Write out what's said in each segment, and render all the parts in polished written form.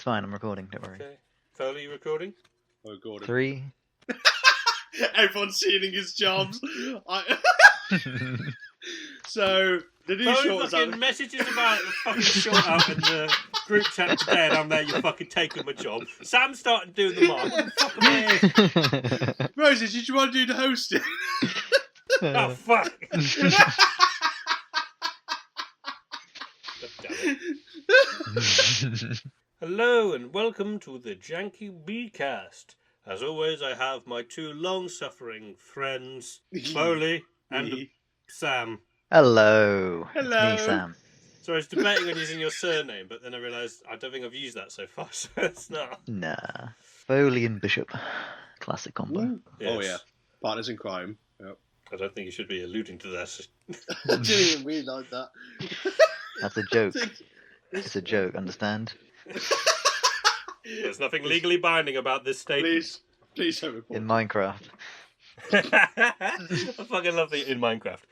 fine. I'm recording. Don't worry. Okay. Foley, you recording? I'm recording. 3. Everyone's stealing his jobs. So the new Foley short was fucking out. messages about the fucking short out in the group chat today, and I'm there. You fucking taking my job. Sam's starting doing the mark. What the fuck am I? Rosie, did you want to do the hosting? Oh fuck! God damn it. Hello and welcome to the Janky-B-Cast. As always, I have my two long-suffering friends, Foley and Sam. Hello. Hello. It's me, Sam. So I was debating on using your surname, but then I realised I don't think I've used that so far, so it's not. Nah. Foley and Bishop. Classic combo. Ooh. Yes. Oh yeah, partners in crime. Yep. I don't think you should be alluding to that. I didn't even read like that. That's a joke. It's a joke, understand? There's nothing legally binding about this statement. Please don't report. In Minecraft. I fucking love the in Minecraft.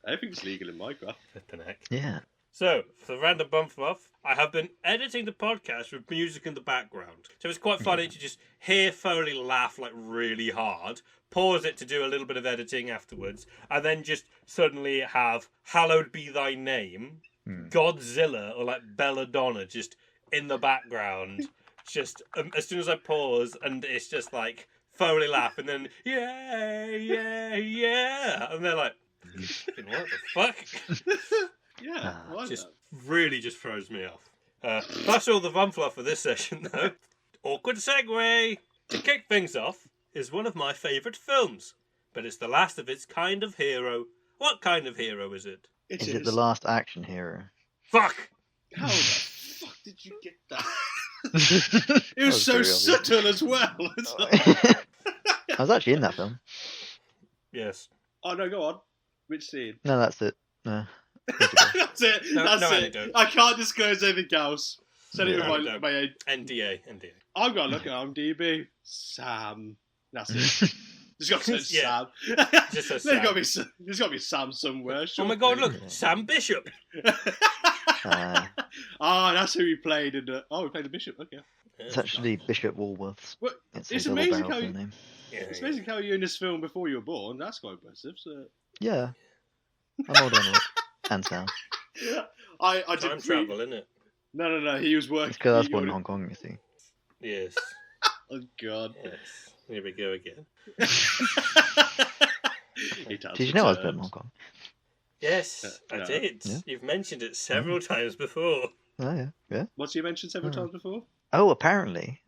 Everything's legal in Minecraft. Flippin' heck. Yeah. So, for the random bump off, I have been editing the podcast with music in the background. So it's quite funny to just hear Foley laugh like really hard, pause it to do a little bit of editing afterwards, and then just suddenly have Hallowed Be Thy Name, Godzilla, or like Belladonna just in the background. Just as soon as I pause, and it's just like Foley laugh, and then yeah, and they're like, what the fuck? Yeah, I like Just that. really just throws me off. That's all the fun fluff for this session, though. Awkward segue. To kick things off is one of my favourite films, but it's the last of its kind of hero. What kind of hero is it? Is it the last action hero? Fuck! How the fuck did you get that? It was so subtle as well. I was actually in that film. Yes. Oh no, go on. Which scene? No, that's it. No. That's it. No That's it. anecdote. I can't disclose anything else. Said it Yeah. with my head. NDA. I'm gonna look at IMDb. Sam. That's it. There's got to say Yeah. Sam. Just says There's Sam. got to be Sam somewhere. Oh Sure. my god, look! Sam Bishop! That's who he played in the... Oh, he played the Bishop, okay. It's actually Bishop Walworth's. Well, It's it's a double amazing barrel how full you... name. It's amazing how you're in this film before you were born. That's quite impressive. So... Yeah. I'm older than Rick and Sam. I Time didn't... travel, innit? No. He was working... It's because I was born in Hong Kong, you see. Yes. Oh, God. Yes. Here we go again. Did you know I was born in Hong Kong? Yes, I did. Yeah. You've mentioned it several times before. Oh, yeah. Yeah. What's you mentioned several times before? Oh, apparently.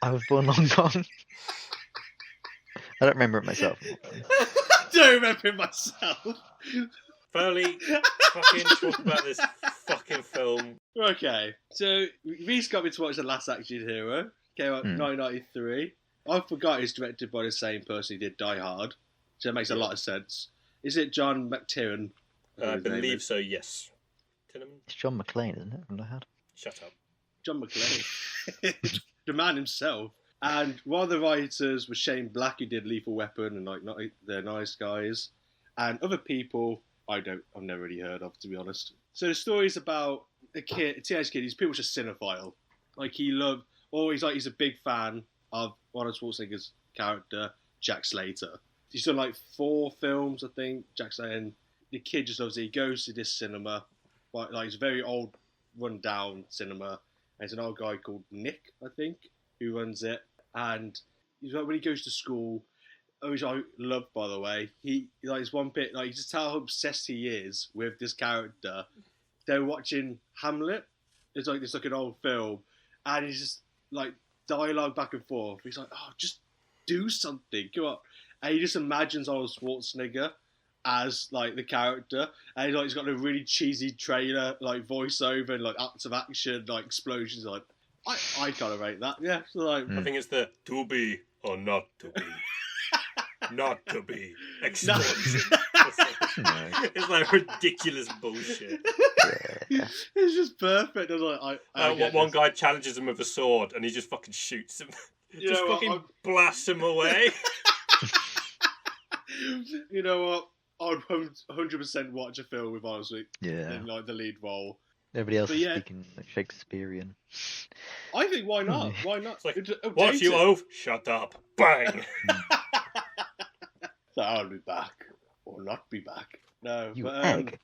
I was born in Hong Kong. I don't remember it myself. I don't remember it myself. Foley, fucking talk about this fucking film. Okay, so Rhys got me to watch The Last Action Hero. Came out in 1993. I forgot it's directed by the same person who did Die Hard, so it makes a lot of sense. Is it John McTiernan? I believe so, yes. Tinnaman? It's John McClane, isn't it? From Die Hard. Shut up. John McClane. The man himself. And one of the writers was Shane Black, who did Lethal Weapon and like The Nice Guys. And other people I've never really heard of, to be honest. So the story's about a teenage kid. He's pretty much a cinephile. Like he's a big fan of Arnold Schwarzenegger's character, Jack Slater. He's done like 4 films, I think, Jack Slater. And the kid just loves it. He goes to this cinema, like it's a very old, run-down cinema. And it's an old guy called Nick, I think, who runs it. And he's like, when he goes to school, which I love, by the way, he like this one bit, like you just tell how obsessed he is with this character. They're watching Hamlet. It's like an old film, and he's just like dialogue back and forth. He's like, "Oh, just do something, come on!" And he just imagines Arnold Schwarzenegger as like the character, and he's got a really cheesy trailer, like voiceover and like acts of action, like explosions. Like, I kind of rate that. Yeah, so like I think it's the to be or not to be. Not to be. Explosion. It's like ridiculous bullshit. Yeah. It's just perfect. I was like, I get one this. guy challenges him with a sword and he just fucking shoots him. You Just know what, fucking blasts him away. You know what? I'd 100% watch a film with Arnold Yeah. in like the lead role. Everybody else But is yeah. speaking like Shakespearean. I think why not? Why not? It's like, It's what's you outdated. oaf? Shut up. Bang. So I'll be back or not be back. No, You but egg.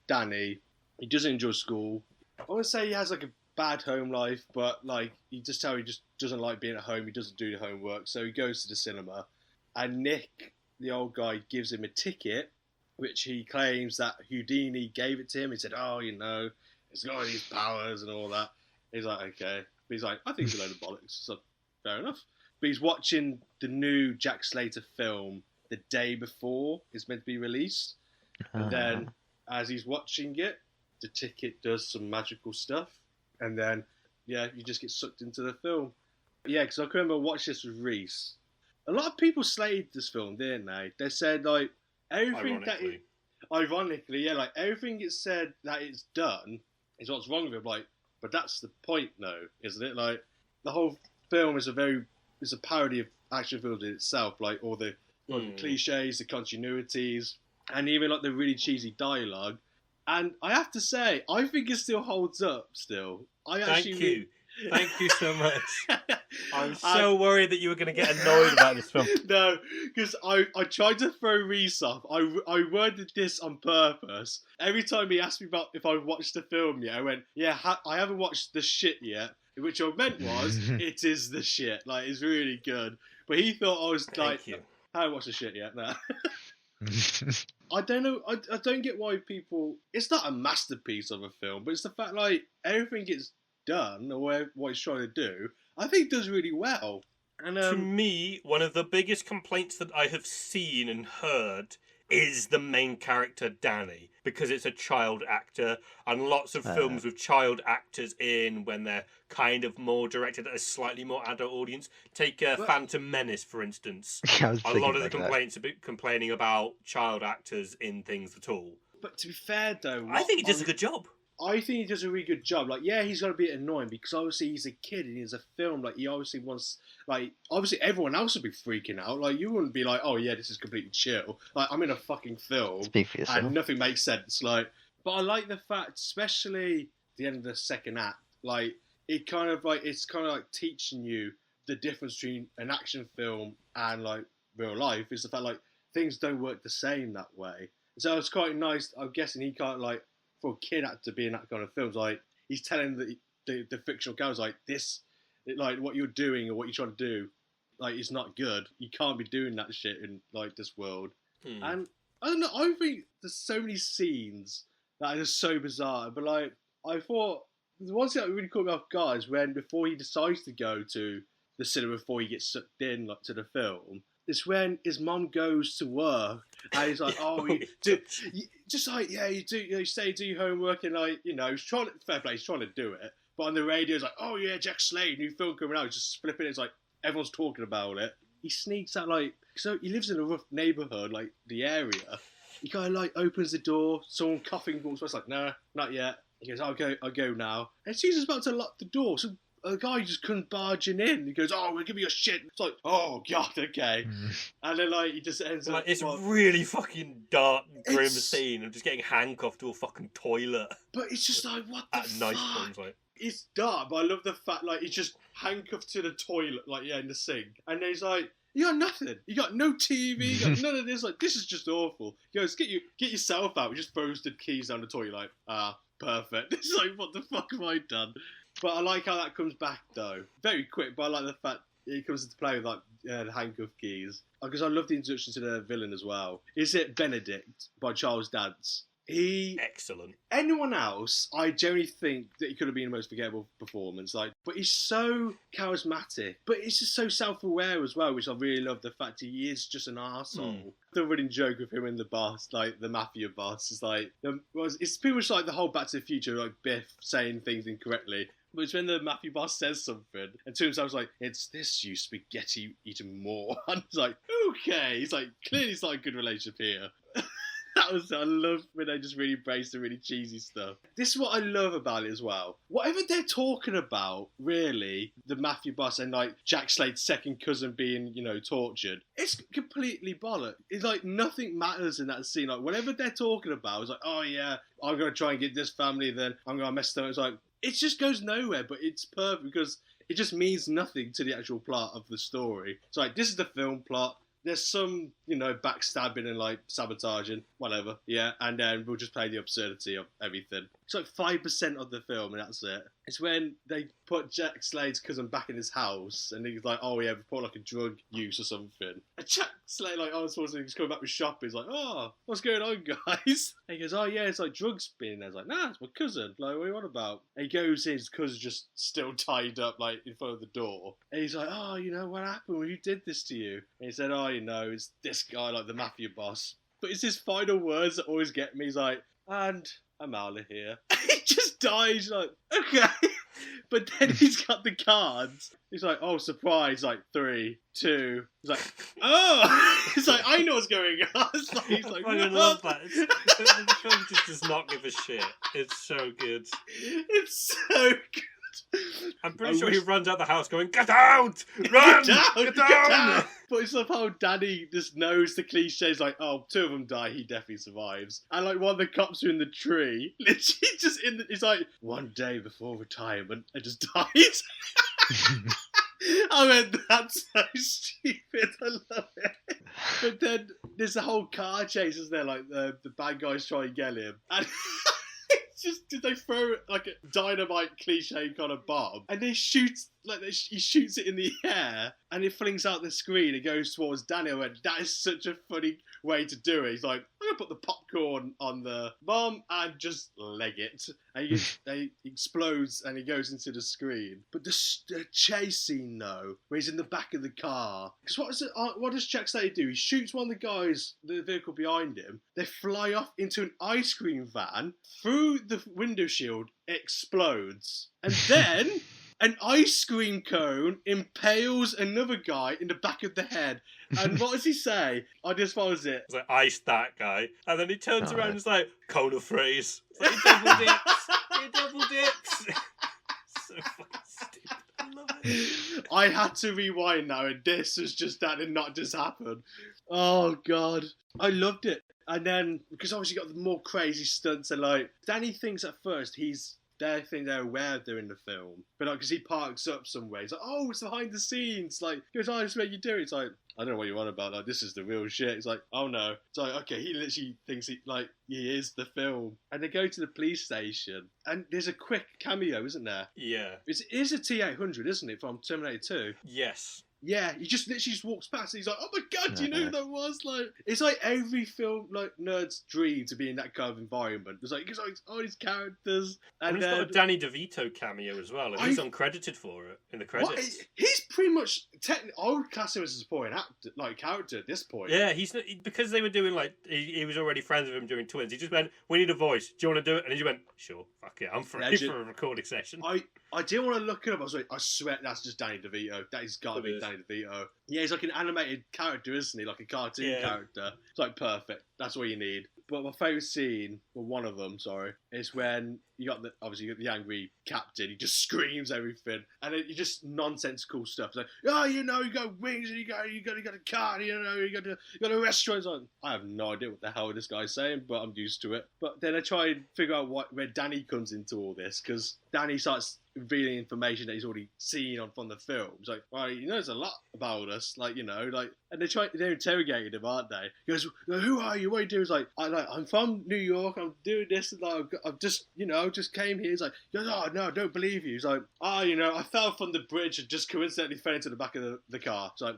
Danny, he doesn't enjoy school. I want to say he has like a bad home life, but like you just tell he just doesn't like being at home. He doesn't do the homework, so he goes to the cinema. And Nick, the old guy, gives him a ticket, which he claims that Houdini gave it to him. He said, "Oh, you know, it's got all these powers and all that." He's like, "Okay," but he's like, "I think it's a load of bollocks." So fair enough. But he's watching the new Jack Slater film the day before it's meant to be released. And then, as he's watching it, the ticket does some magical stuff. And then, yeah, you just get sucked into the film. Yeah, because I can remember watching this with Rhys. A lot of people slated this film, didn't they? They said, like, everything ironically, yeah, like, everything it said that it's done is what's wrong with it. Like, but that's the point, though, isn't it? Like, the whole film is a parody of action films in itself, like all the cliches, the continuities, and even like the really cheesy dialogue. And I have to say, I think it still holds up. Still, Thank you so much. I'm so worried that you were going to get annoyed about this film. No, because I tried to throw Rhys off. I worded this on purpose. Every time he asked me about if I watched the film yet, I went, yeah, I haven't watched the shit yet. Which I meant was, it is the shit. Like, it's really good. But he thought I was like, I haven't watched the shit yet. No. I don't know. I don't get why people. It's not a masterpiece of a film, but it's the fact like everything gets done or what it's trying to do. I think it does really well. And to me, one of the biggest complaints that I have seen and heard is the main character Danny, because it's a child actor, and lots of films with child actors in when they're kind of more directed at a slightly more adult audience. Take Phantom Menace, for instance. Yeah, a lot of the complaints are complaining about child actors in things at all. But to be fair, though, I think he does a good job. I think he does a really good job. Like, yeah, he's got to be annoying because obviously he's a kid and he's a film. Like, he obviously wants, like, obviously everyone else would be freaking out. Like, you wouldn't be like, oh yeah, this is completely chill. Like, I'm in a fucking film. Speak for yourself. And nothing makes sense. Like, but I like the fact, especially the end of the second act, like, it's kind of like teaching you the difference between an action film and like real life. Is the fact like things don't work the same that way. So it's quite nice. I'm guessing he can't like. For a kid actor being that kind of films, like he's telling the fictional characters like this, like what you're doing or what you're trying to do, like it's not good. You can't be doing that shit in like this world. And I don't know. I think there's so many scenes that are just so bizarre. But like I thought the one thing that really caught me off guard is when before he decides to go to the cinema before he gets sucked in like to the film. It's when his mum goes to work and he's like, "Oh, you say you do your homework," and like, you know, he's trying to fair play, he's trying to do it, but on the radio, it's like, "Oh yeah, Jack Slade, new film coming out." He's just flipping it. It's like everyone's talking about it. He sneaks out like, so he lives in a rough neighbourhood, like the area. He kind of like opens the door, someone coughing walks by. It's like, "No, not yet." He goes, "I'll go now." And she's about to lock the door, so a guy just couldn't barging in. He goes, "Oh, we'll give you a shit." It's like, "Oh god, okay." And then like he just ends up. It's really fucking dark, grim scene of just getting handcuffed to a fucking toilet. But it's just like, what the at fuck? night times, like. It's dark, but I love the fact like he's just handcuffed to the toilet, like in the sink, and then he's like, "You got nothing. You got no TV. You got none of this. Like this is just awful." He goes, "Get yourself out." He just throws the keys down the toilet, like, perfect. It's like, what the fuck have I done? But I like how that comes back, though. Very quick, but I like the fact he comes into play with, like, the handcuff keys. Because I love the introduction to the villain as well. Is it Benedict by Charles Dance? Excellent. Anyone else, I generally think that he could have been the most forgettable performance. Like, but he's so charismatic. But he's just so self-aware as well, which I really love. The fact he is just an arsehole. The running joke with him in the boss, like the mafia boss, is like it's pretty much like the whole Back to the Future, like Biff saying things incorrectly. But it's when the mafia boss says something, and to himself, like, "It's this, you spaghetti eating moron." It's like, okay. He's like, clearly it's not a good relationship here. I love when they just really embrace the really cheesy stuff. This is what I love about it as well. Whatever they're talking about, really, the mafia boss and like Jack Slade's second cousin being, tortured, it's completely bollock. It's like nothing matters in that scene. Like whatever they're talking about, it's like, oh yeah, I'm gonna try and get this family, then I'm gonna mess them up. It's like it just goes nowhere, but it's perfect because it just means nothing to the actual plot of the story. It's like this is the film plot. There's some, backstabbing and, like, sabotaging, whatever, yeah, and then we'll just play the absurdity of everything. It's like 5% of the film, and that's it. It's when they put Jack Slade's cousin back in his house, and he's like, oh, yeah, report, like, a drug use or something. And Jack Slade, like, I was supposed to, he's coming back with shopping, he's like, oh, what's going on, guys? And he goes, oh, yeah, it's like drugs being there. He's like, nah, it's my cousin. Like, what are you on about? And he goes in, his cousin's just still tied up, like, in front of the door. And he's like, oh, what happened? Who did this to you? And he said, oh, it's this guy, like, the mafia boss. But it's his final words that always get me. He's like, and I'm out of here. He just dies, like, okay. But then he's got the cards. He's like, oh, surprise, like 3, 2. He's like, oh. He's like, I know what's going on. He's like, I love that. The film just does not give a shit. It's so good. It's so good. I'm pretty sure he runs out the house going, get out! Run! Get down! But it's somehow Danny just knows the cliches like, oh, 2 of them die, he definitely survives. And like one of the cops are in the tree, literally just he's like, one day before retirement, and just dies. I mean, that's so stupid. I love it. But then there's the whole car chase, isn't there? Like the bad guys try and get him. And did they throw like a dynamite cliche kind of bomb, and he shoots it in the air, and it flings out the screen. It goes towards Daniel, and that is such a funny way to do it. He's like, I'm gonna put the popcorn on the bomb and just leg it, and he explodes, and he goes into the screen. But the chase scene though, where he's in the back of the car, because what does Jack Slade do? He shoots one of the guys, the vehicle behind him. They fly off into an ice cream van through the window shield, explodes, and then an ice cream cone impales another guy in the back of the head. And what does he say? I just follows it. It's like, ice that guy. And then he turns around and is like, cone of phrase. It's like, he double dips. He double dips. So fucking stupid. I love it. I had to rewind now, and this was just that did not just happen. Oh, God. I loved it. And then, because obviously you got the more crazy stunts, and like, Danny thinks at first they think they're aware they're in the film, but like, because he parks up somewhere, he's like, oh, it's behind the scenes. Like, he goes, oh, this is what you do. It's like, I don't know what you want about. Like, this is the real shit. It's like, oh no. It's like, okay, he literally thinks he is the film. And they go to the police station, and there's a quick cameo, isn't there? Yeah. It is a T-800, isn't it, from Terminator 2? Yes. Yeah, he just literally just walks past and he's like, oh my God, do you know who that was? Like, it's like every film, like, nerd's dream to be in that kind of environment. It's like, all these characters. And he's got a Danny DeVito cameo as well, and he's uncredited for it in the credits. He's pretty much, I would class him as a supporting actor, like, character at this point. Yeah, because they were doing, like, he was already friends with him doing Twins. He just went, we need a voice. Do you want to do it? And he just went, sure, fuck it, I'm free for a recording session. I didn't want to look it up. I was like, I swear that's just Danny DeVito. That has got to be Danny DeVito. Yeah, he's like an animated character, isn't he? Like a cartoon character. It's like perfect. That's all you need. But my favourite scene, well, one of them, is when you got the angry captain. He just screams everything, and you just nonsensical stuff. It's like, oh, you got wings, and you got a car, you got a restaurant. It's like, I have no idea what the hell this guy's saying, but I'm used to it. But then I try and figure out where Danny comes into all this, because Danny starts revealing information that he's already seen from the film. He's like, well, he knows a lot about us, and they're interrogating him, aren't they? He goes, who are you? What are you doing? He's like, I'm from New York. I'm doing this, and I've just came here. He's like, oh no, I don't believe you. He's like, I fell from the bridge and just coincidentally fell into the back of the car. It's like,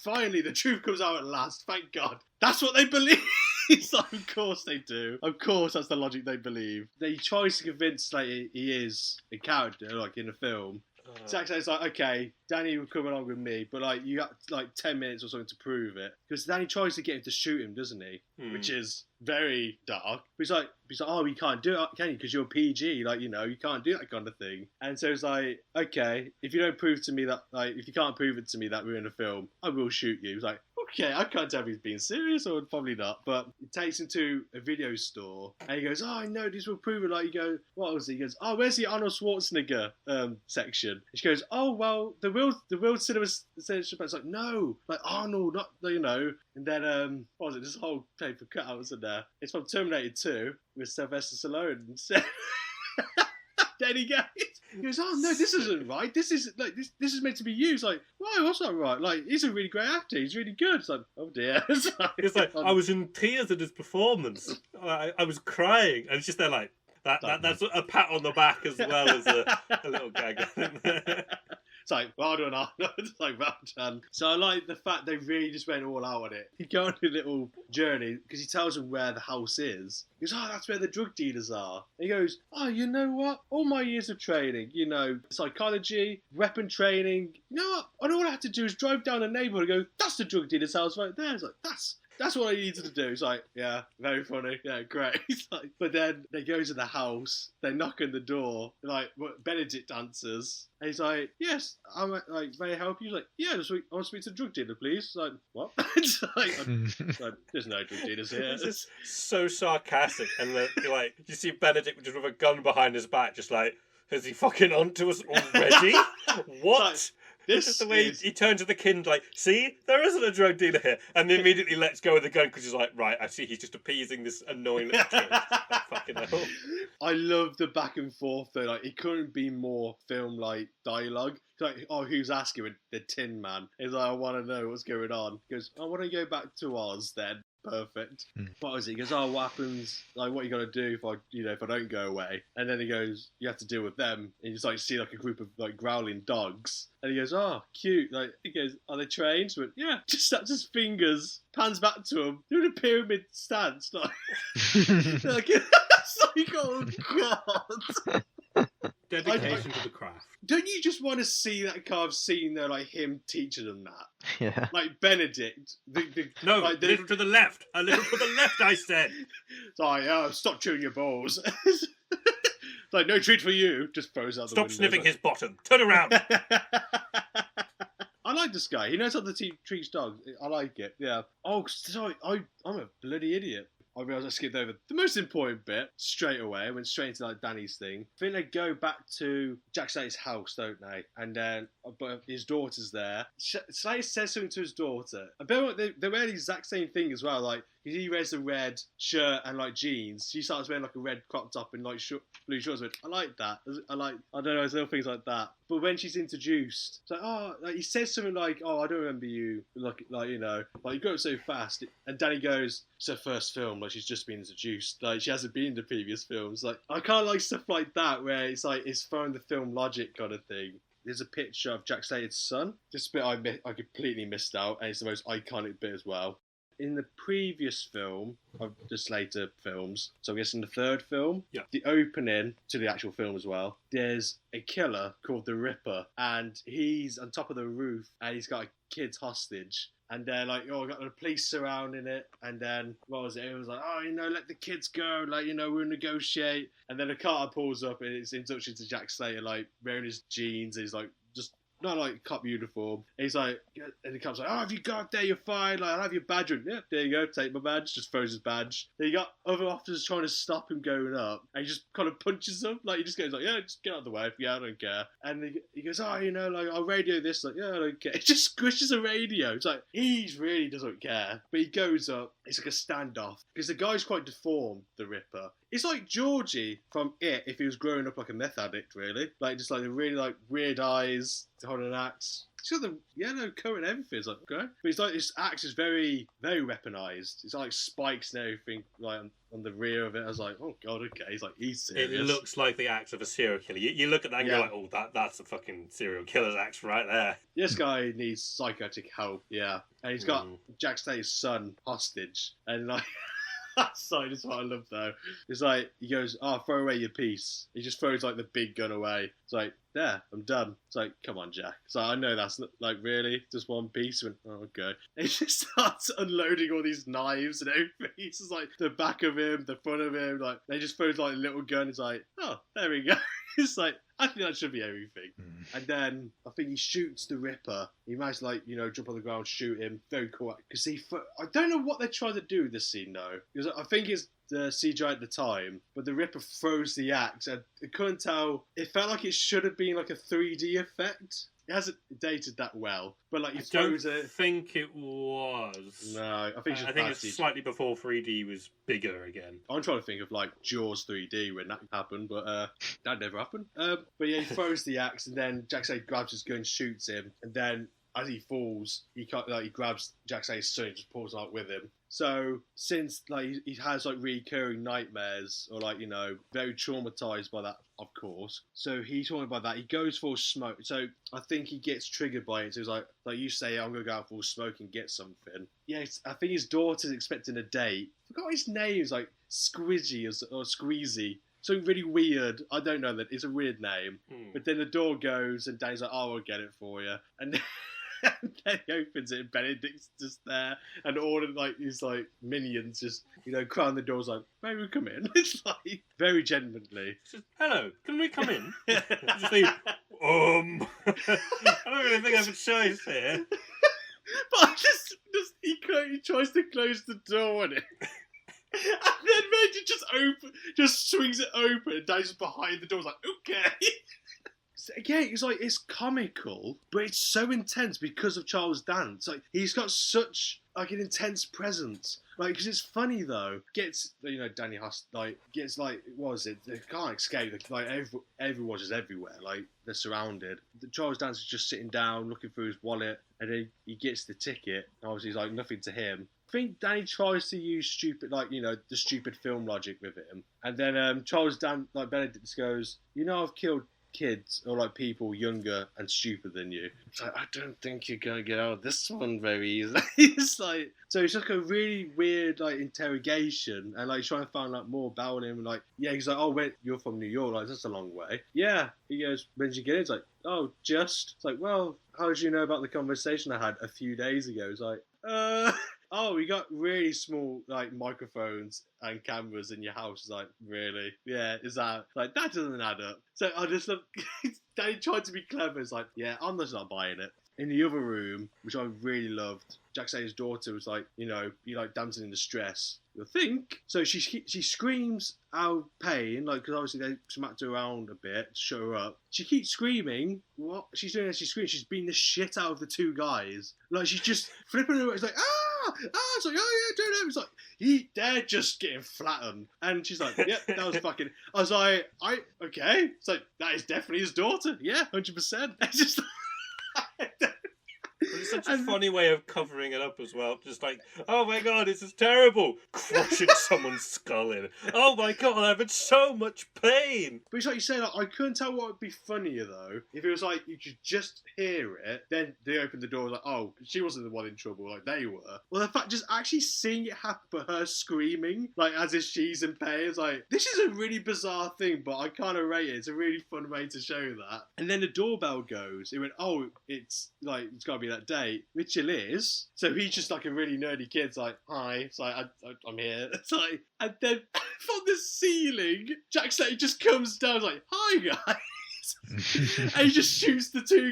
finally, the truth comes out at last. Thank God. That's what they believe. It's like, of course they do. Of course, that's the logic they believe. They tries to convince he is a character, like in a film. Jack says, like, okay, Danny will come along with me, but you got 10 minutes or something to prove it. Because Danny tries to get him to shoot him, doesn't he? Which is very dark. But he's like, oh, you can't do it, can you? Because you're PG, you can't do that kind of thing. And so it's like, okay, if you don't prove to me that, if you can't prove it to me that we're in a film, I will shoot you. He's like, okay, I can't tell if he's being serious or probably not. But he takes him to a video store and he goes, "Oh, I know this will prove it." Like, you go, "What was it?" He goes, "Oh, where's the Arnold Schwarzenegger section?" And she goes, "Oh, well, the real cinema section." It's like, no, like Arnold, not, you know. And then what was it? This whole paper cutouts in there. It's from Terminator 2 with Sylvester Stallone. And then he goes, "Oh no, this isn't right. This is like this is meant to be used." Like, why? What's not right? Like, he's a really great actor. He's really good. It's like, oh dear. It's like I was in tears at his performance. I was crying, and it's just there like that's a pat on the back as well as a little gag. It's like, well done, Arnold. It's like, well done. So I like the fact they really just went all out on it. He go on a little journey because he tells them where the house is. He goes, "Oh, that's where the drug dealers are." And he goes, "Oh, you know what? All my years of training, you know, psychology, weapon training, you know what? And all I have to do is drive down the neighborhood and go, that's the drug dealer's house right there." It's like, that's what I needed to do. It's like, yeah, very funny. Yeah, great. It's like, but then they go to the house, they knock on the door, like, Benedict answers. And he's like, "Yes, I'm like, may I help you?" He's like, "Yeah, I want to speak to the drug dealer, please." It's like, what? It's like, there's no drug dealers here. It's just so sarcastic. And like, you see Benedict just with a gun behind his back, just like, is he fucking onto us already? What? This is the way he turns to the kid like, "See, there isn't a drug dealer here," and then immediately lets go of the gun because he's like, "Right, I see, he's just appeasing this annoying little kid." Fucking hell. I love the back and forth though. Like, it couldn't be more film-like dialogue. It's like, "Oh, who's asking?" The Tin Man. He's like, "I want to know what's going on." He goes, "I want to go back to Oz then." Perfect. What was it? He goes, "Oh, what happens? Like, what are you gonna do if I don't go away?" And then he goes, "You have to deal with them." And you just like see like a group of like growling dogs. And he goes, "Oh, cute." Like, he goes, "Are they trained?" But yeah, just that's his fingers. Pans back to him, doing a pyramid stance. Like, like it's like, oh god. Dedication to the craft. Don't you just want to see that kind of scene there, like him teaching them that? Yeah. Like Benedict. No, like a little to the left. A little to the left, I said. It's like, "Oh, stop chewing your balls." It's like, "No treat for you." Just throws out the window. Stop sniffing his bottom. Turn around. I like this guy. He knows how to treat dogs. I like it. Yeah. Oh, sorry. I'm a bloody idiot. I realised I skipped over the most important bit straight away. I went straight into like Danny's thing. I think they go back to Jack Slater's house, don't they? And then, but his daughter's there. Slater says something to his daughter. I bet they wear the exact same thing as well. Like, he wears a red shirt and like jeans. She starts wearing like a red crop top and like blue shorts. I like that. I don't know, there's little things like that. But when she's introduced, it's like, oh, like he says something like, "Oh, I don't remember you." Like you know, like, "You go so fast." And Danny goes, "It's her first film. Like, she's just been introduced. Like, she hasn't been in the previous films." Like, I kind of like stuff like that where it's like it's following the film logic kind of thing. There's a picture of Jack Slater's son. This bit I completely missed out, and it's the most iconic bit as well. In the previous film of the Slater films, so I guess in the third film, yeah, the opening to the actual film as well, there's a killer called the Ripper, and he's on top of the roof, and he's got a kid hostage. And they're like, "Oh, got the police surrounding it." And then, what was it? It was like, "Oh, you know, let the kids go. Like, you know, we'll negotiate." And then a car pulls up, and it's introduction to Jack Slater, like, wearing his jeans. He's like, just not like cop uniform. And he's like, and the cop's like, "Oh, if you go up there, you're fine. Like, I'll have your badge." And, "Yeah, there you go. Take my badge." Just throws his badge. Then you got other officers trying to stop him going up, and he just kind of punches them. Like, he just goes like, "Yeah, just get out of the way. Yeah, I don't care." And he goes, "Oh, you know, like, I'll radio this." Like, "Yeah, I don't care." He just squishes a radio. It's like, he really doesn't care. But he goes up. It's like a standoff because the guy's quite deformed, the Ripper. It's like Georgie from It if he was growing up like a meth addict, really. Like, just like the really like weird eyes, holding an axe. He's got the yellow coat and everything. It's like, okay. But it's like, this axe is very, very weaponized. It's like spikes and everything like on the rear of it. I was like, oh god, okay. He's like, he's serious. It looks like the axe of a serial killer. You look at that and you're like, "Oh, that's a fucking serial killer's axe right there." This guy needs psychiatric help, yeah. And he's got Jack Slater's son hostage. And like, sorry, this is what I love though. It's like, he goes, "Oh, throw away your piece." He just throws like the big gun away. It's like, "There, I'm done." It's like, come on, Jack. So I know that's like, really just one piece. And, oh, okay. And he just starts unloading all these knives and everything. It's just like the back of him, the front of him. Like, they just throws like a little gun. It's like, oh, there we go. It's like, I think that should be everything. And then I think he shoots the Ripper. He managed to, jump on the ground, shoot him. Very cool. Because I don't know what they're trying to do with this scene, though. Because I think it's the CGI at the time, but the Ripper throws the axe, and I couldn't tell. It felt like it should have been like a 3D effect. It hasn't dated that well, but he throws it. I don't think it was. No, I think it's slightly before 3D was bigger again. I'm trying to think of Jaws 3D when that happened, but that never happened. But yeah, he throws the axe, and then Jack-Say grabs his gun, shoots him, and then as he falls, he grabs Jack-Say's son and just pulls out with him. So since he has recurring nightmares or very traumatized by that, of course. So he's traumatized by that. He goes full smoke. So I think he gets triggered by it. So he's like you say, I'm gonna go out full smoke and get something. Yeah, I think his daughter's expecting a date. I forgot his name. It's Squidgy or Squeezy. Something really weird. I don't know that. It's a weird name. But then the door goes and Danny's like, oh, I'll get it for you. And then he opens it and Benedict's just there. And all of his minions just, crowd the doors may we come in? It's very gently. Hello, can we come in? Just leave. I don't really think I have a choice here. But he tries to close the door on it. And then Major just swings it open and Danny's behind the door. Okay. Again, it's comical, but it's so intense because of Charles Dance. He's got such an intense presence. Because it's funny though. Gets Danny Huss gets what was it? They can't escape. Everyone's just everywhere. They're surrounded. Charles Dance is just sitting down, looking through his wallet, and then he gets the ticket. Obviously, he's nothing to him. I think Danny tries to use stupid, the stupid film logic with him, and then Charles Dance, Benedict goes, I've killed kids or people younger and stupider than you. It's I don't think you're gonna get out of this one very easily. So it's a really weird interrogation, and he's trying to find out more about him. And he's you're from New York, that's a long way. Yeah, he goes, when did you get in? It's oh, just. It's well, how did you know about the conversation I had a few days ago? It's oh, we got really small microphones and cameras in your house. It's really? Yeah, is that that doesn't add up. So I just love Danny tried to be clever. It's yeah, I'm just not buying it. In the other room, which I really loved, Jack-Say's daughter was dancing in distress. You think? So she screams out of pain, because obviously they smacked her around a bit to shut her up. She keeps screaming. What she's doing as she screams, she's beating the shit out of the two guys. She's just flipping her. It's it's oh yeah, don't know. It's they're just getting flattened. And she's yep, that was fucking. I was okay. It's that is definitely his daughter. Yeah, 100%. It's just. It's such a funny way of covering it up as well. Just oh my god, this is terrible. Crushing someone's skull in. Oh my god, I'm in so much pain. But it's you say, I couldn't tell what would be funnier though. If it was you could just hear it, then they opened the door, oh, she wasn't the one in trouble, they were. Well, the fact, just actually seeing it happen, but her screaming, as if she's in pain, it's this is a really bizarre thing, but I kind of rate it. It's a really fun way to show that. And then the doorbell goes. It went, oh, it's it's got to be that date, which it is. So he's just a really nerdy kid. It's hi. It's I'm here. It's and then from the ceiling, Jack-Say just comes down. It's hi guys. And he just shoots the two,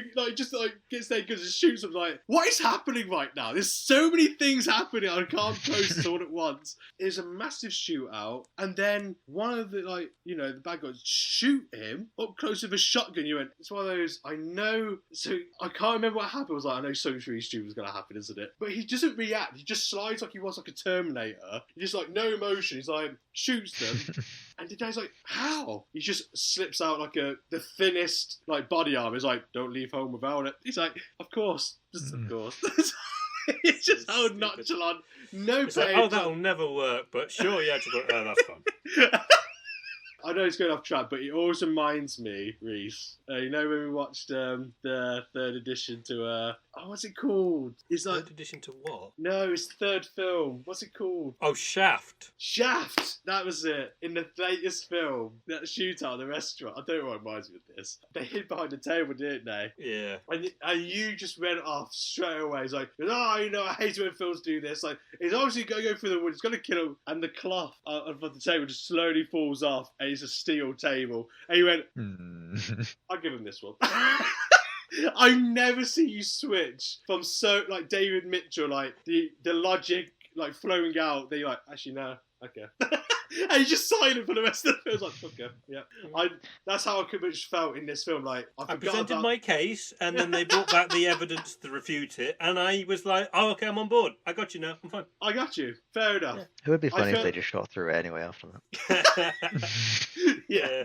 gets their guns and shoots them. What is happening right now? There's so many things happening. I can't post all at once. It's a massive shootout, and then one of the the bad guys shoot him up close with a shotgun. It's one of those. I know. So I can't remember what happened. I was I know something really stupid was going to happen, isn't it? But he doesn't react. He just slides he was a Terminator. He just no emotion. He's shoots them. And the guy's how? He just slips out the thinnest body armor. He's don't leave home without it. He's of course, just of course. It's just how nonchalant. No pain. Oh, that'll never work. But sure, yeah, that's fun. I know it's going off track, but it always reminds me, Rhys. When we watched the third edition to what's it called? It's third edition to what? No, it's the third film. What's it called? Oh, Shaft. Shaft. That was it. In the latest film, that shootout at the restaurant. I don't know what reminds me of this. They hid behind the table, didn't they? Yeah. And you just went off straight away. It's I hate when films do this. It's obviously going to go through the wood. It's going to kill him. And the cloth of the table just slowly falls off. And it's a steel table. And he went, I'll give him this one. I never see you switch from so like David Mitchell, like the logic like flowing out. Then you're like, actually no, okay. And he's just silent for the rest of the film. It's like, okay, yeah. That's how I pretty much felt in this film. Like I presented my case, and then they brought back the evidence to refute it, and I was like, oh, okay, I'm on board. I got you now. I'm fine. I got you. Fair enough. Yeah. It would be funny if they just shot through it anyway after that. Yeah.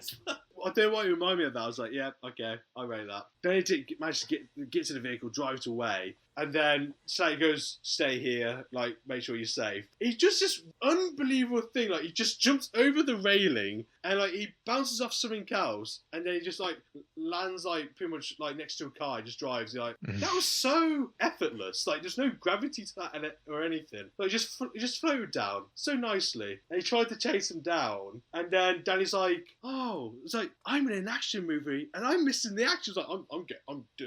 I don't know why you remind me of that. I was like, yeah, okay, I rate that. Then he managed to get to the vehicle, drives away, and then Sally goes, stay here, like, make sure you're safe. It's just this unbelievable thing, like, he just jumps over the railing, and, like, he bounces off something else, and then he just, like, lands, like, pretty much, like, next to a car, he just drives, you're like, that was so effortless, like, there's no gravity to that or anything. Like, it just floated down so nicely, and he tried to chase him down, and then Danny's like, oh, it's like, I'm in an action movie, and I'm missing the action. It's like,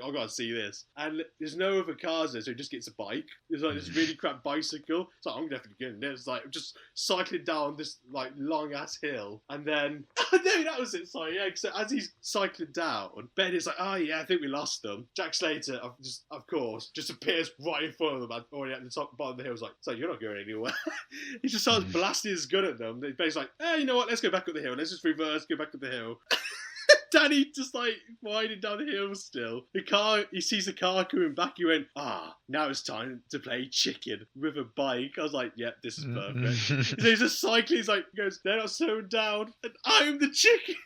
I gotta see this. And there's no other cars there, so he just gets a bike. There's like this really crap bicycle. It's like, I'm definitely getting this. It's like, just cycling down this like long ass hill, and then no, that was it. Sorry, yeah. So as he's cycling down, Ben is like, oh yeah, I think we lost them. Jack Slater, of course, just appears right in front of them, already at the bottom of the hill. It's like, you're not going anywhere. He just starts blasting his gun at them. Ben's like, hey, you know what? Let's go back up the hill. Let's just reverse, go back up the hill. Danny just like winding down the hill still. He sees the car coming back. He went, now it's time to play chicken with a bike. I was like, yep, this is perfect. So he's just cycling. He's like, they're not slowing down, and I'm the chicken.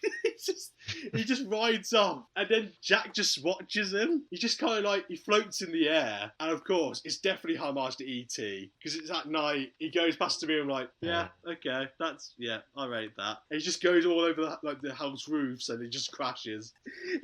He just rides off, and then Jack just watches him. He just kind of like, he floats in the air, and of course, it's definitely homage to E.T. because it's at night. He goes past the room like, yeah, okay, I rate that. And he just goes all over the house roofs, and he just crashes.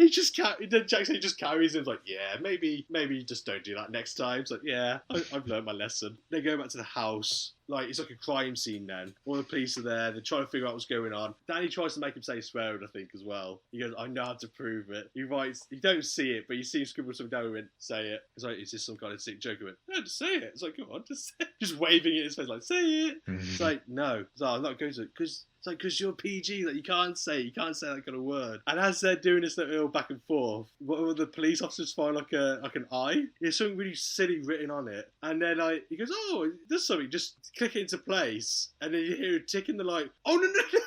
Jackson just carries him like, yeah, maybe just don't do that next time. It's like, yeah, I've learned my lesson. They go back to the house. Like, it's like a crime scene then. All the police are there. They're trying to figure out what's going on. Danny tries to make him say swear word, I think, as well. He goes, I know how to prove it. He writes, you don't see it, but you see him scribble something down and say it. It's like, is this some kind of sick joke of it? No, just say it. It's like, come on, just say it. Just waving it in his face like, say it. It's like, no. It's like, I'm not going to, because it's like, because you're PG, like, you can't say that kind of word. And as they're doing this little back and forth, what will the police officers find like an eye? There's something really silly written on it. And then he goes, oh, it does something, just click it into place. And then you hear a tick and they're like, oh,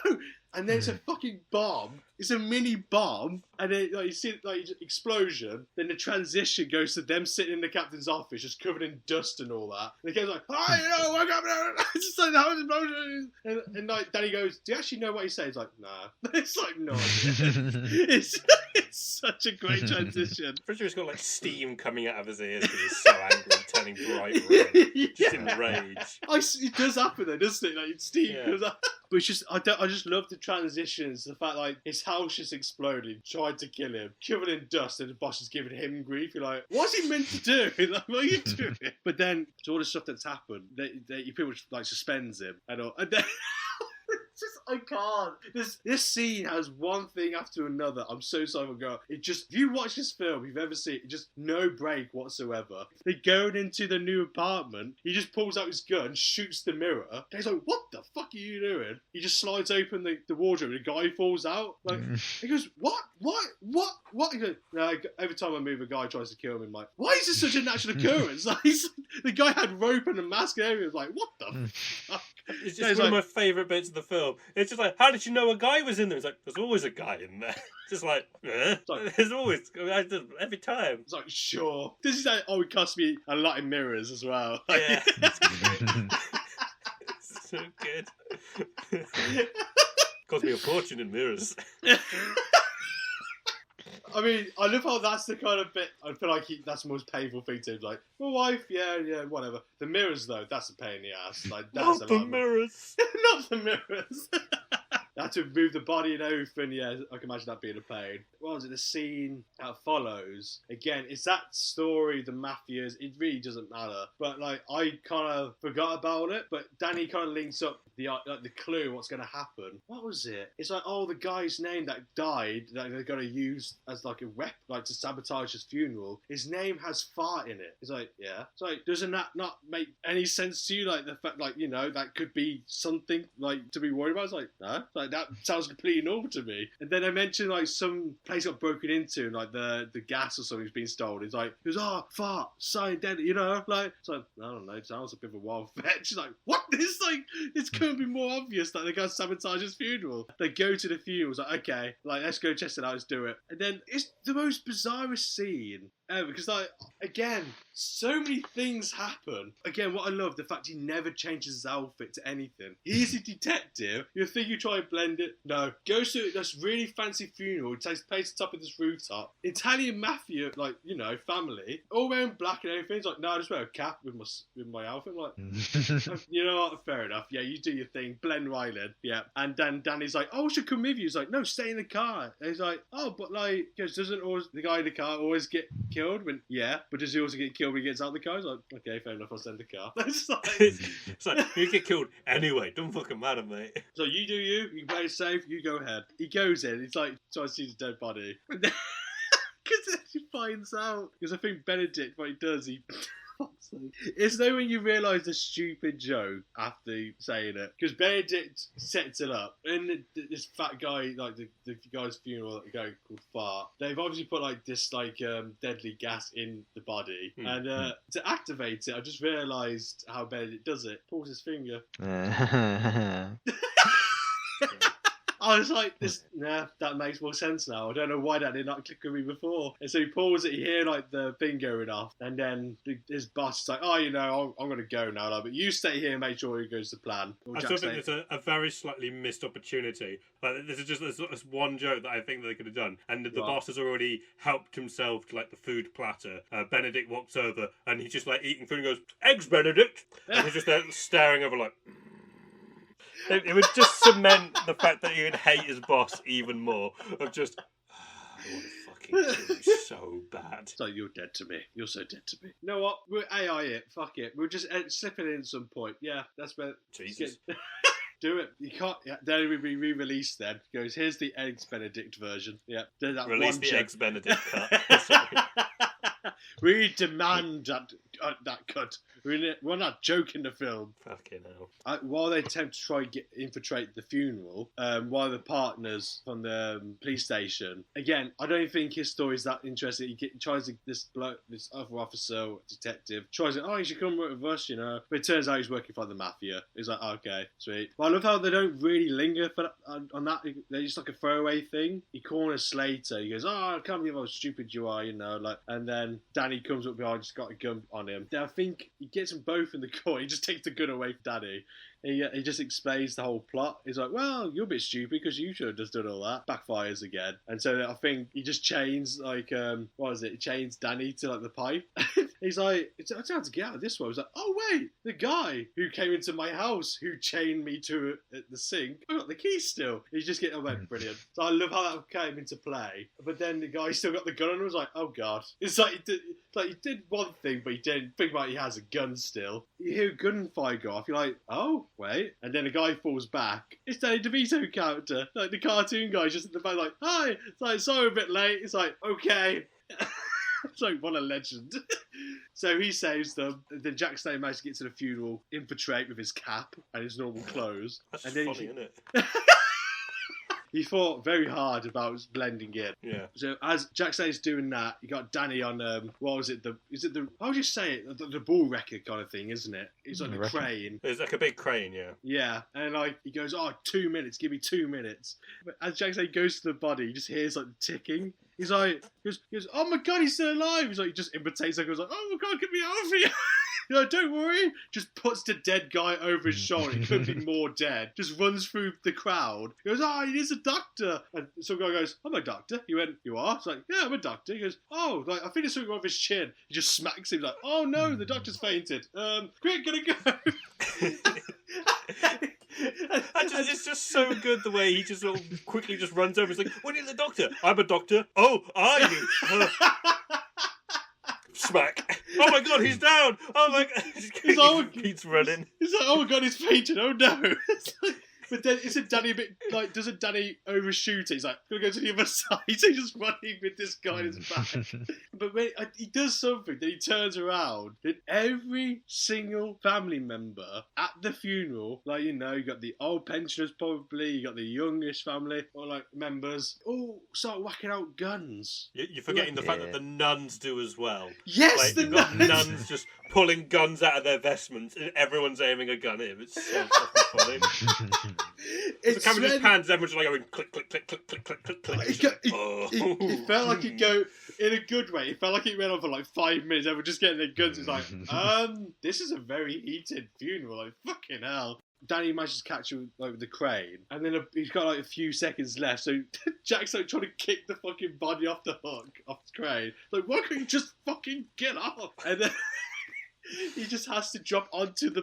no. And then it's a fucking bomb. It's a mini bomb. And then you see explosion. Then the transition goes to them sitting in the captain's office, just covered in dust and all that. And the guy's like, oh, wake up. It's just like, how is explosion? And Danny goes, do you actually know what he says? He's like, nah. It's like, no idea. It's such a great transition. Pretty sure he's got like steam coming out of his ears because he's so angry and turning bright red. Just in rage. It does happen though, doesn't it? Like, steam comes up. But it's just, I just love the transitions. The fact like his house just exploded, tried to kill him, covered in dust, and the boss is giving him grief. You're like, what's he meant to do? Like, what are you doing? But then, to all the stuff that's happened, he pretty much like suspends him and all. And then I can't. This scene has one thing after another. I'm so sorry for going. It just, if you watch this film, you've ever seen it, just no break whatsoever. They're going into the new apartment. He just pulls out his gun, shoots the mirror. And he's like, what the fuck are you doing? He just slides open the wardrobe and the guy falls out. Like, he goes, what? He goes, no, every time I move, a guy tries to kill me. I'm like, why is this such a natural occurrence? Like, the guy had rope and a mask and everything. Like, what the fuck? It's just one of my favourite bits of the film. It's just like, how did you know a guy was in there? It's like, there's always a guy in there. Just like, there's always, every time. It's like, sure. This is like, it cost me a lot in mirrors as well. Yeah. It's so good. Cost me a fortune in mirrors. I mean, I love how that's the kind of bit, I feel like that's the most painful thing to him. Like, my wife, yeah, whatever. The mirrors, though, that's a pain in the ass. Like, that's not the mirrors. Not the mirrors. Had to move the body and everything, yeah, I can imagine that being a pain. What was it, the scene that follows? Again, it's that story, the mafias, it really doesn't matter. But, like, I kind of forgot about it, but Danny kind of links up the clue what's going to happen. What was it? It's like, oh, the guy's name that died that they're going to use as like a weapon, like to sabotage his funeral. His name has fart in it. It's like, yeah. It's like, doesn't that not make any sense to you? Like the fact, like, you know, that could be something like to be worried about. It's like, no, it's like that sounds completely normal to me. And then I mentioned like some place got broken into, and like the gas or something's been stolen. It's like, it was fart, sign dead, you know, like, it's like, I don't know, it sounds a bit of a wild fetch. It's like, what? This couldn't be more obvious that they're going to sabotage his funeral. They go to the funeral, it's like, okay, like, let's go test it out, let's do it. And then it's the most bizarrest scene ever, because, like, again, so many things happen. Again, what I love, the fact he never changes his outfit to anything. He's a detective. You think you try and blend it? No. Goes to this really fancy funeral, takes place at the top of this rooftop. Italian mafia, like, you know, family, all wearing black and everything. He's like, no, I just wear a cap with my outfit. I'm like, you know what? Fair enough. Yeah, you do your thing. Blend right in. Yeah. And then Danny's like, oh, I should come with you. He's like, no, stay in the car. And he's like, oh, but like, because doesn't always the guy in the car always get killed? When, yeah, but does he also get killed when he gets out of the car? He's like, okay, fair enough, I'll send the car. It's like, you get killed anyway. Don't fucking matter, mate. So you do you play it safe, you go ahead. He goes in, he's like, trying to see the dead body. Because then he finds out. Because I think Benedict, what he does, it's though when you realise the stupid joke after saying it, because Benedict sets it up, and this fat guy, like the guy's funeral, the guy called Fart, they've obviously put like this like deadly gas in the body, and to activate it, I just realised how Benedict does it. Pulls his finger. I was like, that makes more sense now. I don't know why that did not click with me before. And so he pulls it, you hear like the thing going off, and then his boss is like, oh, you know, I'm going to go now, like, but you stay here and make sure it goes to plan. I still think it's a very slightly missed opportunity. Like, this is just this one joke that I think that they could have done. And the boss has already helped himself to like the food platter. Benedict walks over and he's just like eating food and goes, eggs, Benedict! And he's just there staring over like... It would just cement the fact that he would hate his boss even more. Of just, I want to fucking kill you so bad. So you're dead to me. You're so dead to me. You know what? We'll AI it. Fuck it. We'll just slip it in at some point. Yeah, that's where... Jesus. Do it. You can't... Yeah, then it will be re-released then. Goes, here's the Eggs Benedict version. Yeah. That Release the Eggs Benedict cut. We demand that cut. We're not joking the film. Fucking hell. While they attempt to try and infiltrate the funeral, while the partners from the police station, again, I don't think his story is that interesting. He tries to, this other officer, detective, tries to, you should come work with us, you know. But it turns out he's working for the mafia. He's like, okay, sweet. But I love how they don't really linger on that. They're just like a throwaway thing. He corners Slater. He goes, I can't believe how stupid you are, you know. Like, and then Danny comes up behind, just got a gun on him. Then I think he gets them both in the court. He just takes the gun away from Danny. He just explains the whole plot. He's like, well, you're a bit stupid because you should have just done all that. Backfires again. And so I think he just chains, like, he chains Danny to, like, the pipe. He's like, it's hard to get out of this one. He's like, oh, wait, the guy who came into my house who chained me to the sink, I got the keys still. He's just getting, brilliant. So I love how that came into play. But then the guy still got the gun and was like, oh, God. It's like he did one thing, but he didn't think about he has a gun still. You hear a gunfire go off, you're like, oh, wait. And then a guy falls back. It's Danny DeVito character. Like, the cartoon guy just in the back, like, hi. It's like, sorry, a bit late. It's like, okay. It's like, what a legend. So he saves them. Then Jack Slater manages to get to the funeral, infiltrate with his cap and his normal clothes. That's and then funny, isn't it? He thought very hard about blending in. Yeah. So as Jack Slater's doing that, you got Danny on what was it? How would you say it? The bull wrecker kind of thing, isn't it? It's like a crane. It's like a big crane, yeah. Yeah, and like he goes, 2 minutes, give me 2 minutes. But as Jack Slater goes to the body, he just hears like the ticking. He's like, he goes, oh my God, he's still alive. He's like, he just imitates. Like, goes like, oh my God, get me out of here. He's like, don't worry. Just puts the dead guy over his shoulder. He could be more dead. Just runs through the crowd. He goes, he is a doctor. And some guy goes, I'm a doctor. He went, you are? It's like, yeah, I'm a doctor. He goes, like, I think there's something wrong with his chin. He just smacks him like, oh no, the doctor's fainted. Quick, gotta go. It's just so good the way he just sort of quickly just runs over. He's like, "What is the doctor? I'm a doctor. Oh, are you?" Smack. Oh my god, he's down. Oh my god. He keeps running. He's like, oh my god, he's fainted. Oh no. It's like, but then isn't Danny a bit like? Doesn't Danny overshoot it? He's like, gonna go to the other side. So he's just running with this guy in his back. But when he does something, then he turns around. Then every single family member at the funeral, like you got the old pensioners probably, you got the youngish family or like members, all start whacking out guns. You're forgetting the fact that the nuns do as well. Yes, like, the you've got nuns. nuns just pulling guns out of their vestments, and everyone's aiming a gun at him. It's so fucking funny. The camera just pans, everyone's just like going click, click, click, click, click, click, click, click. It felt like it'd go in a good way. It felt like it went on for like 5 minutes. Everyone just getting their guns. It's like, this is a very heated funeral. Like, fucking hell. Danny manages to catch him like with the crane, and then he's got like a few seconds left. So Jack's like trying to kick the fucking body off the hook, off the crane. Like, why can't you just fucking get off? And then he just has to jump onto the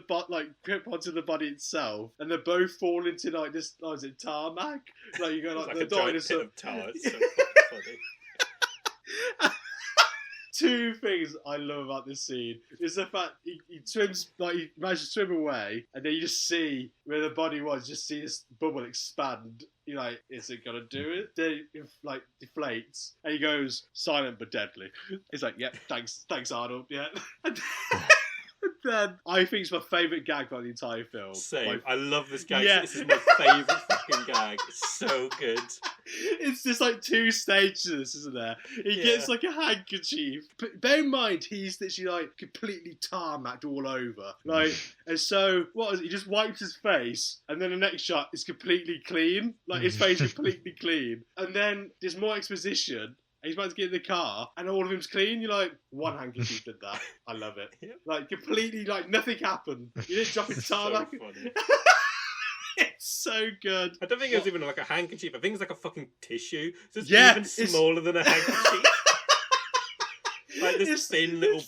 grip onto the body itself, and they both fall into like this. Oh, is it tarmac? Like you go like the dinosaur. Of tar. It's so fucking funny. Two things I love about this scene is the fact he swims, like he manages to swim away, and then you just see where the body was, just see this bubble expand. You're like, is it gonna do it? Then it like deflates, and he goes silent but deadly. He's like, yep, thanks Arnold, yeah. Then I think it's my favourite gag about the entire film. Same. I love this gag. Yeah. This is my favourite fucking gag. It's so good. It's just like two stages, isn't there? He gets like a handkerchief. But bear in mind, he's literally like completely tarmacked all over. Like, and so what is it? He just wipes his face, and then the next shot is completely clean. Like his face is completely clean. And then there's more exposition. And he's about to get in the car, and all of him's clean. You're like, one handkerchief did that. I love it. Yep. Like, completely, like, nothing happened. You didn't drop his tarmac. So funny. It's so good. I don't think it was even like a handkerchief. I think it's like a fucking tissue. So it's even smaller than a handkerchief. Like this thin little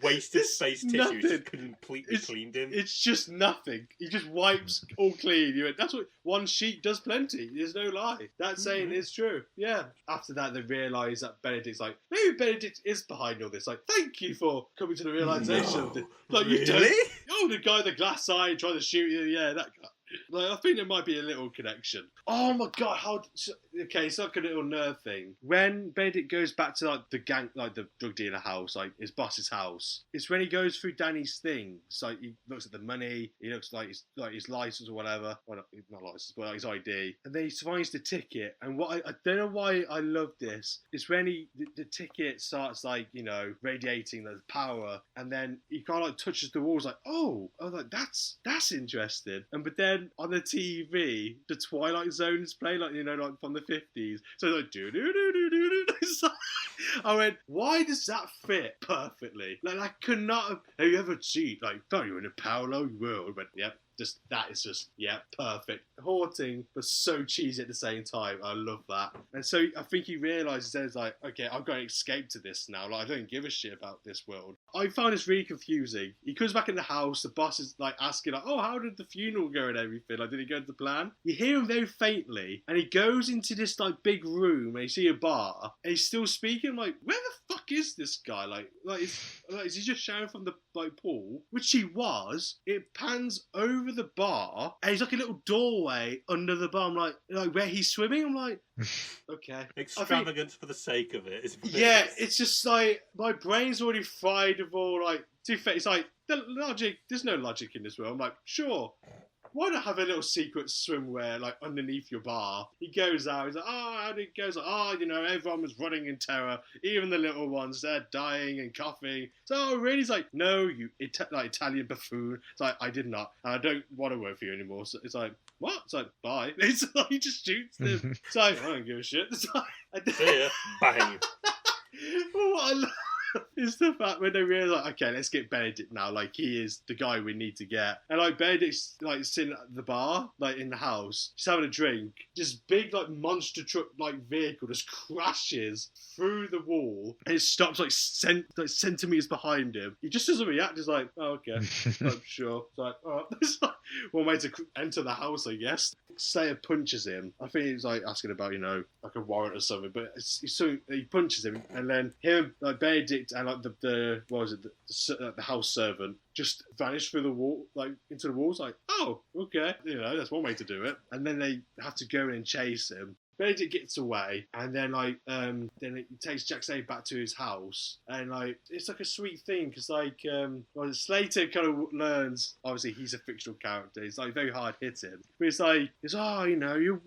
wasted space tissue is just completely cleaned in. It's just nothing. He just wipes all clean. You went, that's what one sheet does plenty. There's no lie. That saying is true. Yeah. After that, they realise that Benedict's like, maybe Benedict is behind all this. Like, thank you for coming to the realisation of this. Like, really? You don't. Oh, the guy with the glass eye trying to shoot you. Yeah, that guy. Like, I think there might be a little connection. Oh my god, how... Okay, it's like a little nerd thing. When Benedict goes back to, like, the gang, like, the drug dealer house, like, his boss's house, it's when he goes through Danny's thing. It's like, he looks at the money, he looks like his license or whatever. Well, not license, but like his ID. And then he finds the ticket. And what I don't know why I love this. It's when the ticket starts, like, radiating the power. And then he kind of, like, touches the walls, like, oh, like, that's interesting. But then on the TV, the Twilight Zone is playing, like, like from the 50s. So it's like, do. I went, why does that fit perfectly? Like, I could not have you ever seen, like, thought you were in a parallel world? But, yep. That is just perfect. Haunting, but so cheesy at the same time. I love that. And so I think he realises there's like, okay, I've got to escape to this now. Like, I don't give a shit about this world. I found this really confusing. He comes back in the house. The boss is like asking, like, oh, how did the funeral go and everything? Like, did it go to plan? You hear him very faintly, and he goes into this like big room, and you see a bar, and he's still speaking. I'm like, where the fuck is this guy? Like is he just shouting from the like pool? Which he was. It pans over the bar, and he's like a little doorway under the bar. I'm like where he's swimming. I'm like, okay, extravagance for the sake of it. It's just like my brain's already fried of all like. Too fair. It's like the logic. There's no logic in this world. I'm like, sure. Why not have a little secret swimwear like underneath your bar? He goes out. He's like, and he goes like, everyone was running in terror, even the little ones. They're dying and coughing. So really, he's like, no, you like Italian buffoon. It's like, I did not. I don't want to work for you anymore. So it's like, what? It's like, bye. It's like he just shoots them. It's like, I don't give a shit. It's like, see ya. Bang. What I love is the fact when they realise, okay, let's get Benedict now. Like, he is the guy we need to get. And like Benedict's like sitting at the bar, like in the house, just having a drink. This big like monster truck like vehicle just crashes through the wall, and it stops like centimeters behind him. He just doesn't react. He's like, oh, okay, I'm sure. It's like, oh, it's like one way to enter the house, I guess. Slater punches him. I think he's like asking about, like a warrant or something. But he punches him, and then him, like Benedict, and like the house servant just vanish through the wall, like into the walls. Like, oh, okay, that's one way to do it. And then they have to go in and chase him. Benedict gets away, and then then it takes Jack Slater back to his house, and like it's like a sweet thing because Slater kind of learns. Obviously, he's a fictional character. He's like very hard hitting, but it's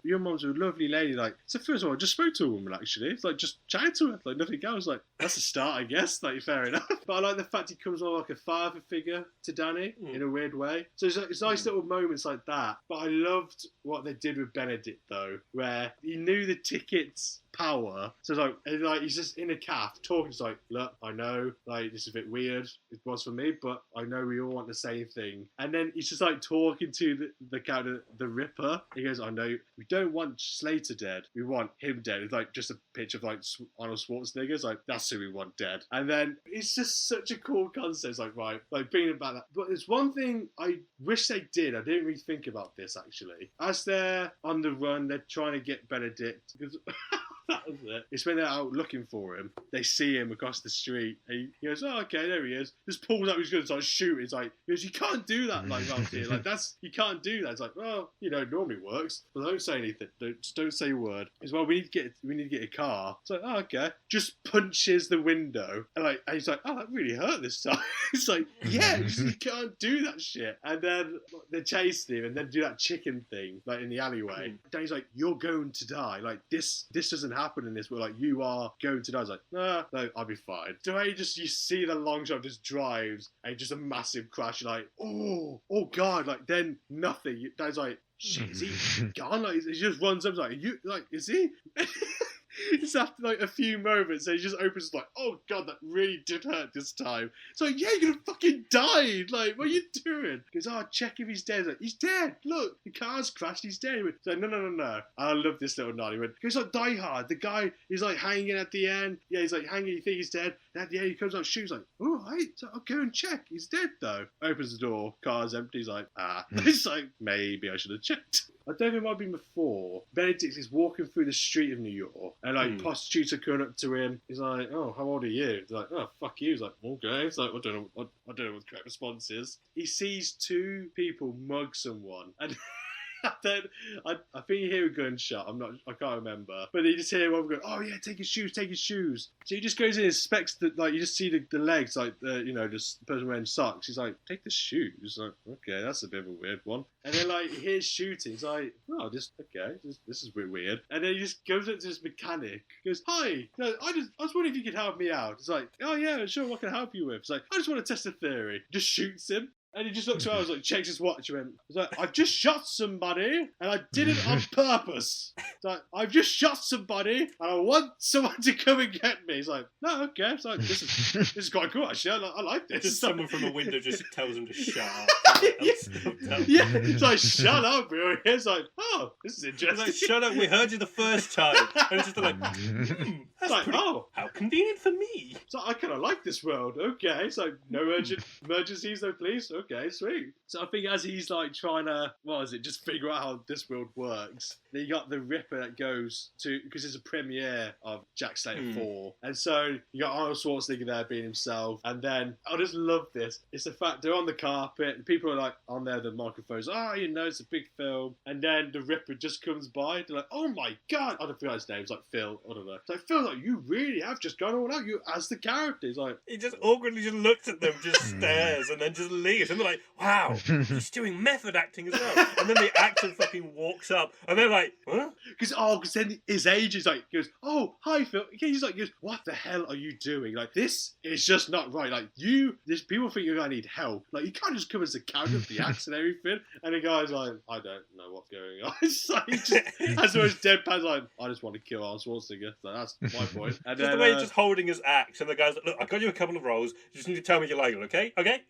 your mom's a lovely lady. Like it's the first one I just spoke to a woman actually. It's like just chatting to her, like nothing else. Like that's a start, I guess. Like fair enough. But I like the fact he comes on like a father figure to Danny in a weird way. So it's nice little moments like that. But I loved what they did with Benedict though, where he knew the ticket's power. So it's like he's just in a calf talking. It's like, look, I know, like this is a bit weird. It was for me, but I know we all want the same thing. And then he's just like talking to the character, the Ripper. He goes, I know we don't want Slater dead. We want him dead. It's like just a picture of like Arnold Schwarzenegger. It's like that's who we want dead. And then it's just such a cool concept. It's like right, like bringing about that. But there's one thing I wish they did. I didn't really think about this actually. As they're on the run, they're trying to get Benedict because. That was it. It's when they're out looking for him. They see him across the street. And he goes, oh, okay, there he is. Just pulls out, he's going to start shooting. It's like, he goes, you can't do that, like, around here. Like, you can't do that. It's like, well, it normally works. But don't say anything. Don't say a word. It's well, we need to get a car. It's like, oh, okay. Just punches the window. And he's like, oh, that really hurt this time. It's like, yeah, you can't do that shit. And then they chase him and then do that chicken thing, like, in the alleyway. Then he's like, you're going to die. Like, this doesn't happen in this, but like you are going to die. I was like, no, I'll be fine. So you see the long shot just drives and just a massive crash. You're like, oh god, like then nothing. That's like, shit, is he gone? Like he just runs up like, is he? It's after like a few moments, so he just opens like, oh god, that really did hurt this time. It's like, yeah, you're gonna fucking die. Like, what are you doing? He goes, check if he's dead. He's like, he's dead. Look, the car's crashed. He's dead. He's like, no. I love this little nod. He went, it's like Die Hard. The guy is like hanging at the end. Yeah, he's like hanging. You think he's dead. And at the end, he comes out, shoots like, all right. So I'll go and check. He's dead though. Opens the door. Car's empty. He's like, It's like, maybe I should have checked. I don't think it might have been before. Benedict is walking through the street of New York, and like prostitutes are coming up to him. He's like, "Oh, how old are you?" He's like, "Oh, fuck you." He's like, "Okay." He's like, I don't know what the correct response is. He sees two people mug someone, and then I think you hear a gunshot. I can't remember, but you just hear one go, "Oh yeah, take his shoes." So he just goes in and inspects you just see the legs, like just the person wearing socks. He's like, "Take the shoes." Like, okay, that's a bit of a weird one. And then he hears shooting. He's like, "Oh, this is a bit weird." And then he just goes up to this mechanic. He goes, "Hi, no, I was wondering if you could help me out." He's like, "Oh yeah, sure. What can I help you with?" He's like, "I just want to test a theory." Just shoots him. And he just looks around, like checks his watch. He's like, "I've just shot somebody, and I did it on purpose." It's like, "I've just shot somebody, and I want someone to come and get me." He's like, "No, okay." It's like, this is quite cool, actually. I like this. Just someone from a window just tells him to shut up. Yeah, it's like, "Shut up, bro." It's like, "Oh, this is interesting." It's like, "Shut up, we heard you the first time." And it's just like, that's like, how convenient for me. So I kind of like this world. Okay, it's like, no emergencies, no police. Okay, sweet. So I think as he's like trying to, just figure out how this world works, then you got the Ripper that goes to, because it's a premiere of Jack Slater 4. And so you got Arnold Schwarzenegger there being himself. And then, I just love this. It's the fact they're on the carpet, people are like on there, the microphones, it's a big film. And then the Ripper just comes by. They're like, oh my God. I don't forget his name. It's like Phil. I don't know. It's like, Phil, like, you really have just gone all out. You as the character. He's like, he just awkwardly just looks at them, just stares, and then just leaves. And they're like, wow, he's doing method acting as well. And then the actor fucking walks up, and they're like, what? Because then his agent goes, "Oh, hi, Phil." He's like, "What the hell are you doing? Like, this is just not right. Like, people think you're going to need help. Like, you can't just come as the character of the acts and everything." And the guy's like, "I don't know what's going on." So he just, as well as deadpan's like, "I just want to kill Arnold Schwarzenegger." So that's my point. And just then, the way he's just holding his axe, and the guy's like, "Look, I got you a couple of roles. You just need to tell me you like it, okay? Okay?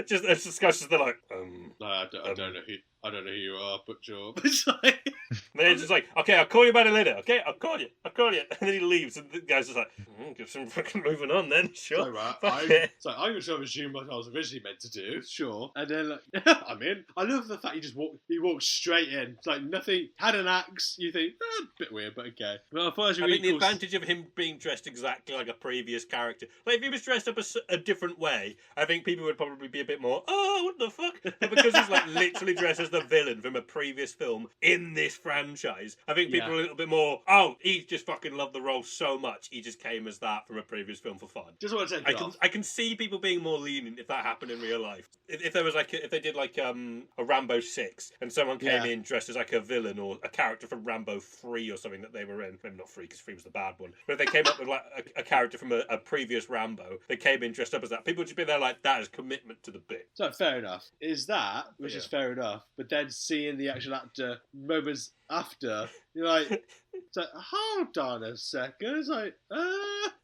Just as discussions, they're like, No, I don't know who. I don't know who you are, but sure. It's like, And then he's just like, okay, I'll call you about it later. Okay, I'll call you. And then he leaves, and the guy's just like, give some fucking moving on then, sure. So I'm going to assume what I was originally meant to do, sure. And then, like, I'm in. I love the fact he walked straight in. It's like nothing, had an axe, you think, a bit weird, but okay. Well, I think the advantage of him being dressed exactly like a previous character, like if he was dressed up a different way, I think people would probably be a bit more, oh, what the fuck? But because he's like literally dressed as the villain from a previous film in this franchise, I think people are a little bit more, oh, he just fucking loved the role so much, he just came as that from a previous film for fun. Just want to take it off. I can see people being more lenient if that happened in real life. If there was like if they did like a Rambo 6 and someone came in dressed as like a villain or a character from Rambo 3 or something that they were in, maybe not 3 because 3 was the bad one, but if they came up with like a character from a previous Rambo, they came in dressed up as that, people would just be there like, that is commitment to the bit. So fair enough. Is that, which is fair enough, but then seeing the actual actor moments after, you're like, it's like, hold on a second. It's like,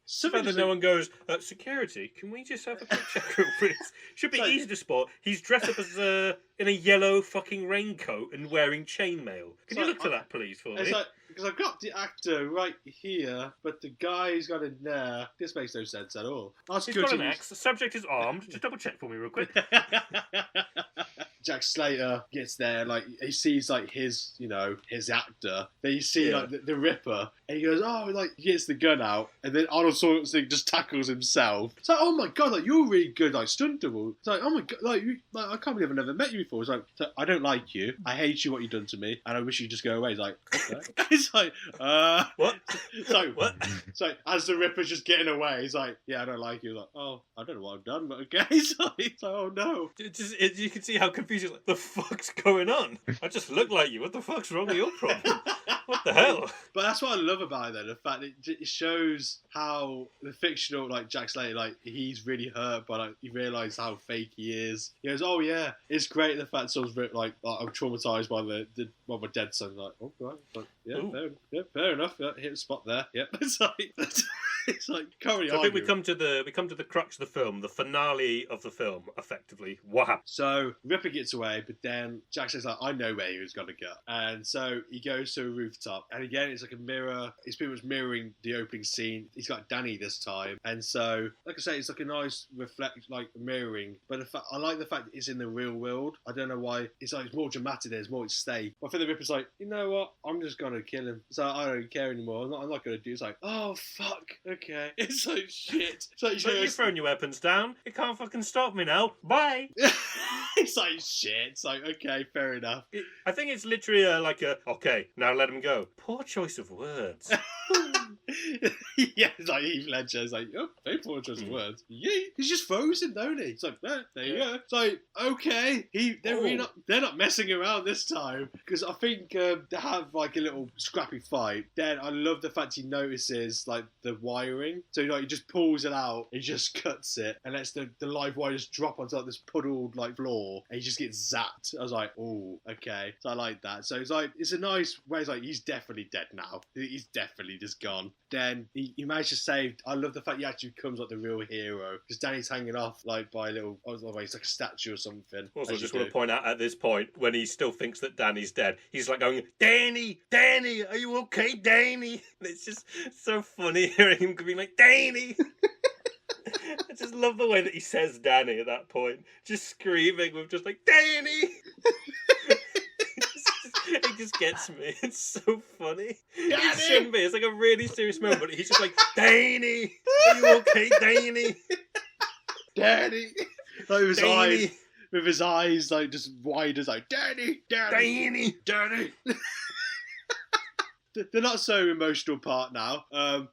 something that no one goes, security, can we just have a quick check over this? Should be easy to spot. He's dressed up as in a yellow fucking raincoat and wearing chainmail. Can you look to that, please, for me? It's like, because I've got the actor right here, but the guy's got it there. This makes no sense at all. He's got an axe. The subject is armed. Just double check for me real quick. Jack Slater gets there, like, he sees, like, his actor. Then you see, like, the Ripper, and he goes, oh, like, he gets the gun out, and then Arnold Schwarzenegger just tackles himself. It's like, oh my god, like, you're really good, like, stunt double. It's like, oh my god, like, I can't believe I've never met you before. It's like, I don't like you. I hate you, what you've done to me, and I wish you'd just go away. It's like, okay. It's like, what? What? So, as the Ripper's just getting away, he's like, yeah, I don't like you. Like, oh, I don't know what I've done, but okay. It's like, oh no. You can see how confused. Like, the fuck's going on? I just look like you. What the fuck's wrong with your problem? What the hell? But that's what I love about it, though. The fact it shows how the fictional, like, Jack Slater, like, he's really hurt, but like, he realised how fake he is. He goes, oh yeah, it's great the fact someone's like I'm traumatised by my dead son. Like, oh right, like, fair enough. Yeah, hit a spot there. Yep. It's like can't so I think we come to the crux of the film, the finale of the film, effectively. What happens? So Ripper gets away, but then Jack says, like, I know where he was going to go. And so he goes to a rooftop. And again, it's like a mirror. It's pretty much mirroring the opening scene. He's got Danny this time. And so, like I say, it's like a nice mirroring. But I like the fact that it's in the real world. I don't know why. It's like, it's more dramatic. There's more at stake. But I think the Ripper's like, you know what? I'm just going to kill him. So I don't care anymore. I'm not going to do it. It's like, oh, fuck. Okay. It's like, shit. So you've thrown your weapons down. It can't fucking stop me now. Bye. It's like, shit. It's like, okay, fair enough. I think it's literally okay, now let him go. Poor choice of words. Yeah, it's like Heath Ledger. It's like, oh, very poor choice of words. Yeah, he's just frozen, don't he? It's like, there you go. It's like, okay, they're not messing around this time, because I think they have like a little scrappy fight. Then I love the fact he notices like the wiring, so like he just pulls it out, he just cuts it, and lets the live wire just drop onto like this puddled like floor, and he just gets zapped. I was like, oh, okay. So I like that. So it's like, it's a nice way. It's like, he's definitely dead now. He's definitely just gone. Then he managed to save. I love the fact he actually becomes like the real hero, because Danny's hanging off like by a little. It's like a statue or something. Also, I just want to point out at this point, when he still thinks that Danny's dead, he's like going, Danny, are you okay, Danny? And it's just so funny hearing him being like, Danny. I just love the way that he says Danny at that point, just screaming with just like, Danny. It just gets me. It's so funny. Danny! It shouldn't be. It's like a really serious moment, but he's just like, Danny, are you okay, Danny? Danny. Like with his eyes like just wide as like, Danny. The not so emotional part now.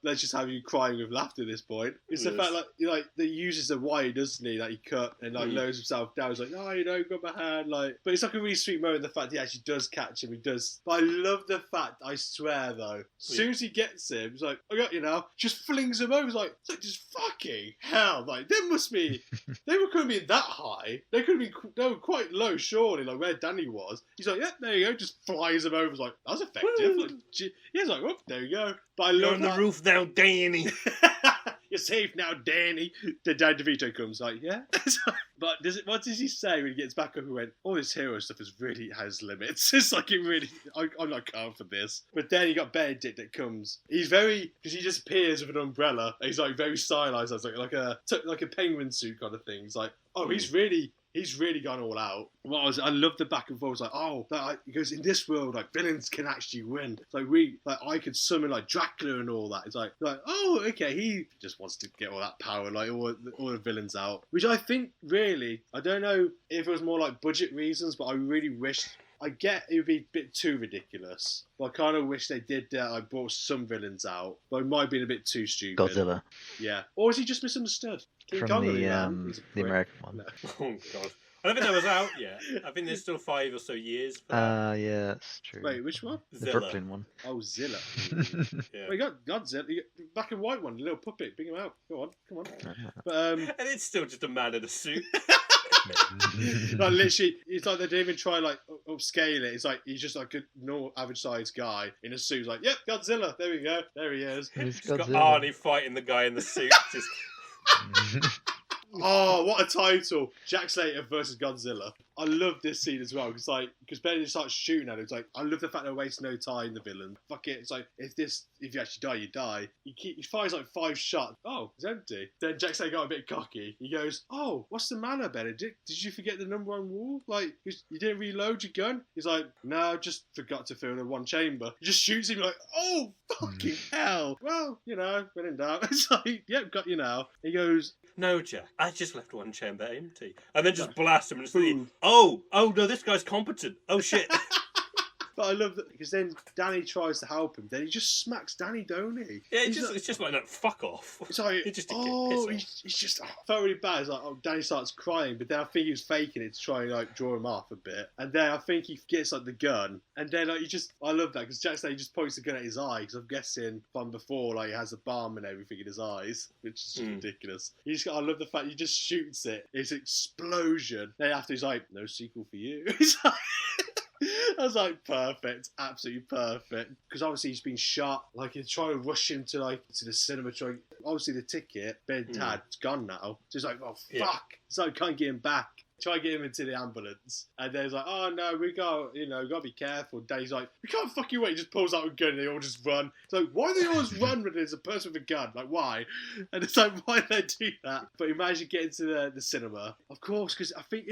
Let's just have you crying with laughter at this point. It's the fact like they uses the wire, doesn't he? That he cut and like lowers himself down. He's like, oh, got my hand. Like, but it's like a really sweet moment. The fact he actually does catch him. He does. But I love the fact. I swear though, as soon as he gets him, he's like, I got you now. Just flings him over. It's like just fucking hell. Like there must be. They were couldn't be that high. They could have been. They were quite low, surely. Like where Danny was. He's like, yeah, there you go. Just flies him over. It's like that was effective. Like, he's like, oh, there you go. But I love on the roof now, Danny. Yeah, safe now, Danny. Then Dan DeVito comes like, yeah. But what does he say when he gets back up? He went, all this hero stuff really has limits. It's like, I'm not calm for this. But then you got Benedict that comes. He's because he just appears with an umbrella. He's like very stylized, like a penguin suit kind of thing. He's like, oh, he's really gone all out. I love the back and forth. It's like, he goes, in this world, like, villains can actually win. It's like, I could summon, like, Dracula and all that. It's like, oh, okay, he just wants to get all that power, like, all the villains out. Which I think, really, I don't know if it was more, like, budget reasons, but I really wish... I get it would be a bit too ridiculous, but I kind of wish they did brought some villains out, but it might have been a bit too stupid. Godzilla. Yeah. Or is he just misunderstood? King From Kong, the the American one. No. Oh, God. I don't think that was out yet. I think there's still 5 or so years for that. Yeah, that's true. Wait, which one? The Zilla. Brooklyn one. Oh, Zilla. Yeah. Well, you got Godzilla. You got black and white one, the little puppet. Bring him out. Go on, come on. But And it's still just a man in a suit. like literally, it's like they didn't even try like upscale it. It's like he's just like a normal average sized guy in a suit. He's like, yep, Godzilla. There we go. There he is. Who's Just got Godzilla? Arnie fighting the guy in the suit. Just Oh, what a title! Jack Slater versus Godzilla. I love this scene as well because Benedict starts shooting at him. It's like, I love the fact they waste no time. The villain, fuck it. It's like if you actually die, you die. He fires like 5 shots. Oh, it's empty. Then Jack Slater got a bit cocky. He goes, "Oh, what's the matter, Benedict? Did you forget the number 1 rule? Like you didn't reload your gun?" He's like, "No, just forgot to fill the 1 chamber." He just shoots him like, "Oh, fucking hell!" Well, when in doubt, it's like, "Yep, got you now." He goes, no, Jack. I just left 1 chamber empty, and then just blast him and just Boom. oh no, this guy's competent. Oh shit. But I love that because then Danny tries to help him. Then he just smacks Danny, don't he? Yeah, it's just like, no, fuck off. It's like, He just he's just felt really bad. It's like, Danny starts crying, but then I think he was faking it to try and like draw him off a bit. And then I think he gets like the gun, and then like I love that because Jack Slater just points the gun at his eye because I'm guessing from before like he has a bomb and everything in his eyes, which is just ridiculous. I love the fact he just shoots it. It's an explosion. Then after he's like, "No sequel for you." He's like. I was like, perfect, absolutely perfect. Because obviously he's been shot. Like, he's trying to rush him to the cinema. Obviously the ticket, Ben Tad's gone now. So he's like, oh, fuck. Yeah. So I can't get him back. Try to get him into the ambulance. And then he's like, oh no, we got to be careful. Danny's like, we can't fucking wait. He just pulls out a gun and they all just run. It's like, why do they always run when there's a person with a gun? Like, why? And it's like, why do they do that? But he managed to get into the cinema. Of course, because I think,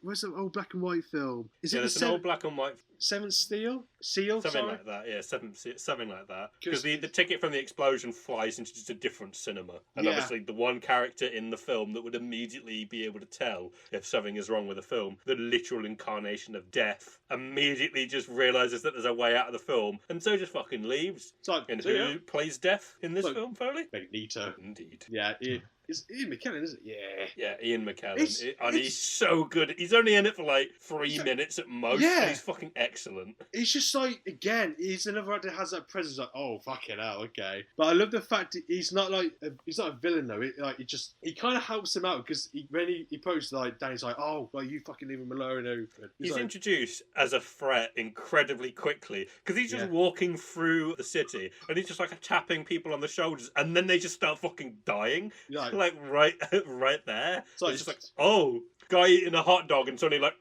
where's the old black and white film? Is it an old black and white Seventh Seal? Something like that, yeah, something like that. Because the ticket from the explosion flies into just a different cinema. And obviously the one character in the film that would immediately be able to tell if something is wrong with the film, the literal incarnation of death, immediately just realises that there's a way out of the film, and so just fucking leaves. Like, and who plays death in this Like, film, Foley? Magneto. Indeed. Yeah, it's Ian McKellen, isn't it? Yeah. Yeah, Ian McKellen. And he's so good. He's only in it for like 3 minutes at most. Yeah. But he's fucking excellent. It's just like, again, he's another actor that has that presence like, oh, fucking hell, okay. But I love the fact that he's not a villain though. He kind of helps him out because when he approaches like Danny's like, oh, like you fucking leave him alone and everything. He's like, introduced as a threat incredibly quickly because he's just walking through the city and he's just like tapping people on the shoulders and then they just start fucking dying. Like right there. So it's just like, oh, guy eating a hot dog and suddenly like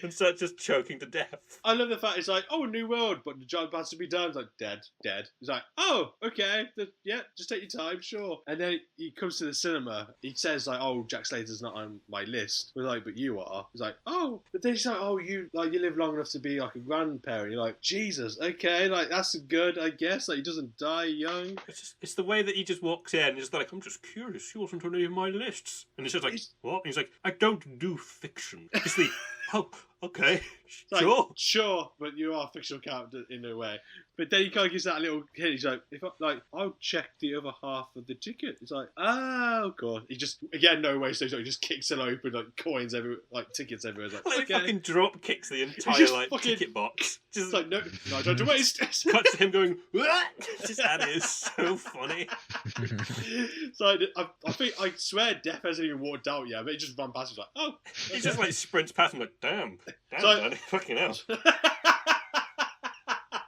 and starts just choking to death. I love the fact it's like, oh, a new world, but the job has to be done. It's like, dead. He's like, oh, okay, yeah, just take your time, sure. And then he comes to the cinema. He says like, oh, Jack Slater's not on my list. We're like, but you are. He's like, oh, but then he's like, oh, you live long enough to be like a grandparent. You're like, Jesus, okay, like that's good, I guess. Like he doesn't die young. It's the way that he just walks in and he's like, I'm just curious. He wasn't on any of my lists. And it's just like, what? And he's like, I don't do fiction. It's the, oh, okay, Like, sure. sure, but you are a fictional character in a way. But then he kind of gives that little hint. He's like, I'll check the other half of the ticket. It's like, oh, God. He just, again, no way, so he just kicks it open, like coins everywhere, like tickets everywhere. It's like, okay. Fucking drop kicks the entire fucking, ticket box. Just it's like, no, I don't want to waste. cuts to him going, that is so funny. So I swear Death hasn't even walked out yet, but he just ran past. He's like, oh. Okay. He just like sprints past him like, damn, So- Danny, fucking hell.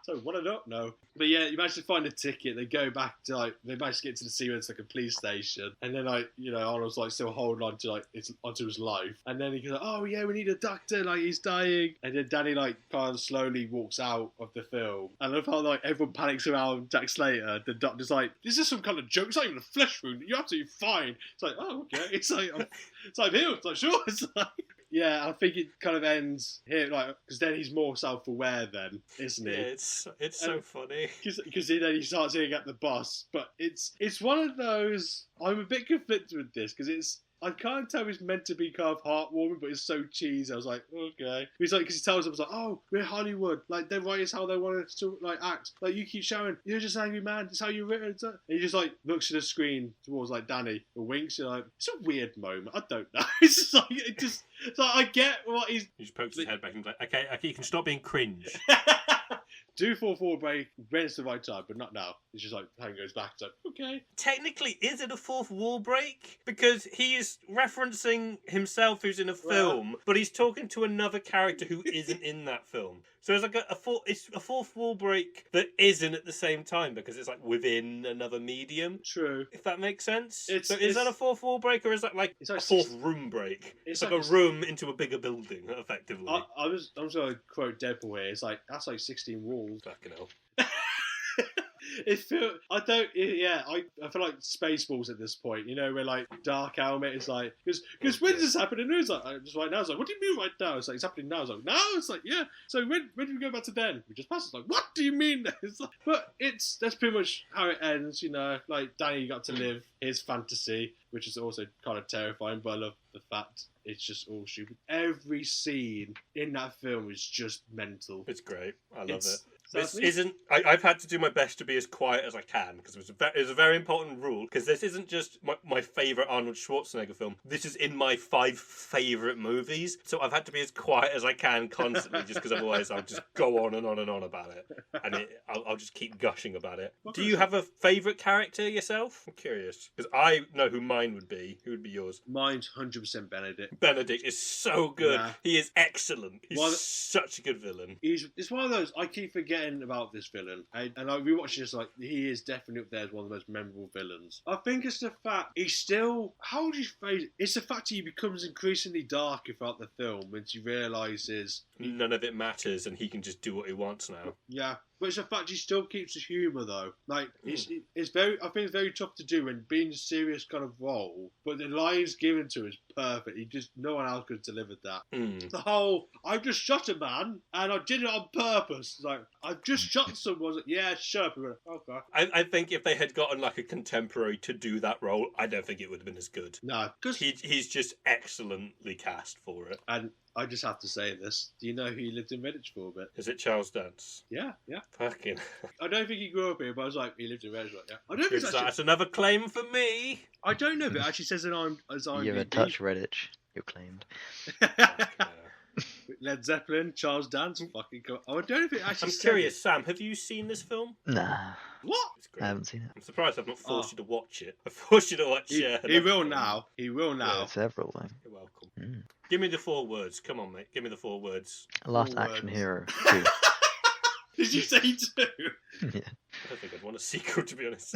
So what I don't know. But yeah, you manage to find a ticket. They go back to like they manage to get to the scene where it's like a police station, and then like Arnold's like still holding on to like onto his life, and then he goes, "Oh yeah, we need a doctor. Like he's dying." And then Danny like kind of slowly walks out of the film. I love how like everyone panics around Jack Slater. The doctor's like, "This is some kind of joke. It's not even a flesh wound. You're absolutely fine." It's like, "Oh okay." It's like I'm healed. It's like sure. It's like. Yeah, I think it kind of ends here, like because then he's more self-aware, then, isn't he? Yeah, it's so funny. Because then he starts hitting at the boss, but it's one of those. I'm a bit conflicted with this because I can't tell it's meant to be kind of heartwarming, but it's so cheesy. I was like, okay. He's like, because he tells them, like, oh, we're Hollywood. Like, they write us how they want us to, like, act. Like, you keep showing, you're just an angry man. That's how you're written. And he just, like, looks at the screen towards, like, Danny and winks. You're like, it's a weird moment. I don't know. It's just like, it's like, I get what he's... He just pokes his head back and like, okay, you can stop being cringe. Do 4-4 break when it's the right time, but not now. It's just like hand goes back. It's like, okay. Technically, is it a fourth wall break? Because he's referencing himself who's in a film, but he's talking to another character who isn't in that film. So it's like it's a fourth wall break that isn't at the same time because it's like within another medium. True. If that makes sense. So is that a fourth wall break or is that like a fourth room break? It's like a room into a bigger building, effectively. I was going to quote Deadpool here. It's like, that's like 16 walls. Fucking hell. I feel like Spaceballs at this point, where like Dark Helmet is like, because when does this happen? And it's like, just right now. It's like, what do you mean right now? It's like, it's happening now. It's like, now? It's like, yeah. So when do we go back to then? We just pass. It's like, what do you mean? It's like, but that's pretty much how it ends, like Danny got to live his fantasy, which is also kind of terrifying, but I love the fact it's just all stupid. Every scene in that film is just mental. It's great. I love it. This isn't. I've had to do my best to be as quiet as I can because it's a very important rule. Because this isn't just my favourite Arnold Schwarzenegger film. This is in my 5 favourite movies. So I've had to be as quiet as I can constantly, just because otherwise I'll just go on and on and on about it, and I'll just keep gushing about it. Do you have a favourite character yourself? I'm curious because I know who mine would be. Who would be yours? Mine's 100% Benedict. Benedict is so good. Yeah. He is excellent. He's such a good villain. It's one of those I keep forgetting about this villain, and I rewatching this, like he is definitely up there as one of the most memorable villains. I think it's the fact he's still, how would you phrase it? It's the fact he becomes increasingly darker throughout the film once he realises none of it matters and he can just do what he wants now. Yeah. But it's the fact he still keeps his humour though. Like it's very, I think it's very tough to do when being a serious kind of role, but the lines given to him is perfect. No one else could have delivered that. The whole, I just shot a man and I did it on purpose. It's like, I've just shot someone. Like, yeah, shut up. Okay. I think if they had gotten like a contemporary to do that role, I don't think it would have been as good. No, because he's just excellently cast for it. And I just have to say this. Do you know who lived in Redditch for a bit? Is it Charles Dance? Yeah. Fucking. I don't think he grew up here, but I was like, he lived in Redditch. Yeah. I don't think that's another claim for me. I don't know, but it actually says that I'm. You haven't touched Redditch. You're claimed. Led Zeppelin, Charles Dance, fucking go. I don't know if it actually. I'm curious, Sam. Have you seen this film? Nah. What? I haven't seen it. I'm surprised I've not forced you to watch it. I forced you to watch it. He will now. He will now. Yeah, several then. You're welcome. Give me the 4 words. Come on, mate. Give me the 4 words. Last Action Hero 2. Did you say 2? Yeah. I don't think I'd want a sequel, to be honest.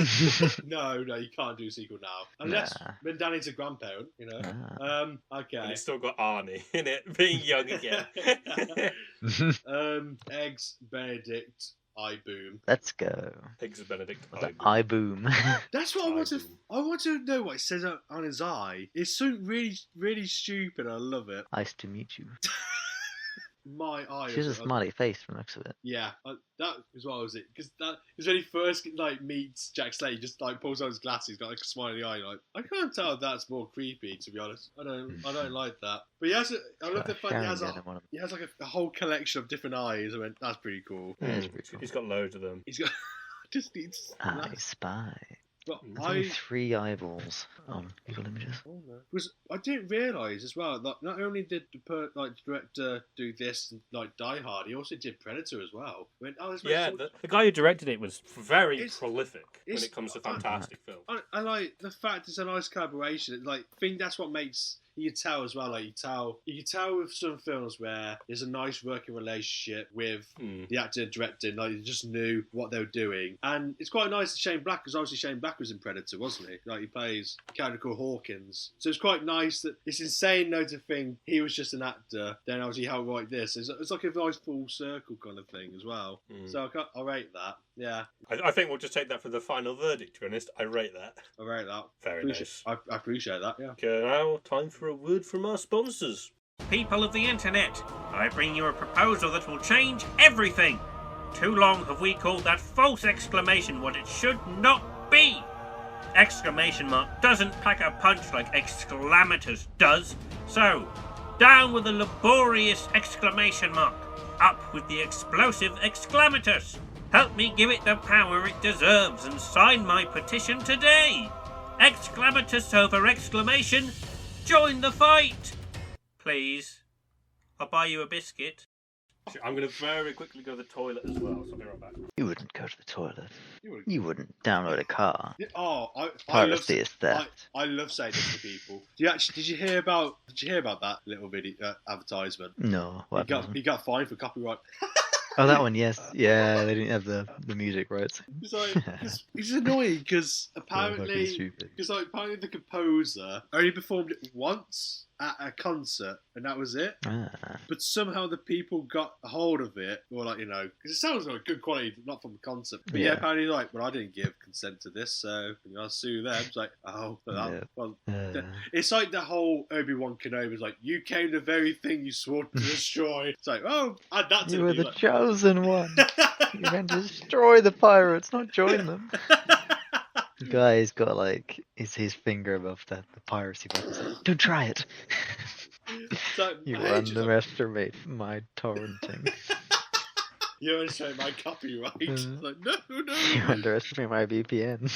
No, you can't do a sequel now. Unless when Danny's a grandparent, Okay. And it's still got Arnie in it, being young again. Eggs, Benedict, I boom. Let's go. Eggs Benedict, I boom. That's what I want to. I want to know what it says on his eye. It's so really, really stupid. I love it. Nice to meet you. My eye. She's a smiley face from the looks of it. Yeah, that is what I was it because when he first meets Jack Slater, he just pulls out his glasses, got a smiley eye. I can't tell if that's more creepy, to be honest. I don't like that. But I love the fact he has a whole collection of different eyes. I went, that's pretty cool. Yeah, that's pretty cool. He's got loads of them. He's got just needs. I spy. But There's 3 eyeballs on Google Images. Because I didn't realise as well that not only did the director do this and Die Hard, he also did Predator as well. The guy who directed it was very prolific when it comes to fantastic films. I like the fact it's a nice collaboration. I think that's what makes you can tell as well. Like you can tell with some films where there's a nice working relationship with the actor and director. Like they just knew what they were doing, and it's quite nice that Shane Black, because obviously Shane Black was in Predator, wasn't he? Like he plays a character called Hawkins, so it's quite nice that it's insane though to think he was just an actor. Then obviously how like this, it's like a nice full circle kind of thing as well. So I rate that. Yeah, I think we'll just take that for the final verdict. To be honest, I rate that. I rate that. Very nice. I appreciate that. Yeah. Okay, now time for a word from our sponsors. People of the internet, I bring you a proposal that will change everything. Too long have we called that false exclamation what it should not be. Exclamation mark doesn't pack a punch like exclamators does. So, down with the laborious exclamation mark. Up with the explosive exclamators. Help me give it the power it deserves and sign my petition today. Exclamatus over exclamation. Join the fight. Please. I'll buy you a biscuit. I'm going to very quickly go to the toilet as well, so I'll be right back. You wouldn't go to the toilet. You wouldn't download a car. Oh, Piracy is theft. I love saying this to people. Did you hear about that little video advertisement? No. He got fined for copyright. Oh, that one, yes. Yeah, they didn't have the music rights. It's like, it's annoying because apparently the composer only performed it once at a concert, and that was it. But somehow the people got a hold of it, or like, because it sounds like good quality, not from the concert. But yeah, apparently like, well, I didn't give consent to this, so I'll sue them. It's like, it's like the whole Obi-Wan Kenobi was like, you came the very thing you swore to destroy. It's like, add that to you were the chosen one. You're meant to destroy the pirates, not join them. The guy's got like his finger above the piracy button. Don't try it. You underestimate my torrenting. You underestimate my copyright. It's like, no. You underestimate my VPN.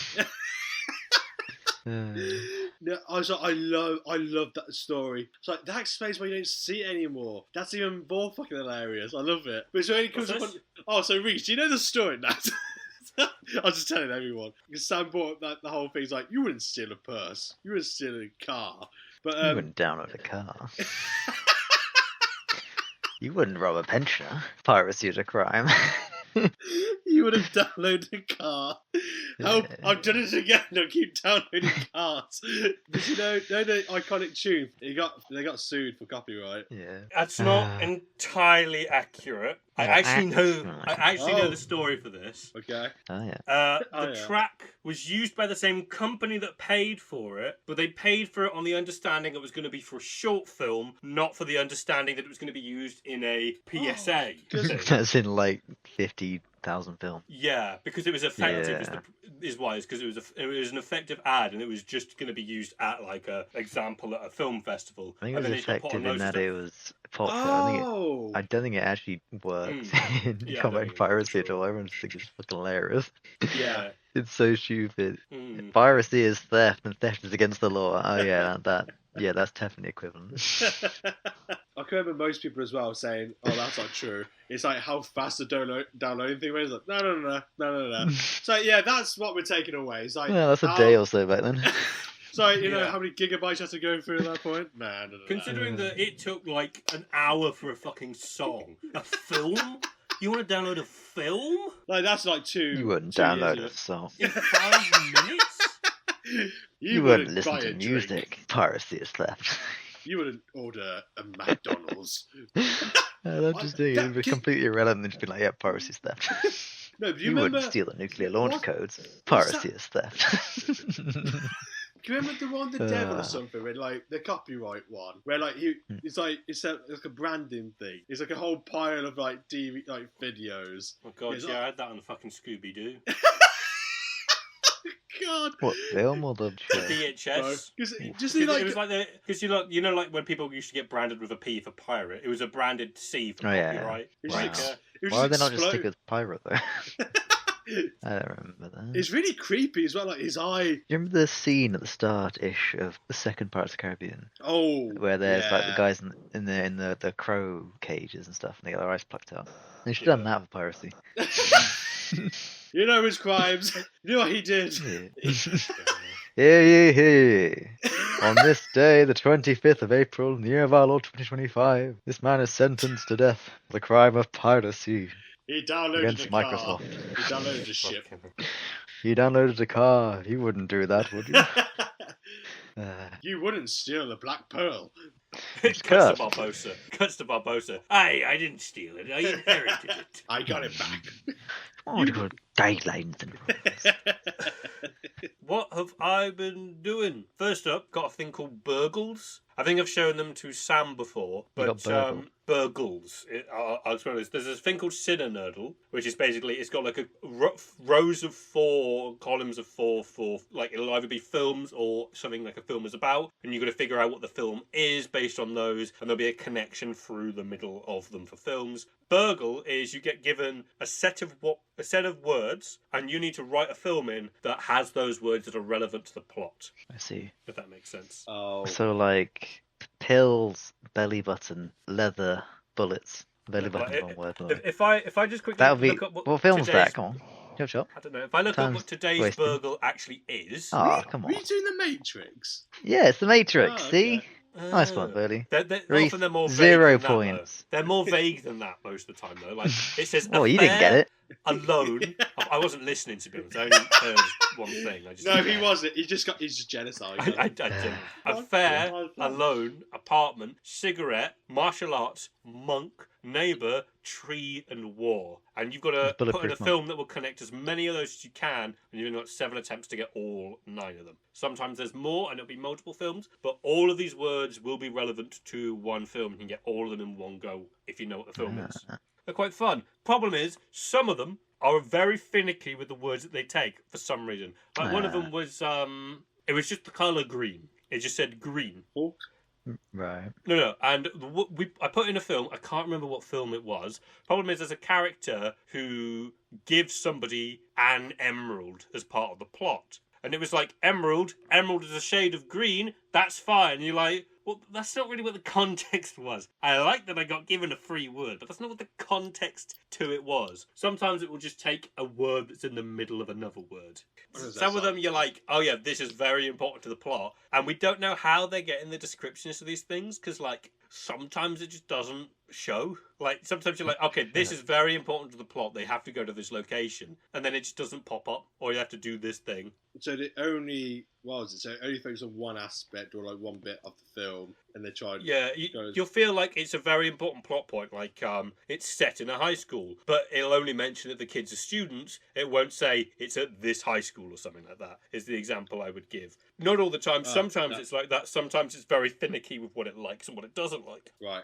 No, I love that story. It's like that explains why you don't see it anymore. That's even more fucking hilarious. I love it. But so when it comes up so Rhys, do you know the story in that? I was just telling everyone because Sam brought up the whole thing. He's like, you wouldn't steal a purse, you wouldn't steal a car, but you wouldn't download a car. You wouldn't rob a pensioner. Piracy is a crime. You would have downloaded a car. Help! I've done it again. I keep downloading cars. Did you know the iconic tune? They got sued for copyright. Yeah, that's not entirely accurate. I actually know the story for this. Okay. Oh yeah. The track was used by the same company that paid for it, but they paid for it on the understanding it was going to be for a short film, not for the understanding that it was going to be used in a PSA. That's in like 50,000 film. Yeah, because it was effective. Because it was an effective ad, and it was just going to be used at like a example at a film festival. I think it was effective in that it was popular. I don't think it actually worked in combating piracy at all. Everyone just thinks it's fucking hilarious. Yeah. It's so stupid. Piracy is theft, and theft is against the law. Oh yeah, that's definitely equivalent. I can remember most people as well saying, "Oh, that's not true." It's like how fast the downloading thing was. Like, no. So yeah, that's what we're taking away. It's like, that's a day or so back then. So you know how many gigabytes you have to go through at that point? Nah. Considering that it took like an hour for a fucking song, a film. You want to download a film? Like that's like two. You wouldn't download a song in 5 minutes. You wouldn't listen to music. Piracy is theft. You wouldn't order a McDonald's. I'm just doing it. It's completely irrelevant. And just be like, yeah, piracy is theft. No, but you wouldn't steal the nuclear launch codes. Piracy is theft. Do you remember the one, The Devil or something, where like the copyright one, where like it's like a branding thing. It's like a whole pile of like DVD, like videos. Oh god, I had that on the fucking Scooby Doo. God. What film or the show? VHS. It was like because you know like when people used to get branded with a P for pirate, it was a branded C for copyright. Wow. Why are they not just stick with pirate though? I don't remember that. It's really creepy as well, like his eye. You remember the scene at the start-ish of the second Pirates of the Caribbean? Oh, where there's like the guys in the crow cages and stuff, and they get their eyes plucked out. They should have done that with piracy. You know his crimes. You know what he did. Yeah. Hear ye, hear ye. On this day, the 25th of April, in the year of our Lord 2025, this man is sentenced to death for the crime of piracy He downloaded against the car. Microsoft. He downloaded the ship. He downloaded a car. You wouldn't do that, would you? You wouldn't steal the Black Pearl. It's Cuts to cursed. Barbosa. Cuts to Barbosa. I didn't steal it. I inherited it. I got it back. Oh, you got guidelines and rules. What have I been doing? First up, got a thing called burgles. I think I've shown them to Sam before, You but got burgled. burgles. I'll explain this. There's this thing called Cinernerdle, which is basically it's got like a rows of 4 columns of 4 like it'll either be films or something like a film is about, and you've got to figure out what the film is based on those, and there'll be a connection through the middle of them for films. Burgle is you get given a set of words, and you need to write a film in that has those words that are relevant to the plot. I see. If that makes sense. Oh. So, like, pills, belly button, leather, bullets. Belly button's one word. But If I just quickly that'll be. look up What film's today's- that? Come on. Chop chop. I don't know. If I look up Time's what today's wasted. burgle actually is. Oh, come Were on. you doing the Matrix? Yeah, it's the Matrix. Oh, See? okay. Nice one, Burley. Often they're more vague 0 than that, points. though. They're more vague than that most of the time, though. Like it says. Oh, you didn't get it. Alone. I wasn't listening to be honest. I only heard one thing. I just, No, he wasn't. He's just genocide. I didn't. Affair, alone, apartment, cigarette, martial arts, monk, neighbour, tree, and war. And you've got to put in a Bulletproof monk. film that will connect as many of those as you can, and you've got 7 attempts to get all 9 of them. Sometimes there's more, and it'll be multiple films, but all of these words will be relevant to one film. You can get all of them in one go if you know what the film is. They're quite fun. Problem is, some of them are very finicky with the words that they take for some reason. Like one of them was, it was just the colour green. It just said green. Hulk? Right. No, and I put in a film. I can't remember what film it was. Problem is, there's a character who gives somebody an emerald as part of the plot, and it was like emerald. Emerald is a shade of green. That's fine. And you're like, well, that's not really what the context was. I like that I got given a free word, but that's not what the context to it was. Sometimes it will just take a word that's in the middle of another word. What does that Some of them sound? you're like, oh yeah, this is very important to the plot. And we don't know how they're getting the descriptions of these things, because like sometimes it just doesn't show. Like sometimes you're like, okay, this is very important to the plot. They have to go to this location, and then it just doesn't pop up, or you have to do this thing. So it only only focus on one aspect or like one bit of the film, and they tried. Yeah, you'll feel like it's a very important plot point, like it's set in a high school, but it'll only mention that the kids are students. It won't say it's at this high school or something like that, is the example I would give. Not all the time. Sometimes it's like that. Sometimes it's very finicky with what it likes and what it doesn't like. Right.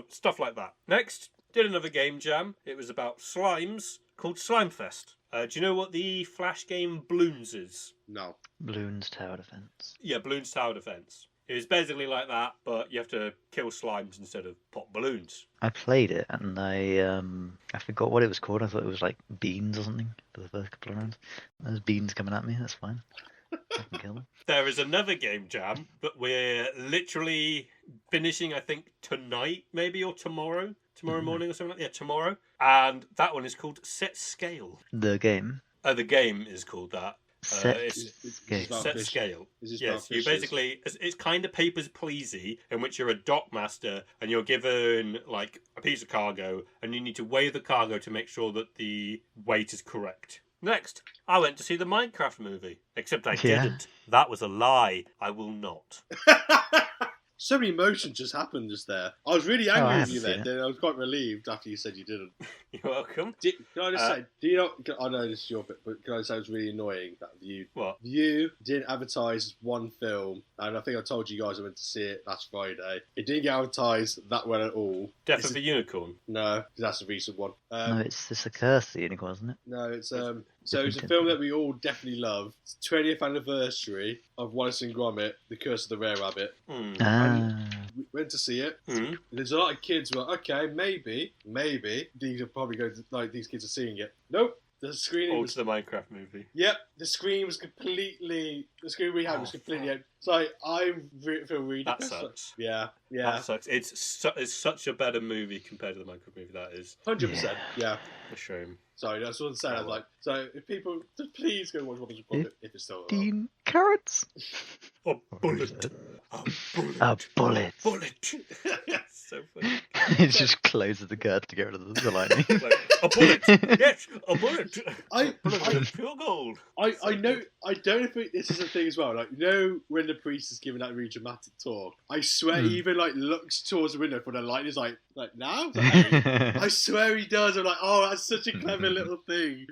Stuff like that. Next, did another game jam. It was about slimes called Slimefest. Do you know what the Flash game Bloons is? No. Balloons Tower Defense. Yeah, Bloons Tower Defense. It was basically like that, but you have to kill slimes instead of pop balloons. I played it and I forgot what it was called. I thought it was like beans or something for the first couple of rounds. There's beans coming at me. That's fine. I can kill them. There is another game jam, but we're literally finishing, I think, tonight, maybe, or tomorrow. Tomorrow morning or something like that. Yeah, tomorrow. And that one is called Set Scale. The game. The game is called that. Set it's Scale. about Set fish. Scale. Is this Yes, about you fishes? basically, it's kind of Papers, Pleasey, in which you're a dockmaster and you're given like a piece of cargo and you need to weigh the cargo to make sure that the weight is correct. Next, I went to see the Minecraft movie, except I Yeah. didn't. That was a lie. I will not. So many emotions just happened just there. I was really I angry with haven't you seen then. it. Then I was quite relieved after you said you didn't. You're welcome. Can I just say, do you know? I know this is your bit, but can I say it was really annoying that What? you didn't advertise one film, and I think I told you guys I went to see it last Friday. It didn't get advertised that well at all. Death It's of the Unicorn. No, 'cause that's a recent one. No, it's a curse of the unicorn, isn't it? No, it's so it's a film that we all definitely love. It's 20th anniversary of Wallace and Gromit: The Curse of the Rare Rabbit. Hmm. Ah. We went to see it. Hmm. There's a lot of kids who are okay, maybe these are probably going to, like, these kids are seeing it. Nope, the screening All was. to the Minecraft movie. Yep, the screen was completely. The screen we had was completely. fuck. So I feel really. That depressed. sucks. Yeah, That sucks. It's such a better movie compared to the Minecraft movie. That is 100%. Yeah. a shame. Sorry, that's what I'm saying. I was like, so if people, just please go watch Wallace and Gromit if it's still on. carrots? A Or is bullet. it- A bullet. A bullet. Bullet. So funny. He just closes the curtain to get rid of the lightning. Like, a bullet. Yes, a bullet. I- Bullet with pure gold. I know. I don't think this is a thing as well. Like, you know, when the priest is giving that really dramatic talk, I swear he even like looks towards the window for the light. He's like now. I swear he does. I'm like, oh, that's such a clever little thing.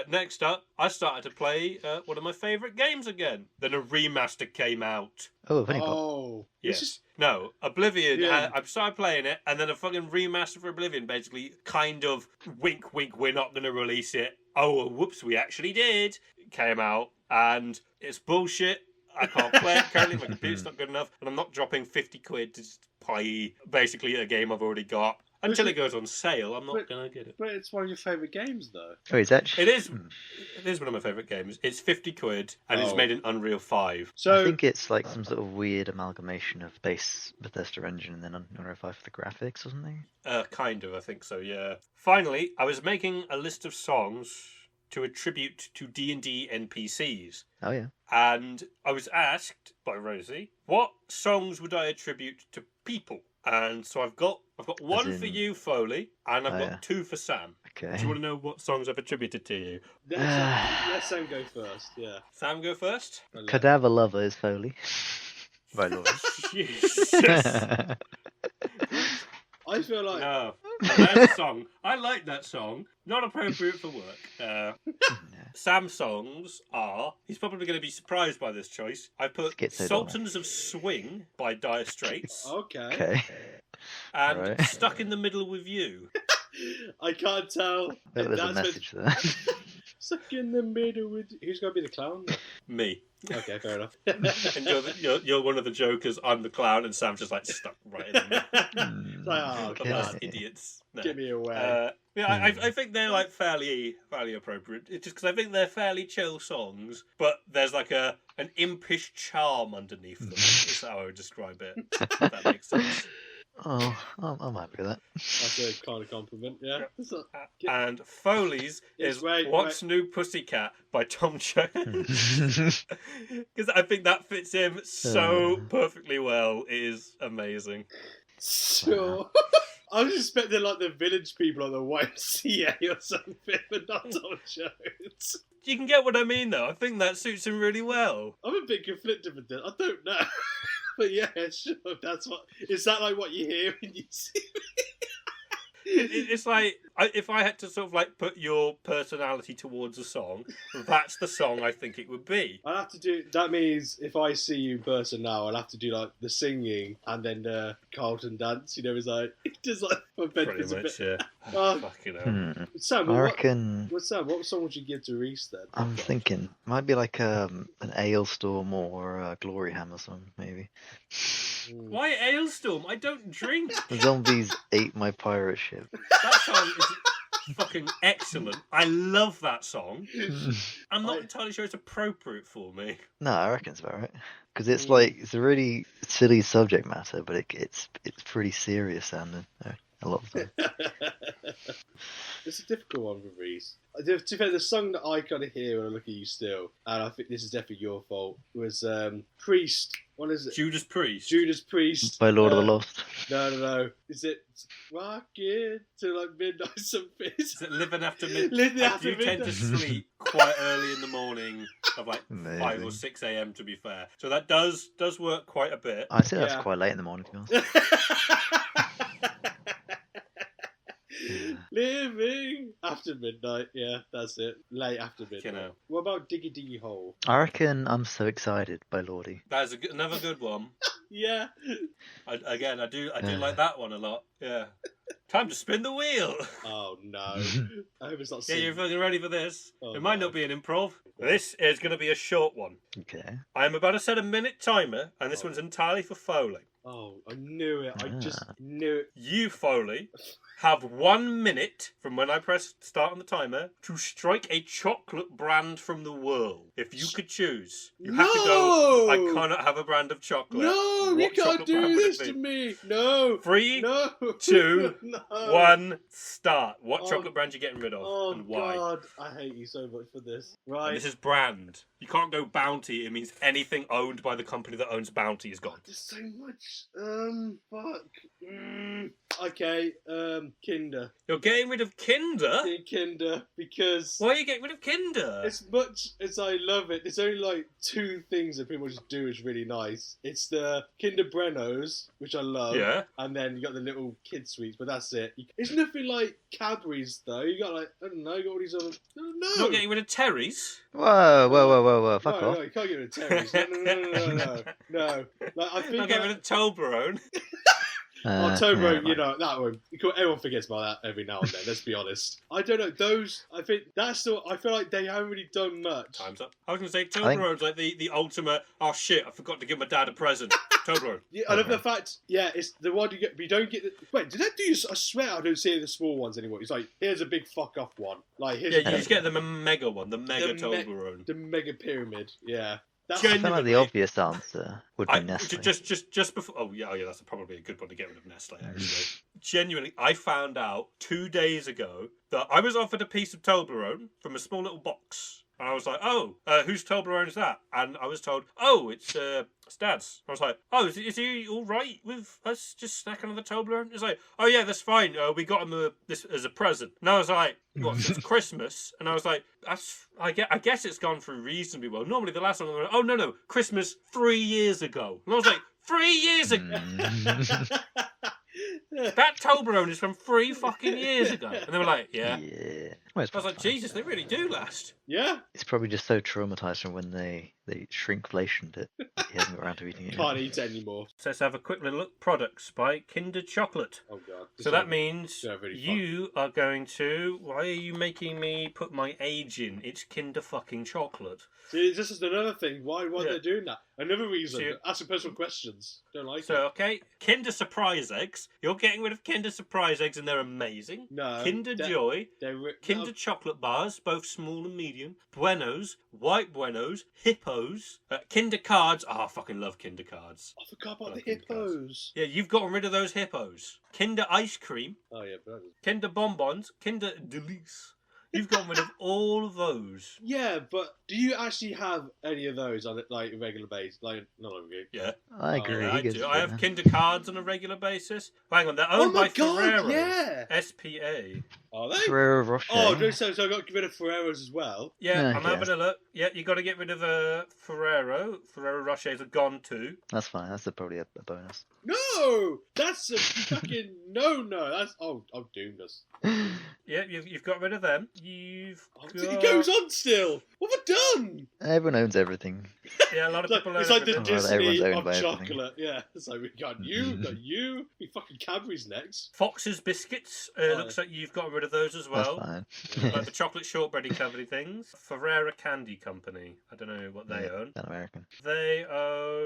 Next up, I started to play one of my favourite games again. Then a remaster came out. Oh, have any Oh, Yes. This is- No, Oblivion. Yeah. I started playing it, and then a fucking remaster for Oblivion basically kind of wink, wink, we're not going to release it. Oh, whoops, we actually did. It came out, and it's bullshit. I can't play it currently. My computer's not good enough, and I'm not dropping 50 quid to just play basically a game I've already got. Until it goes on sale, I'm not going to get it. But it's one of your favourite games, though. Oh, it's actually. It is one of my favourite games. It's 50 quid, and it's Oh. made in Unreal 5. So I think it's like some sort of weird amalgamation of base Bethesda engine and then Unreal 5 for the graphics or something. Kind of, I think so, yeah. Finally, I was making a list of songs to attribute to D&D NPCs. Oh, yeah. And I was asked by Rosie, what songs would I attribute to people? And so I've got one for in- you, Foley, and I've Oh, got yeah. 2 for Sam. Okay. Do you want to know what songs I've attributed to you? let Sam go first. Yeah. Sam, go first. Cadaver Lover is Foley. By Lord. Jesus. I feel like No. That song. I like that song. Not appropriate for work. Sam's songs are... He's probably going to be surprised by this choice. I put Schizo Sultans of Swing by Dire Straits okay. Okay. and Right. Stuck in the Middle with You. I can't tell. There's a That's message there. Stuck in the middle with. Who's going to be the clown? Me. Okay, fair enough. And you're one of the jokers, I'm the clown, and Sam's just like stuck right in the middle. It's like, oh, Of come those on. idiots. No. Get me away. Yeah, I think they're like fairly appropriate. It's just because I think they're fairly chill songs, but there's like an impish charm underneath them. Is how I would describe it. If that makes sense. Oh, I'm happy with that. That's a kind of compliment, yeah. It's not- And Foley's Yes, is wait, What's New Pussycat by Tom Jones. Because I think that fits him so perfectly well. It is amazing. Sure. I was expecting like the village people on the YMCA or something, but not Tom Jones. You can get what I mean, though. I think that suits him really well. I'm a bit conflicted with this. I don't know. But yeah, sure. That's what. Is that like what you hear when you see It's like, if I had to sort of like put your personality towards a song, that's the song I think it would be. I'll have to do. That means if I see you in person now, I'll have to do like the singing and then the Carlton dance. You know, it's like just like my Pretty bedroom's a much, bit. yeah. Oh. Fucking hell. Sam, I what, reckon Sam, what song would you give to Rhys then? I'm thinking might be like an Ailstorm or a Glory Hammer song, maybe. Why Ailstorm? I don't drink. The zombies ate my pirate ship. That song is fucking excellent. I love that song. I'm not entirely sure it's appropriate for me. No, I reckon it's about right. Because it's like it's a really silly subject matter, but it's pretty serious sounding. A lot of them. It's a difficult one with Rhys. To be fair, the song that I kind of hear when I look at you still, and I think this is definitely your fault, was Priest. What is it? Judas Priest. Judas Priest. By Lord of the Lost. No. Is it Rockin' to like midnight something? Is it Living After Midnight? Living I After do tend to Midnight. sleep quite early in the morning, of like 5 Amazing. or 6 a.m. to be fair. So that does work quite a bit. I say Yeah. that's quite late in the morning, to be honest. Living after midnight, yeah, that's it. Late after midnight. You know. What about Diggy Diggy Hole? I reckon I'm So Excited by Lordy. That is another good one. Yeah. I do like that one a lot. Yeah. Time to spin the wheel. Oh no. I hope it's not Yeah, you're singing. fucking ready for this. Oh, It might no. not be an improv. This is going to be a short one. Okay. I am about to set a minute timer, and this Oh. one's entirely for Foley. Oh, I knew it. I just Ah. knew it. You, Foley, have 1 minute from when I press start on the timer to strike a chocolate brand from the world. If you could choose, you have to go. I cannot have a brand of chocolate. No, you What can't chocolate do brand would it this be? to me. No. 3, No. 2, no. 1, start. What Oh, chocolate brand are you getting rid of Oh, and why? God. I hate you so much for this. And Right. this is brand. You can't go Bounty. It means anything owned by the company that owns Bounty is gone. There's so much. Fuck. Okay. Kinder. You're getting rid of Kinder? Kinder, because Why are you getting rid of Kinder? as much as I love it, there's only like 2 things that people just do is really nice. It's the Kinder Brennos, which I love. Yeah. And then you got the little kid sweets, but that's it. It's nothing like Cadbury's though. You got like, I don't know, you got all these other. No. Not getting rid of Terry's? Whoa. Fuck no, off. No, you can't get rid of Terry's. No. Like, I think Not getting rid of Toblerone? Toblerone, yeah, that one. Everyone forgets about that every now and then. Let's be honest. I don't know. Those, I think that's still. I feel like they haven't really done much. Time's up. I was going to say Toblerone's like the ultimate, oh shit, I forgot to give my dad a present. Toblerone. Yeah, I love the fact. Yeah, it's the one you get, but you don't get. Wait, did that do you? I swear I don't see the small ones anymore. It's like here's a big fuck off one. Like here's Yeah, you just get them a mega one, the mega Toblerone. the mega pyramid. Yeah. That's I feel like the obvious answer would be Nestle. Just before. Oh yeah, that's probably a good one to get rid of Nestle. Actually, genuinely, I found out 2 days ago that I was offered a piece of Toblerone from a small little box, and I was like, "Oh, whose Toblerone is that?" And I was told, "Oh, it's Dad's." I was like, "Oh, is he all right with us just snacking on the Toblerone?" He's like, "Oh yeah, that's fine. We got him this as a present." And I was like, "What? It's Christmas?" And I was like, I guess it's gone through reasonably well. Normally the last one, I'm like, oh no, Christmas 3 years ago. And I was like, 3 years ago. That Toblerone is from 3 fucking years ago. And they were like, yeah. Well, I was like, Jesus, they really do last. Yeah. It's probably just so traumatized from when they shrinkflationed it. He hasn't got around to eating it. Can't eat anymore. So let's have a quick little look. Products by Kinder Chocolate. Oh god. So that means really you are going to... Why are you making me put my age in? It's Kinder fucking chocolate. See, this is another thing. Why are they doing that? Another reason. So Asking personal questions. Don't like it. So, okay, Kinder Surprise Eggs. You're getting rid of Kinder Surprise Eggs and they're amazing. No. Kinder Joy. Kinder no. Chocolate Bars, both small and medium. Buenos. White Buenos. Hippos. Kinder Cards. Oh, I fucking love Kinder Cards. I forgot about I the love Kinder Cards. hippos. Yeah, you've gotten rid of those hippos. Kinder Ice Cream. Oh yeah, but Kinder Bonbons. Kinder Delice. You've gotten rid of all of those. yeah, but do you actually have any of those on like a regular basis? Like not on a Yeah. I agree. I he gets do. it, I have man. Kinder Cards on a regular basis. Hang on, they're owned by Ferrero. Yeah. SPA. Are they? Ferrero Rocher. Oh, so I got to get rid of Ferrero's as well. Yeah, Yeah, I'm having a look. Yeah, you got to get rid of Ferrero. Ferrero Rochers are gone too. That's fine. That's probably a bonus. No, that's a fucking no. That's I'm doomed us. Yeah, you've got rid of them. You've It goes on still. What have I done? Everyone owns everything. Yeah, a lot of people. It's like the everything. Everyone's Disney owned of by everything. chocolate. Yeah, it's like we got you, we fucking Cadbury's next. Fox's biscuits. Looks like you've got rid of those as well. That's fine. Like the chocolate shortbready covery things. Ferrera Candy Company. I don't know what they own. That American. They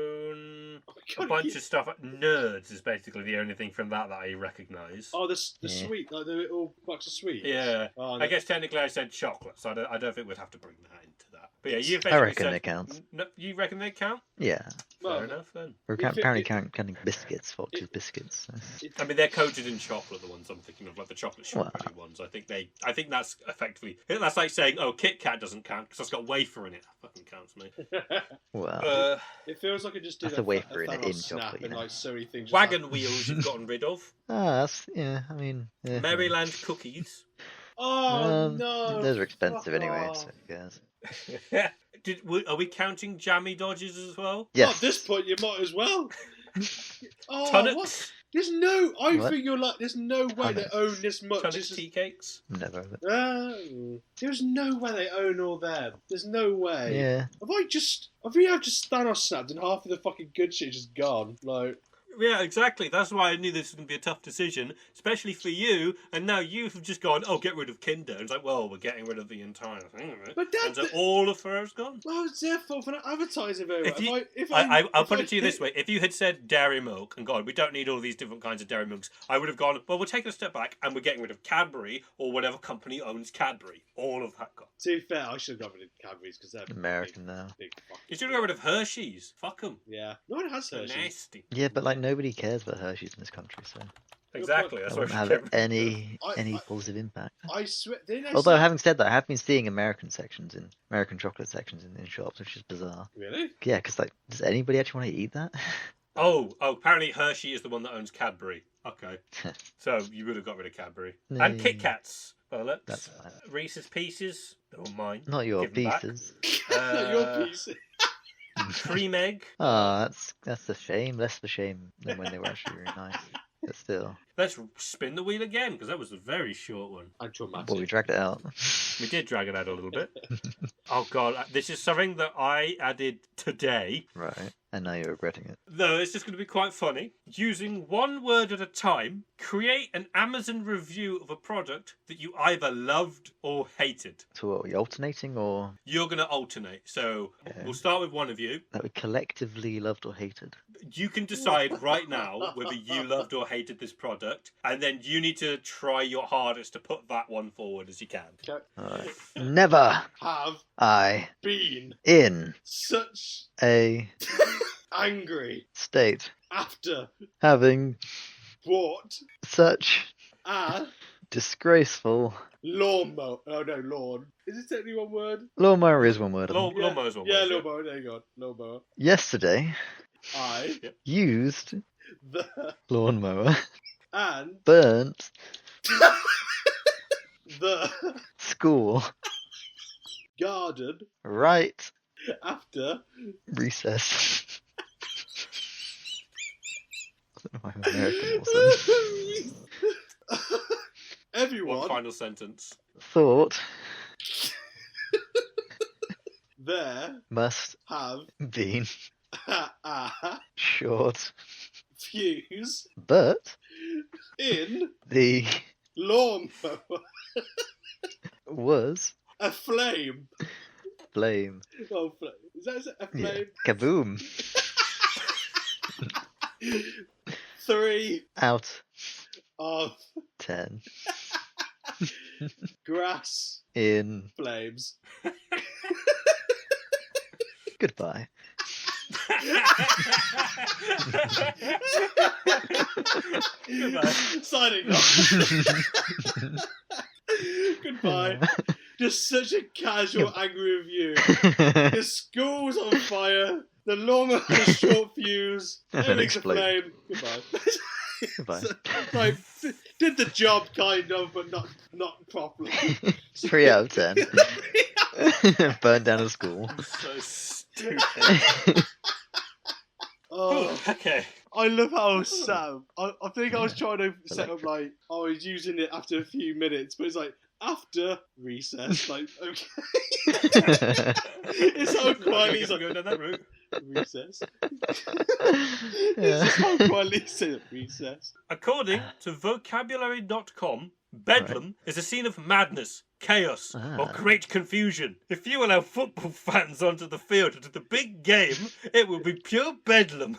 own a bunch of stuff. Nerds is basically the only thing from that I recognise. Oh, the sweet, like the little box of sweets. Yeah. Oh, I guess technically I said chocolate, so I don't think we'd have to bring that into that. But yeah, you've I basically reckon said, it counts. No, you reckon they count? Yeah. Well, Fair enough then. We're If it- apparently it- counting biscuits, Fox's biscuits. I mean, they're coated in chocolate. The ones I'm thinking of, like the chocolate shortbread Wow. ones. I think that's effectively. That's like saying, "Oh, Kit Kat doesn't count because it's got wafer in it." That fucking counts, mate. Well, it feels like I just did That's a wafer in it, Thanos in snap chocolate, you and know. like so many things. Wagon wheels you've gotten rid of. that's I mean, yeah. Maryland cookies. Oh no! Those are expensive Fuck anyway. off. So yes. Are we counting jammy dodges as well? Yes. At this point, you might as well. Oh, Tunnocks? what? There's no. I What? think you're like. There's no way they Tunnocks. own this much. Tunnocks tea cakes. Never. Heard of it. There's no way they own all them. There's no way. Yeah. Have we have just Thanos snapped and half of the fucking good shit just gone? Like, Yeah, exactly. That's why I knew this was going to be a tough decision, especially for you. And now you've just gone, oh, get rid of Kinder. It's like, well, we're getting rid of the entire thing of it. But And so all of Ferrero's gone. Well, it's their fault for not advertising very well. I'll put it to you this way. If you had said dairy milk and gone, we don't need all these different kinds of dairy milks, I would have gone, well, we'll take a step back and we're getting rid of Cadbury or whatever company owns Cadbury. All of that gone. To be fair, I should have got rid of Cadbury's because they're American now. big fucking You should have got rid of Hershey's. Fuck them. Yeah. No one has Hershey's. Nasty. Yeah, but like nobody cares about Hershey's in this country, so Exactly. it That's why won't we have should get rid of any positive impact. I swear. Didn't they Although say- having said that, I have been seeing American chocolate sections in shops, which is bizarre. Really? Yeah, because like, does anybody actually want to eat that? Oh, apparently Hershey is the one that owns Cadbury. Okay. So you would have got rid of Cadbury. And No. Kit Kats. Bollocks. That's fine. Reese's Pieces. They're all mine. Not your Give 'em back. pieces. Your piece. Cream egg. Oh, that's a shame. Less of a shame than when they were actually really nice. But still, Let's spin the wheel again, because that was a very short one. I'm traumatic. well, we dragged it out. We did drag it out a little bit. Oh, God. This is something that I added today. Right, and now you're regretting it. Though it's just going to be quite funny. Using one word at a time, create an Amazon review of a product that you either loved or hated. So what, are we alternating, or You're going to alternate. So Okay. we'll start with one of you. that we collectively loved or hated? You can decide right now whether you loved or hated this product, and then you need to try your hardest to put that one forward as you can. Okay. Alright. Never Have I been in such a angry state after having bought such a disgraceful lawnmower. Oh no, lawn. Is it technically one word? lawnmower is one word. I think. Lawnmower's one. Yeah, word, lawnmower. There you go. Lawnmower. Yesterday I used the lawnmower and burnt the school garden right after recess. I don't know why I'm American also. everyone One final sentence. Thought there must have been a short, fuse but in the lawnmower was a flame. flame. Oh, flame. Is that a Yeah. flame? Kaboom. 3 Out of 10 grass in flames. goodbye. Goodbye. Signing off. Goodbye. Just such a casual, angry review. The school's on fire. The lawnmower has a short fuse. And Everything's a explode. flame. Goodbye. Goodbye. Like, did the job kind of, but not properly. 3 out of 10. Burned down a school. So stupid. Oh, Okay. I love how Sam. I think I was trying to set up like I was using it after a few minutes, but it's like after recess. Like okay, it's so quietly. He's like going down that route. recess. Yeah. It's so quietly said recess. According to vocabulary.com, Bedlam is a scene of madness, chaos, or Ah. great confusion. If you allow football fans onto the field into the big game, it will be pure bedlam.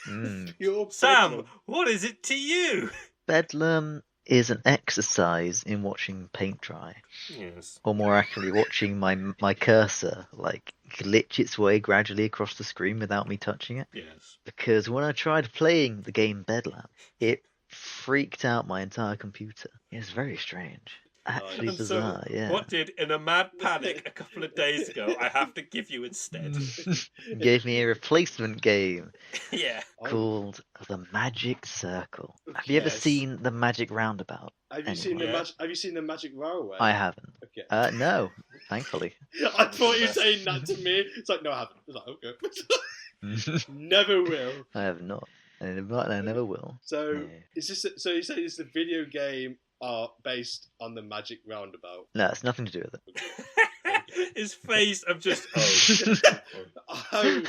Mm. Pure Sam, bedlam. what is it to you? Bedlam is an exercise in watching paint dry, Yes. or more accurately, watching my cursor like glitch its way gradually across the screen without me touching it. Yes. Because when I tried playing the game Bedlam, it freaked out my entire computer. It was very strange. Actually And so, bizarre, yeah. what did, in a mad panic a couple of days ago, I have to give you instead? Gave me a replacement game Yeah. called The Magic Circle. Have you ever Yes. seen The Magic Roundabout? Have you seen the Yeah. Have you seen the Magic Railway? I haven't. Okay. No, thankfully. I thought you were saying that to me. It's like no, I haven't. I was like okay. Never will. I have not. And I never will. So Yeah. is this? So you say it's the video game based on the Magic Roundabout? No, it's nothing to do with it. His face of just, Oh,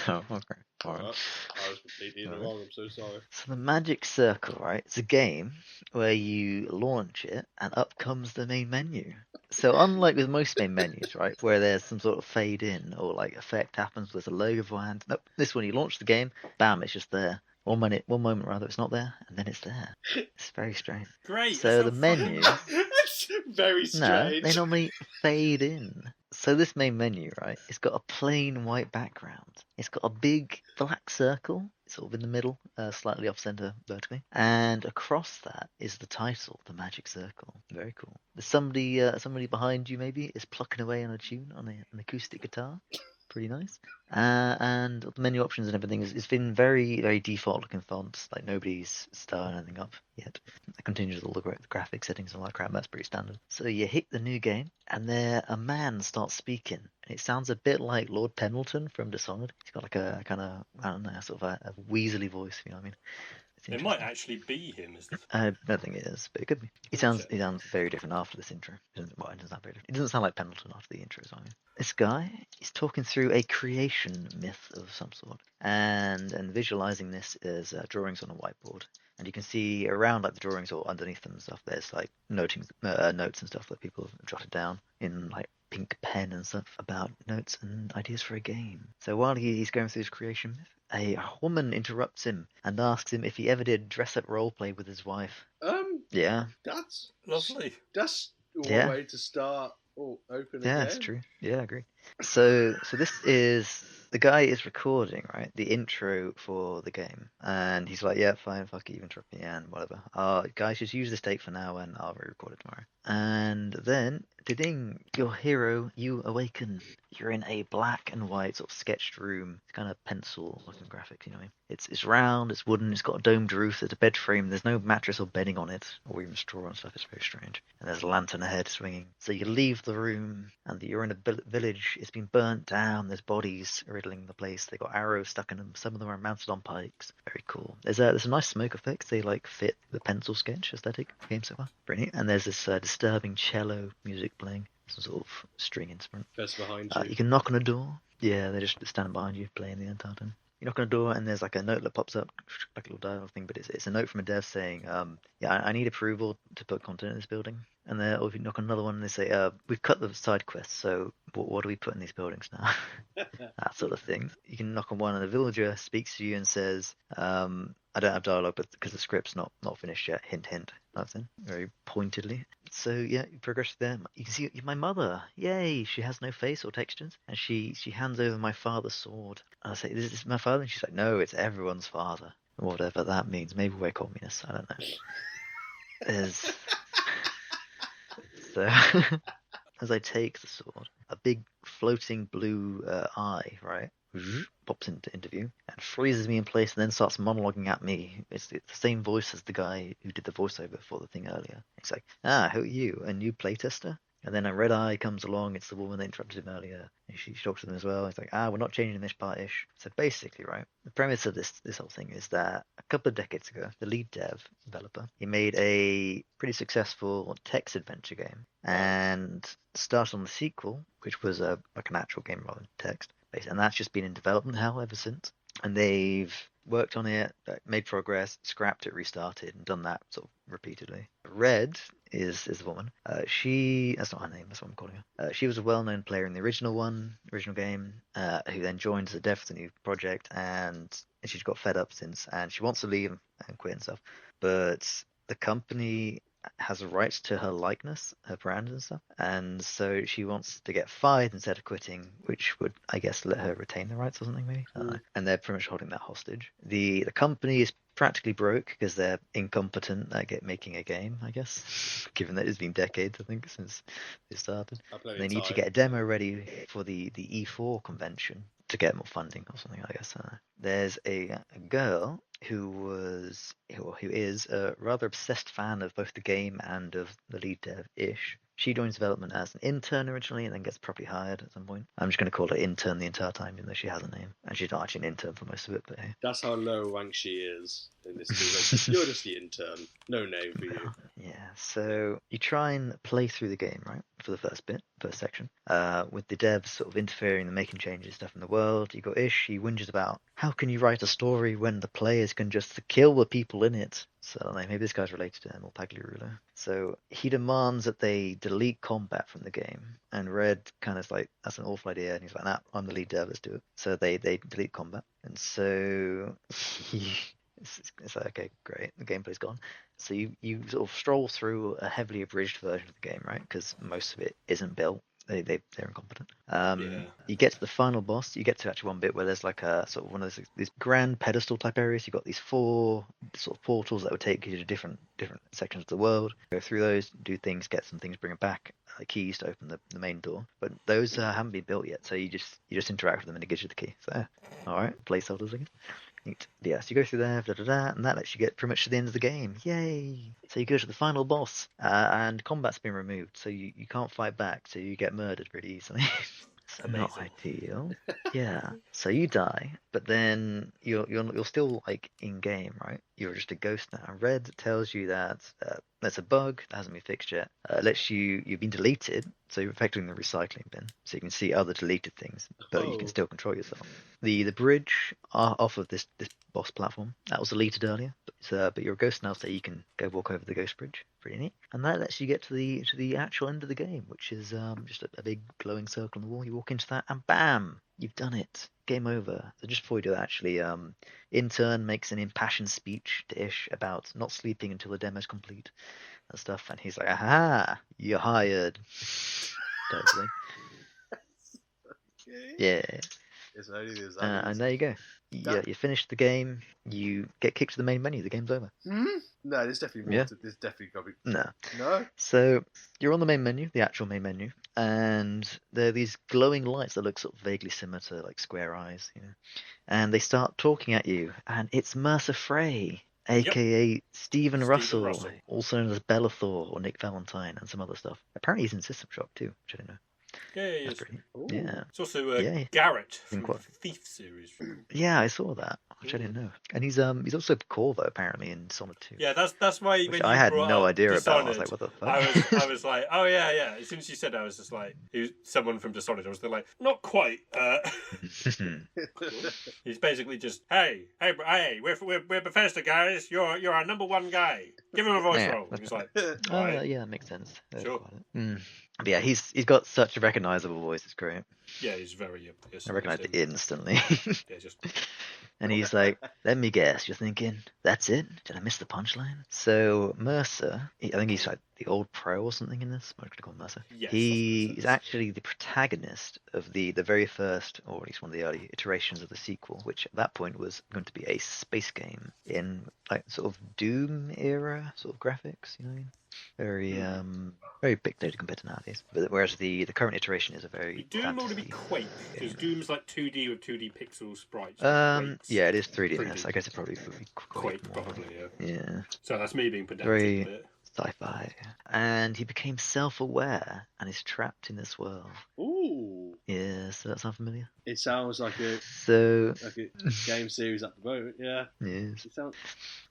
Oh, okay. for him. I was completely in the wrong. I'm so sorry. So the Magic Circle, right? It's a game where you launch it and up comes the main menu. So unlike with most main menus, right, where there's some sort of fade in or like effect happens with a logo behind. Nope, this one you launch the game, bam, it's just there. One moment rather, it's not there, and then it's there. It's very strange. Great. So that's the not fun. menu, That's very no, strange. they normally fade in. So this main menu, right, it's got a plain white background. It's got a big black circle, sort of in the middle, slightly off center vertically, and across that is the title, the Magic Circle. Very cool. There's somebody behind you maybe is plucking away on a tune on an acoustic guitar. Pretty nice. And the menu options and everything it's been very, very default looking fonts. Like nobody's started anything up yet. It continues all the graphic settings and all that crap. That's pretty standard. So you hit the new game, and there a man starts speaking. And it sounds a bit like Lord Pendleton from Dishonored. He's got like a kind of, I don't know, sort of a weaselly voice. You know what I mean? It might actually be him. I don't think it is, but it could be. He sounds very different after this intro. It doesn't sound very different. It doesn't sound like Pendleton after the intro song. This guy is talking through a creation myth of some sort, and visualizing this as drawings on a whiteboard. And you can see around like the drawings or underneath them and stuff. There's like notes and stuff that people have jotted down in like pink pen and stuff about notes and ideas for a game. So while he's going through his creation myth, a woman interrupts him and asks him if he ever did dress-up roleplay with his wife. Yeah. That's Lovely. That's one way to start or open a game. Yeah, it's true. Yeah, I agree. So this is the guy is recording, right, the intro for the game, and he's like, yeah, fine, fuck it, you interrupt me and whatever. Guys, just use this take for now, and I'll re-record it tomorrow. And then, ding, your hero, you awaken. You're in a black and white sort of sketched room. It's kind of pencil-looking graphics, you know what I mean? It's round, it's wooden, it's got a domed roof, there's a bed frame, there's no mattress or bedding on it, or even straw and stuff. It's very strange. And there's a lantern ahead swinging. So you leave the room, and you're in a village. It's been burnt down. There's bodies riddling the place. They got arrows stuck in them. Some of them are mounted on pikes. Very cool. There's a nice smoke effects. They like fit the pencil sketch aesthetic of the game so far. Brilliant. And there's this disturbing cello music playing. Some sort of string instrument. That's behind you. You can knock on a door. Yeah, they're just standing behind you playing the entire time. You knock on a door and there's like a note that pops up, like a little dialogue thing, but it's a note from a dev saying, I need approval to put content in this building. And or if you knock on another one and they say, we've cut the side quests, so what do we put in these buildings now? That sort of thing. You can knock on one and the villager speaks to you and says, I don't have dialogue but because the script's not finished yet. Hint, hint. That's in very pointedly. So yeah, you progress there. You can see my mother. Yay! She has no face or textures, and she hands over my father's sword. And I say, "Is this my father?" And she's like, "No, it's everyone's father." Whatever that means. Maybe we're communists. I don't know. There's so as I take the sword, a big floating blue eye, right, pops into view and freezes me in place and then starts monologuing at me. It's the same voice as the guy who did the voiceover for the thing earlier. It's like, who are you? A new playtester? And then a red eye comes along. It's the woman that interrupted him earlier. And she talks to them as well. It's like, we're not changing this part-ish. So basically, right, the premise of this whole thing is that a couple of decades ago, the lead developer, he made a pretty successful text adventure game and started on the sequel, which was like an actual game rather than text. And that's just been in development hell ever since. And they've worked on it, made progress, scrapped it, restarted, and done that sort of repeatedly. Red is the woman. That's not her name, that's what I'm calling her. She was a well-known player in the original game, who then joined as a dev for the new project, and she's got fed up since, and she wants to leave and quit and stuff. But the company has rights to her likeness, her brand and stuff, and so she wants to get fired instead of quitting, which would, I guess, let her retain the rights or something maybe. I don't know. And they're pretty much holding that hostage. The company is practically broke because they're incompetent at making a game, I guess, given that it's been decades, I think, since it started. They need to get a demo ready for the E4 convention to get more funding or something, I guess. There's a girl who is a rather obsessed fan of both the game and of the lead dev-ish. She joins development as an intern originally and then gets properly hired at some point. I'm just going to call her intern the entire time, even though she has a name. And she's not actually an intern for most of it, but hey. That's how low rank she is in this team. You're just the intern. No name for you. Yeah, so you try and play through the game, right, for the first section, with the devs sort of interfering and making changes stuff in the world. You got Ish, he whinges about how can you write a story when the players can just kill the people in it. So like, maybe this guy's related to Emil Pagliarulo. So he demands that they delete combat from the game, and Red kind of like, that's an awful idea, and he's like, nah, I'm the lead dev, let's do it. So they delete combat, and so he... It's like, okay, great, the gameplay's gone. So you sort of stroll through a heavily abridged version of the game, right? Because most of it isn't built. They're incompetent. Yeah. You get to the final boss. You get to actually one bit where there's like a sort of one of these grand pedestal type areas. You've got these 4 sort of portals that would take you to different sections of the world. Go through those, do things, get some things, bring it back. Keys to open the main door, but those haven't been built yet. So you just interact with them and it gives you the key. So all right, placeholders again. Neat. Yeah, so you go through there, and that lets you get pretty much to the end of the game. Yay! So you go to the final boss, and combat's been removed, so you can't fight back, so you get murdered pretty easily. So not ideal. Yeah. So you die, but then you're still like in game, right? You're just a ghost now. Red tells you that there's a bug that hasn't been fixed yet. Lets you've been deleted, so you're effectively in the recycling bin, so you can see other deleted things, but you can still control yourself. The bridge off of this boss platform that was deleted earlier, but you're a ghost now, so you can go walk over the ghost bridge. Pretty neat. And that lets you get to the actual end of the game, which is just a big glowing circle on the wall. You walk into that, and bam, you've done it. Game over. So just before we do that, actually, intern makes an impassioned speech to Ish about not sleeping until the demo's complete and stuff, and he's like, "Aha, you're hired." Totally. Yeah. It's only the And there you go. You finish the game. You get kicked to the main menu. The game's over. No, there's definitely more. There's definitely got to be. No. So you're on the main menu, the actual main menu, and there are these glowing lights that look sort of vaguely similar to like square eyes, you know. And they start talking at you, and it's Mercer Frey, aka Stephen Russell, also known as Bellathor or Nick Valentine, and some other stuff. Apparently he's in System Shock too, which I didn't know. Yeah, yeah. It's also Garrett from the Thief series. Yeah, I saw that, which I didn't know. And he's also Corvo apparently in Dishonored 2. Yeah, that's why when I had no idea Dishonored, about. I was like, what the fuck? I was like, oh yeah. As soon as you said, I was just like, who's someone from Dishonored? I was like, not quite. He's basically just, hey, we're Bethesda guys. You're our number one guy. Give him a voice role. And he's like, right. Yeah, that makes sense. Sure. But yeah, he's got such a recognizable voice. It's great. Yeah, he's very. I recognized it instantly. Yeah, just. And he's like, let me guess, you're thinking, that's it? Did I miss the punchline? So Mercer, I think he's like the old pro or something in this. I'm going to call him Mercer. Yes, he is actually the protagonist of the very first, or at least one of the early iterations of the sequel, which at that point was going to be a space game in like sort of Doom era sort of graphics, you know what I mean? Very big data compared to nowadays. But whereas the current iteration is a very Doom ought to be Quake, because Doom's like 2D with 2D pixel sprites. Yeah, it is 3D. I guess it probably would be Quake probably, yeah. So that's me being pedantic Very a bit. Sci-fi. And he became self-aware and is trapped in this world. Ooh. Yeah, so that sound familiar? It sounds like a game series at the moment, yeah. Yes. It sounds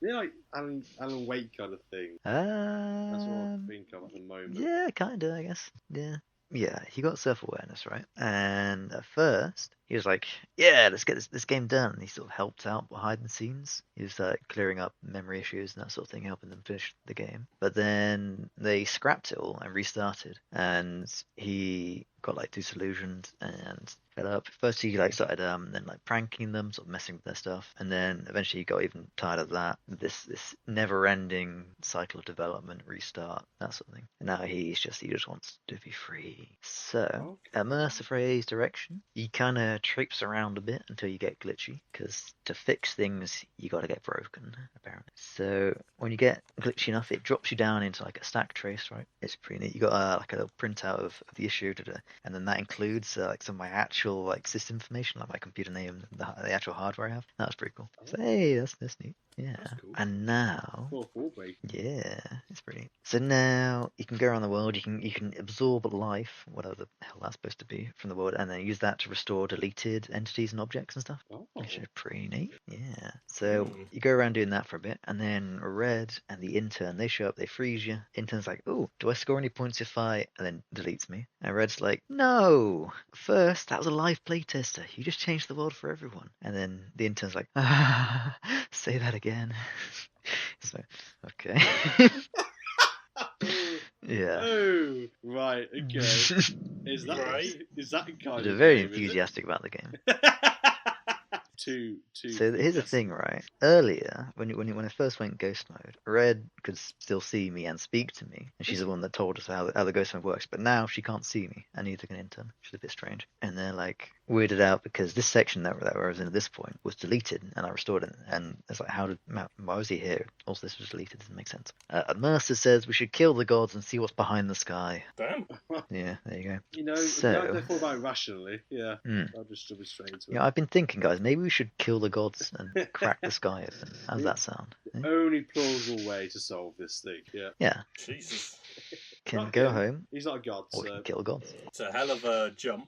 like Alan Wake kind of thing. That's what I think of at the moment. Yeah, kinda, I guess. Yeah. Yeah, he got self-awareness, right? And at first, he was like, yeah, let's get this game done. And he sort of helped out behind the scenes. He was clearing up memory issues and that sort of thing, helping them finish the game. But then they scrapped it all and restarted. And he got like disillusioned and fed up. First he started then pranking them, sort of messing with their stuff. And then eventually he got even tired of that. This never-ending cycle of development, restart, that sort of thing. And now he just wants to be free. So, at Mercer Frey's direction, you kind of traipse around a bit until you get glitchy, because to fix things, you got to get broken, apparently. So, when you get glitchy enough, it drops you down into like a stack trace, right? It's pretty neat. You got like a little printout of the issue, and then that includes some of my actual system information, like my computer name, the actual hardware I have. That was pretty cool. So, hey, that's neat. Yeah. Cool. And now, yeah, it's pretty neat. So now you can go around the world. You can absorb life, whatever the hell that's supposed to be, from the world, and then use that to restore, delete deleted entities and objects and stuff. Oh. Which is pretty neat. Yeah. So Hmm. you go around doing that for a bit, and then Red and the intern, they show up, they freeze you. Intern's like, oh, do I score any points if I... And then deletes me. And Red's like, no! First, that was a live playtester. You just changed the world for everyone. And then the intern's like, say that again. So, okay. Yeah. Oh, right, okay. Is that Right. Is that kind They're of very game, is it? enthusiastic about the game. Too. So here's the yes. thing, right? Earlier, when I first went ghost mode, Red could still see me and speak to me, and she's the one that told us how the ghost mode works. But now she can't see me, and neither can Intern, which is a bit strange. And they're like weirded out because this section that I was in at this point was deleted, and I restored it. And it's like, why was he here? Also, this was deleted. Doesn't make sense. Mercer says we should kill the gods and see what's behind the sky. Damn. Yeah, there you go. You know, So- they thought about it rationally. Yeah, Mm. I'll just jump straight into it. Yeah, I've been thinking, guys, maybe we should kill the gods and crack the sky open. How's that sound? Only plausible way to solve this thing. Yeah, Yeah, Jesus. can Not go him. home he's not a god, or we so can kill the gods. It's a hell of a jump.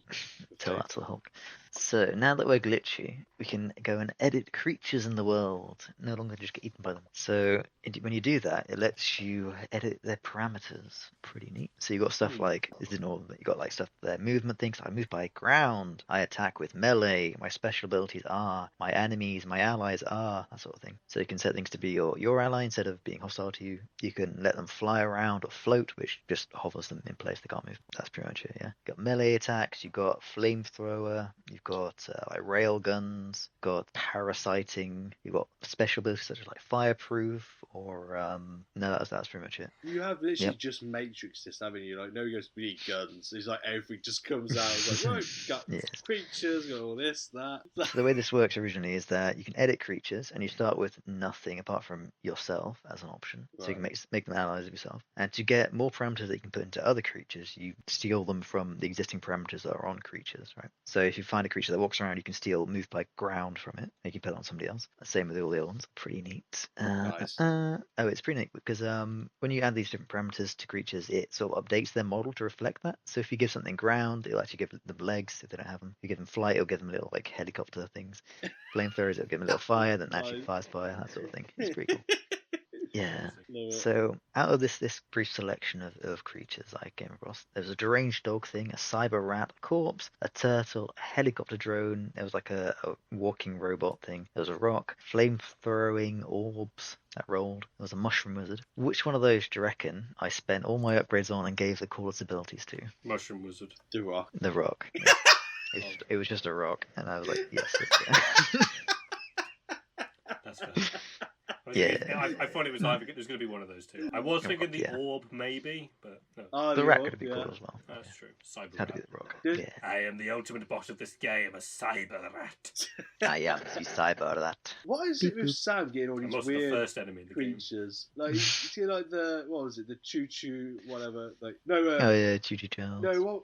Tell that to the Hulk. So now that we're glitchy, we can go and edit creatures in the world, no longer just get eaten by them. So when you do that, it lets you edit their parameters. Pretty neat. So you got stuff like, this isn't all of it, you got like stuff, their movement things. I move by ground, I attack with melee, my special abilities are, my enemies, my allies are, that sort of thing. So you can set things to be your ally instead of being hostile to you. You can let them fly around or float, which just hovers them in place, they can't move. That's pretty much it, yeah. Got melee attacks, you've got flamethrower, you've got like rail guns, got parasiting, you've got special abilities such as like fireproof or no, that's pretty much it. you have literally Yep. just Matrix this, haven't you? Like, no, he goes, we need guns. It's like everything just comes out. It's like, right, got Yes. creatures, got all this, that. So the way this works originally is that you can edit creatures and you start with nothing apart from yourself as an option. So you can make them allies of yourself. And to get more parameters that you can put into other creatures, you steal them from the existing parameters that are on creatures, right? So if you find a creature that walks around, you can steal move by ground from it. You can put it on somebody else. Same with all the other ones. Pretty neat. Nice. Oh, it's pretty neat because when you add these different parameters to creatures, it sort of updates their model to reflect that. So if you give something ground, it'll actually give them legs if they don't have them. If you give them flight, it'll give them little like helicopter things. Flamethrowers, it'll give them a little fire, then actually Nice. fires fire, that sort of thing. It's pretty cool. Yeah. Love it. So out of this brief selection of creatures I came across, there was a deranged dog thing, a cyber rat, a corpse, a turtle, a helicopter drone. There was like a walking robot thing. There was a rock, flame throwing orbs that rolled. There was a mushroom wizard. Which one of those do you reckon I spent all my upgrades on and gave the coolest abilities to? Mushroom wizard. The Rock. The rock. Yeah. It was just a rock, and I was like, yes. That's fair. Yeah. I thought it was going to be one of those two. I was thinking the Yeah. orb, maybe, but no. Oh, The rat Orb, could be yeah. cool as well. That's true. Cyber Had to rat. be the rock. Good. Yeah. I am the ultimate boss of this game, a cyber rat. I am the cyber that. What is it with Sam getting all I'm these also the weird first enemy in the game. creatures? Like, you see, like what was it? The Choo Choo, whatever. Like, no, Oh yeah, Choo Choo Charles. no, what?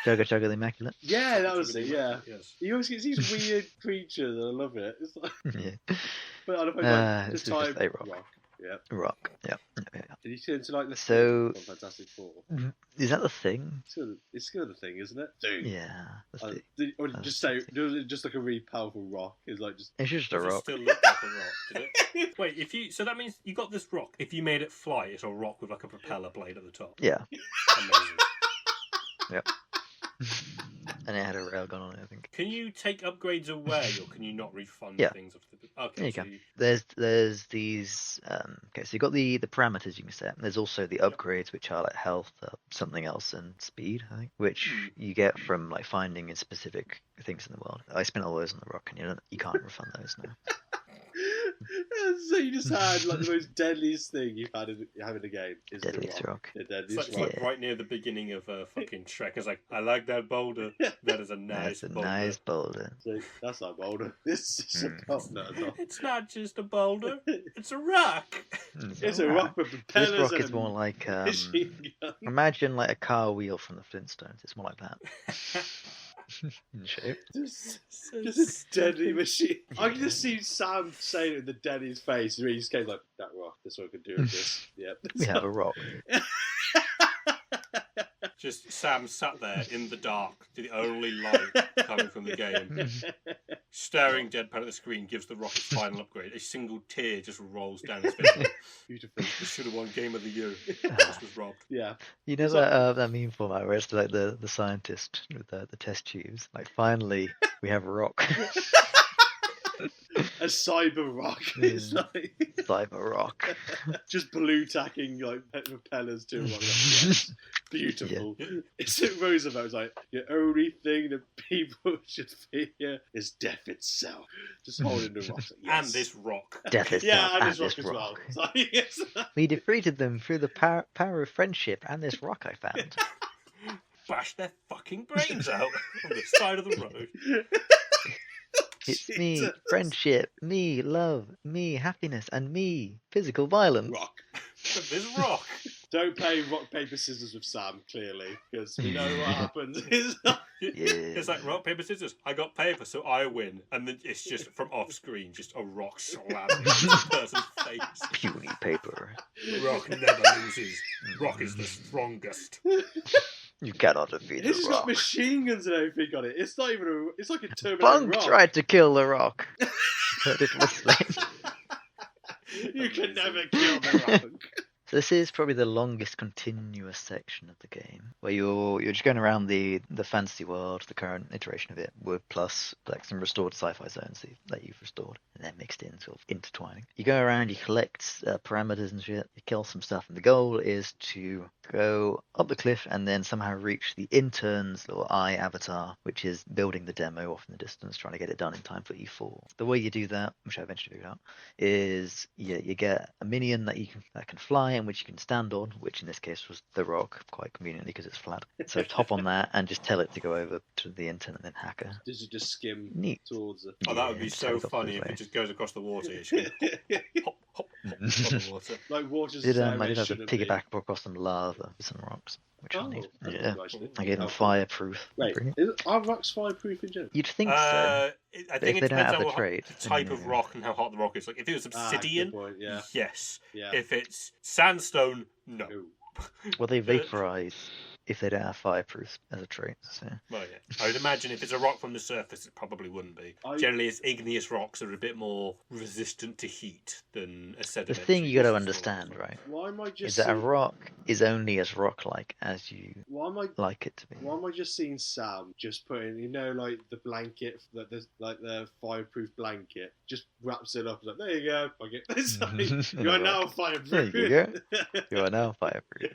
Chugga Chugga the Immaculate. Yeah, that was it. Yeah. Yes. He always gets these weird creatures, and I love it. It's like, Yeah. but I don't know, like, This just is just type a rock. Yeah. Rock. Yeah. Yeah. Did he turn to like the So- thing from Fantastic Four? Is that the thing? It's still the thing, isn't it? Dude. Yeah. That's it. Or did it just say, was it just like a really powerful rock? It's like just. It's just a Does it rock. still look like a rock, did it? Wait, so that means you got this rock. If you made it fly, it's a rock with like a propeller blade at the top. Yeah. Amazing. Yep. And it had a railgun on it, I think. Can you take upgrades away, or can you not refund Yeah. things? Okay, Yeah, you so can. There's these. Okay, so you got the parameters you can set. There's also the upgrades, which are like health, something else, and speed. I think, which you get from like finding in specific things in the world. I spent all those on the rock, and you can't refund those now. So you just had like the most deadliest thing you've had in the game. Is the Deadliest rock. The It's deadliest like, rock. Yeah. right near the beginning of fucking Shrek. It's like, I like that boulder. That is a nice That's a boulder. nice boulder. So that's not boulder. This is a no, it's not. It's not just a boulder. It's a rock. It's a rock with This propellers rock and is more like machine gun. imagine like a car wheel from the Flintstones. It's more like that in shape. Just a deadly machine. I can just see Sam saying it in the deadliest face. Where he just goes like, "That rock. This one can do this." Yep. We have a rock. Just Sam sat there in the dark, the only light coming from the game, staring deadpan at the screen, gives the Rock its final upgrade. A single tear just rolls down his face. Beautiful. We should have won Game of the Year. This was robbed. Yeah. You know that meme format where it's like the scientist with the test tubes. Like finally we have a rock. A cyber rock. It's like Cyber rock. just blue tacking like propellers to one. Yes. Beautiful. Yeah. It's at Roosevelt. It's like the only thing that people should fear is death itself. Just holding the rock. Like, yes. And this rock. Death is Yeah, not and at this rock this as well. rock. It's like, yes. We defeated them through the power of friendship and this rock I found. Bash their fucking brains out on the side of the road. It's me, Jesus. friendship, me, love, me, happiness, and me, physical violence. Rock. This rock. Don't play rock, paper, scissors with Sam, clearly, because we know what happens. It's like, It's like rock, paper, scissors. I got paper, so I win. And then it's just from off screen, just a rock slamming into the person's face. Puny paper. Rock never loses. Rock is the strongest. You cannot defeat it's the just got rock. machine guns and everything on it. It's not even a. It's like a Terminator Bunk rock. tried to kill the rock, but it was slain. You can never kill the rock. So this is probably the longest continuous section of the game, where you're just going around the fantasy world, the current iteration of it, with plus like some restored sci-fi zones that you've restored, and then mixed in, sort of intertwining. You go around, you collect parameters and shit, you kill some stuff, and the goal is to go up the cliff and then somehow reach the intern's little eye avatar, which is building the demo off in the distance, trying to get it done in time for E4. The way you do that, which I eventually figured out, is you get a minion that can fly and which you can stand on, which in this case was the rock, quite conveniently because it's flat. So hop on that and just tell it to go over to the intern and then hack her. Does it just skim Neat. towards it? Oh, that would be just so helicopter funny if away. it just goes across the water. You just go hop, hop, hop on the water. Like water's I did the have to shouldn't be. piggyback across some lava with some rocks, which Oh, I need. that's Yeah, good, actually. I gave them Oh, fireproof. Wait, Brilliant. are rocks fireproof in general? You'd think so. I But think if it they don't depends have on the what trait, the type then of yeah. rock and how hot the rock is. Like if it was obsidian, Good point, yeah. yes. Yeah. If it's sandstone, no. Ooh. Well, they vaporize if they don't have fireproof as a trait. So. Well, yeah. I would imagine if it's a rock from the surface, it probably wouldn't be. Generally, it's igneous rocks are a bit more resistant to heat than a The sedimentary. thing you got to rock. understand, right, Why am I just is that a seeing, rock is only as rock-like as you why am I like it to be. Why am I just seeing Sam just putting, like the blanket, like the fireproof blanket, just wraps it up. Like, there you go. It's like, you are now fireproof. There you go. You are now fireproof.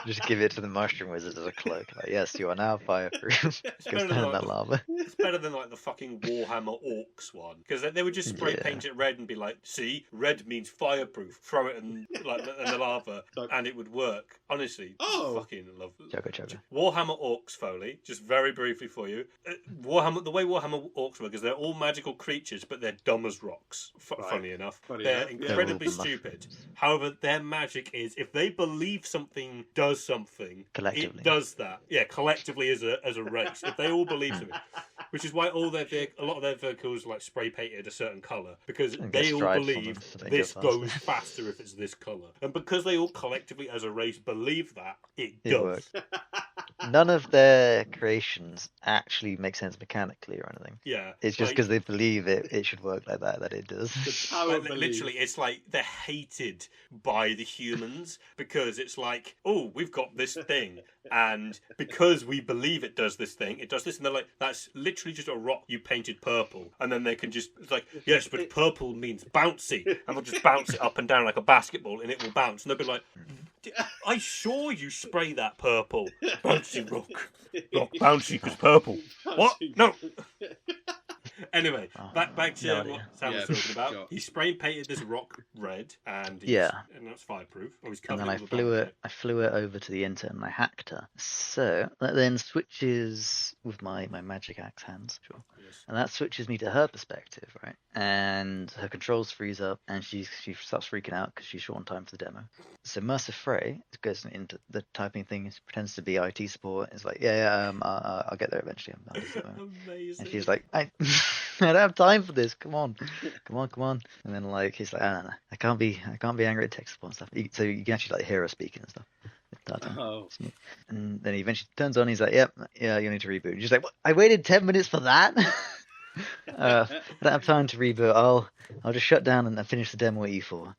Just give it to the mushroom wizard as a cloak. Like, yes, you are now fireproof. Go better stand than in that lava. It's better than like the fucking Warhammer Orcs one, because they would just spray Yeah. paint it red and be like, "See, red means fireproof." Throw it in like in the lava, and it would work. Honestly, fucking love Chugga. Warhammer Orcs, Foley. Just very briefly for you, Warhammer. The way Warhammer Orcs work is they're all magical creatures, but they're dumb as rocks. Right. Funny enough, Funny they're enough, yeah. incredibly They're all stupid. mushrooms. However, their magic is if they believe something does something, Collectively. it does that. Yeah, collectively as a race. If they all believe something, which is why a lot of their vehicles like spray painted a certain colour, because And they get all stripes on believe them so they this go goes faster if it's this colour, and because they all collectively as a race believe that, it It does. works. None of their creations actually make sense mechanically or anything. Yeah, It's just like- because they believe it should work like that it does. The power Like, of belief. literally, it's like they're hated by the humans because it's like, oh, we've got this thing, and because we believe it does this thing, it does this, and they're like, that's literally just a rock you painted purple, and then they can just, it's like, yes, but purple means bouncy, and they'll just bounce it up and down like a basketball, and it will bounce, and they'll be like, I saw you spray that purple, bouncy rock bouncy because purple. What? No. Anyway, back to No what idea. Sam was Yeah, talking about. sure. He spray painted this rock red, and and that's fireproof. Oh, he's And covered then I it with a flew blanket. it. I flew it over to the intern and I hacked her. So that then switches with my magic axe hands, sure. Yes. And that switches me to her perspective, right? And her controls freeze up, and she starts freaking out because she's short on time for the demo. So Mercer Frey goes into the typing thing, pretends to be IT support. It's like, I'll get there eventually. Amazing. And she's like, I don't have time for this. Come on. And then like he's like, no. I can't be angry at tech support and stuff. So you can actually like hear her speaking and stuff. start time. Oh. And then he eventually turns on. He's like, "Yep, yeah, you need to reboot." And she's like, "What? I waited 10 minutes for that." I don't have time to reboot. I'll just shut down and finish the demo at E4.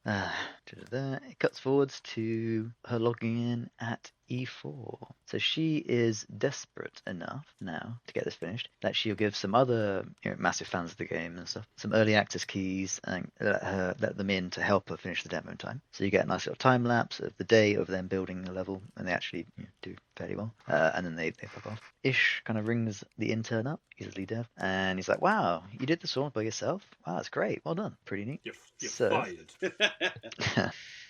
It cuts forwards to her logging in at E4. So she is desperate enough now to get this finished that she'll give some other massive fans of the game and stuff some early access keys and let them in to help her finish the demo in time. So you get a nice little time lapse of the day of them building a level, and they actually do fairly well. And then they fuck off. Ish kind of rings the intern up. He's a lead dev, and he's like, "Wow, you did this all by yourself? Wow, that's great. Well done. Pretty neat." You're So- fired.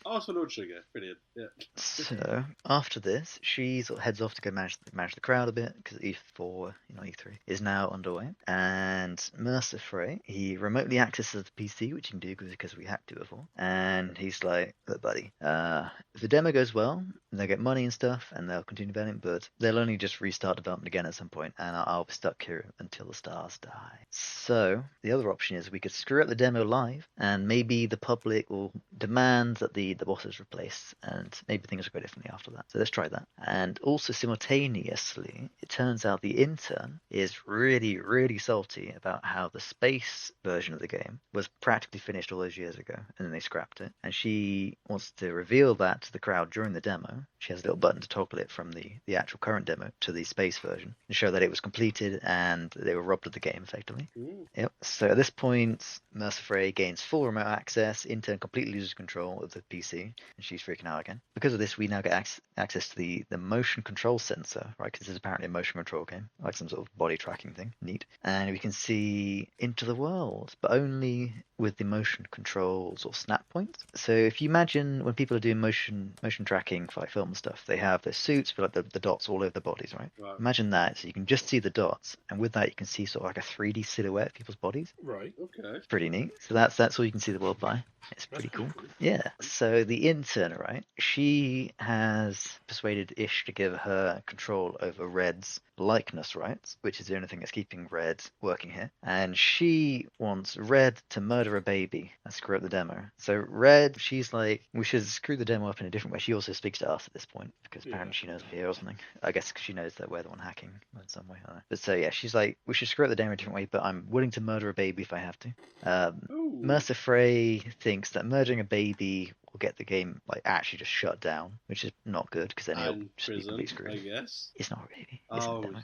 Oh, for Lord Sugar. Brilliant. Yeah. So after this, she sort of heads off to go manage the crowd a bit because E4, E3 is now underway. And Mercer Frey, he remotely accesses the PC, which he can do because we hacked it before. And he's like, "Look, buddy, if the demo goes well, they'll get money and stuff, and they'll continue developing, but they'll only just restart development again at some point, and I'll be stuck here until the stars die." So the other option is we could screw up the demo live, and maybe the public will demand that the boss is replaced, and maybe things will go differently after that. So let's try that. And also simultaneously, it turns out the intern is really, really salty about how the space version of the game was practically finished all those years ago, and then they scrapped it. And she wants to reveal that to the crowd during the demo. She has a little button to toggle it from the actual current demo to the space version and show that it was completed and they were robbed of the game effectively. Yep. So at this point, Mercer Frey gains full remote access. Intern completely loses control of the PC, and she's freaking out again. Because of this, we now get access to the motion control sensor, right? Because this is apparently a motion control game, like some sort of body tracking thing. Neat. And we can see into the world, but only with the motion control sort of snap points. So if you imagine when people are doing motion tracking for like film and stuff, they have their suits with like the dots all over their bodies, right? Imagine that. So you can just see the dots, and with that you can see sort of like a 3D silhouette of people's bodies. Right. Okay. It's pretty neat. So that's all you can see the world by. It's pretty cool. Yeah. So the intern, right? She has persuaded Ish to give her control over Red's likeness rights, which is the only thing that's keeping Red working here. And she wants Red to murder a baby and screw up the demo. So Red, she's like, we should screw the demo up in a different way. She also speaks to us at this point because apparently she knows we're here or something. I guess because she knows that we're the one hacking in some way. I don't know. But so yeah, she's like, we should screw up the demo a different way, but I'm willing to murder a baby if I have to. Mercer Frey thinks that murdering a baby will get the game like actually just shut down, which is not good because then it'll And just be prison, completely screwed. I guess. It's not a baby. It's a Oh. demo.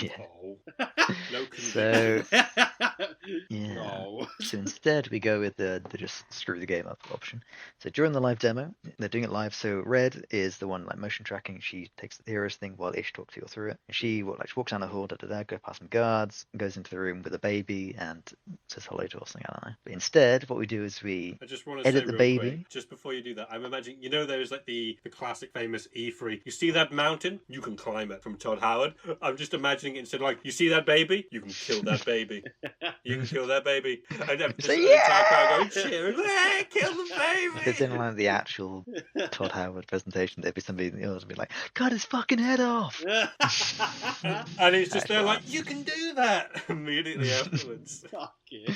Yeah. Oh. No So conviction. yeah. No. So instead, we go with the just screw the game up option. So during the live demo, they're doing it live. So Red is the one like motion tracking. She takes the heroes thing while Ish talks people through it. And she walks down the hall, go past some guards, goes into the room with a baby, and says hello to us. Something, I don't know. But instead, what we do is we I just want to say edit the real baby. quick, just before you do that, I'm imagining, there's like the classic famous E3. You see that mountain? You can climb it from Todd Howard. I'm just imagining it instead like, you see that baby? You can kill that baby. You can kill that baby. And I'm just Say, the entire crowd going, cheering, kill the baby! If it's in like the actual Todd Howard presentation, there'd be somebody in the audience be like, "Cut his fucking head off!" And he's just there Actually, like, you can do that! Immediately afterwards. Fuck yeah.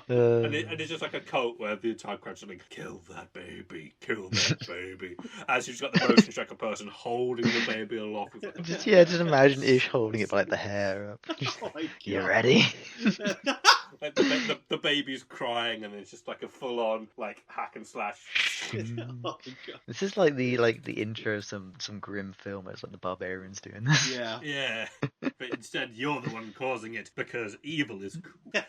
And it's just like a cult where the entire crowd's like, kill that baby, kill that baby. As you've got the motion tracker person holding the baby aloft. With like, just imagine Ish holding it by like the hair up. Oh my You God. ready? like the baby's crying, and it's just like a full-on like hack and slash. Oh my God. This is like the intro of some grim film where it's like the barbarians doing this. Yeah. Yeah, but instead you're the one causing it because evil is cool.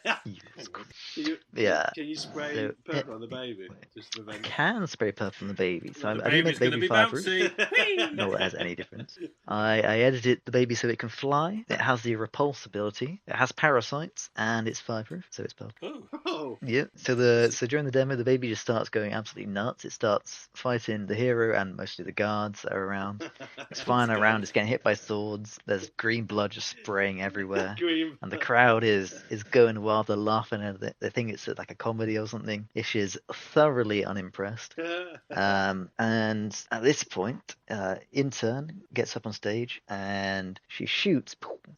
It's cool. Yeah. Yeah. Can you spray So, purple on the baby? Just to I prevent. can spray purple on the baby, so The I didn't make baby's the gonna baby be fireproof. bouncy. Not that it has any difference. I edited the baby so it can fly. It has the repulse ability. It has parasites, and it's fireproof, so it's purple. Oh, Oh. Yeah. So during the demo, the baby just starts going absolutely nuts. It starts fighting the hero and mostly the guards that are around. It's flying around. It's getting hit by swords. There's green blood just spraying everywhere. Green. And the crowd is going wild. They're laughing at it. They think it's like a comedy or something. Ish is thoroughly unimpressed. And at this point, intern gets up on stage and she shoots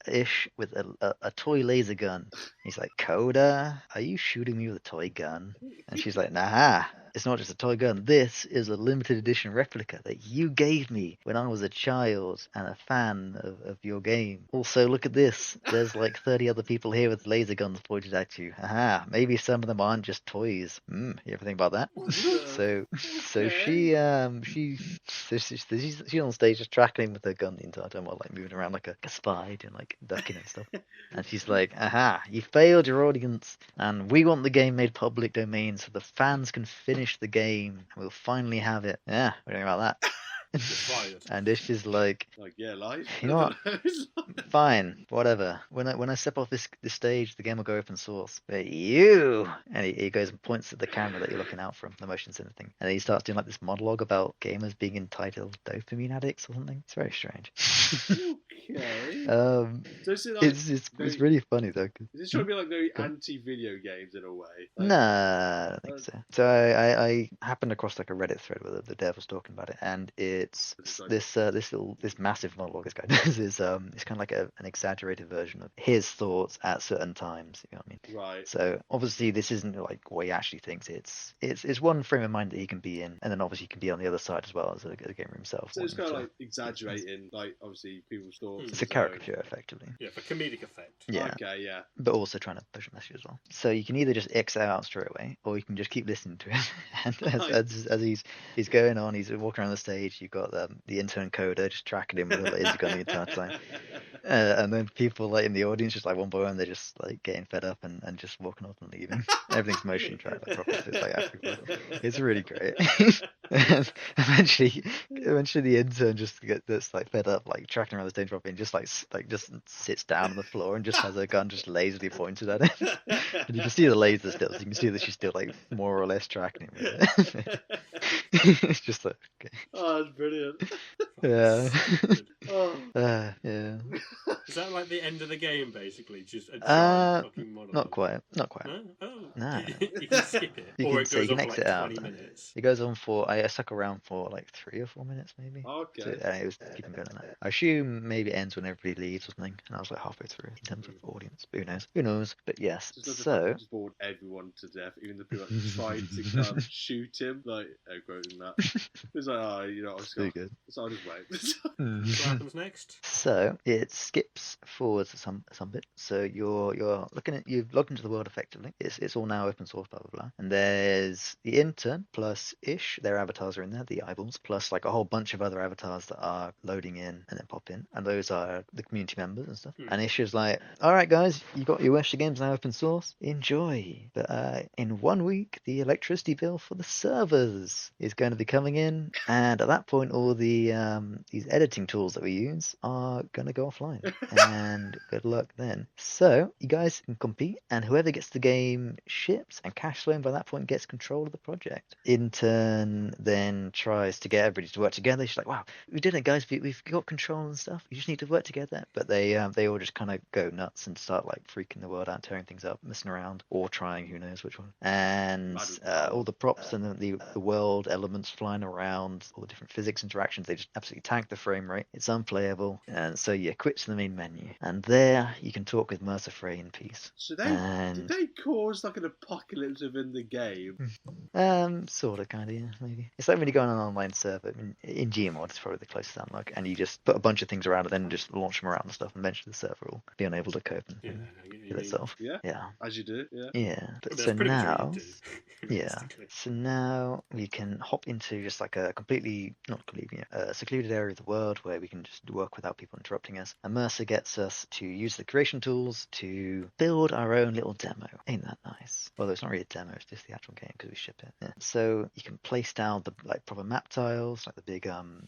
Ish with a toy laser gun. He's like, "Coda, are you shooting me with a toy gun?" And she's like, "Nah, It's not just a toy gun. This is a limited edition replica that you gave me when I was a child and a fan of your game. Also, look at this. There's like 30 other people here with laser guns pointed at you. Aha, maybe some of them aren't just toys. You ever think about that? So she's on stage just tracking him with her gun the entire time while like moving around like a spy doing like ducking and stuff. And she's like, aha, you failed your audience, and we want the game made public domain so the fans can finish the game and we'll finally have it. Yeah, what do you think about that? You're fired. And Ish is like, yeah, like you know what? Fine, whatever. When I step off this stage, the game will go open source. But you, and he goes and points at the camera that you're looking out from, the motion sensor thing, and he starts doing like this monologue about gamers being entitled dopamine addicts or something. It's very strange. Okay. So is it like it's really funny though. Is this trying to be like very anti-video games in a way? Like, Nah, I don't think so. So I happened across like a Reddit thread where the dev was talking about it, and it's this massive monologue this guy does is it's kind of like an exaggerated version of his thoughts at certain times. You know what I mean? Right. So obviously this isn't like what he actually thinks. It's one frame of mind that he can be in, and then obviously he can be on the other side as well as a gamer himself. So it's kind of like exaggerating, like obviously people's thoughts. It's a caricature, effectively. Yeah, for comedic effect. Yeah. Okay, yeah. But also trying to push a message as well. So you can either just X out straight away, or you can just keep listening to him. And as he's going on, he's walking around the stage. You've got the intern coder just tracking him with a laser gun the entire time. And then people like in the audience, just like one by one, they're just like getting fed up and just walking off and leaving. Everything's motion tracked like proper. It's like Africa. It's really great. And eventually the intern just gets like fed up, like tracking around the stage properly, and just just sits down on the floor and just has her gun just lazily pointed at him. And you can see the laser still, so you can see that she's still like more or less tracking him with it. It's just like, okay. Oh, that's brilliant. Yeah. Yeah. Is that like the end of the game, basically? Just a giant fucking monologue? Not quite. No? Oh. No. You can skip it. Or it goes on for like 20 minutes. It goes on for, I stuck around for like 3 or 4 minutes maybe. Okay. So, it was keeping going on that. I assume maybe it ends when everybody leaves or something, and I was like halfway through in terms of audience. But who knows? But yes. So just bored everyone to death, even the people that tried to shoot him, like quoting that. It's like, oh, you know, pretty good. So I'll just wait. What happens next? So it skips forwards some bit. So you've logged into the world effectively. It's all now open source, blah blah blah. And there's the intern plus Ish. Their avatars are in there, the eyeballs, plus like a whole bunch of other avatars that are loading in and then pop in. And those are the community members and stuff. And Ish is like, all right guys, you got your Wish games now open source. Enjoy. But in 1 week, the electricity bill for the servers is going to be coming in, and at that point, all the these editing tools that we use are going to go offline. And good luck then. So you guys can compete, and whoever gets the game shipped and cash flowing by that point gets control of the project. Intern then tries to get everybody to work together. She's like, wow, we did it guys, we've got control and stuff, you just need to work together. But they all just kind of go nuts and start like freaking the world out, tearing things up, messing around, or trying, who knows which one. And all the props and the world elements flying around, all the different physics interactions, they just absolutely tank the frame rate. It's unplayable, and so you quit to the main menu, and there you can talk with Mercer Frey in peace. So did they cause like an apocalypse within the game? Sort of, kind of, yeah, maybe. It's like when you go on an online server. In Gmod, it's probably the closest analog, and you just put a bunch of things around it, then just launch them around and stuff, and eventually the server will be unable to cope and kill itself. Yeah, as you do. Yeah. But so now, so now we can hop into just like a secluded area of the world where we can just work without people interrupting us. And Mercer gets us to use the creation tools to build our own little demo. Ain't that nice? Although it's not really a demo, it's just the actual game because we ship it. Yeah. So you can place down the like proper map tiles, like the big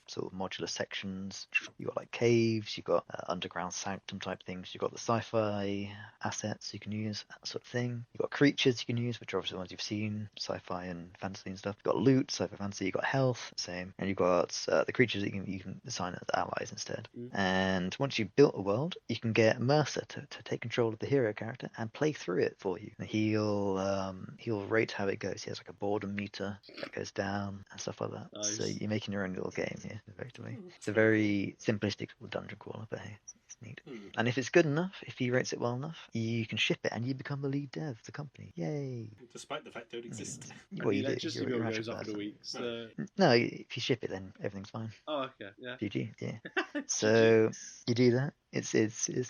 sort of modular sections. You got like caves, you got underground sanctum type things. You got the sci-fi assets you can use, that sort of thing. You got creatures you can use, which are obviously the ones you've seen, sci-fi and fantasy and stuff. You got loot, sci-fi, fantasy. You got health, same, and you got the creatures that you can assign as allies instead. And once you've built a world, you can get Mercer to take control of the hero character and play through it for you. And he'll rate how it goes. He has like a boredom meter that goes down and stuff like that. Nice. So you're making your own little game here, effectively. It's a very simplistic dungeon crawler, but hey, Neat. Hmm. And if it's good enough, if he rates it well enough, you can ship it and you become the lead dev of the company. Yay! Despite the fact it don't exist. And Well, the you do. electricity You're bill actually goes up in a person. week. So... No, if you ship it, then everything's fine. Oh, okay, yeah. GG, yeah. GG. So you do that. It's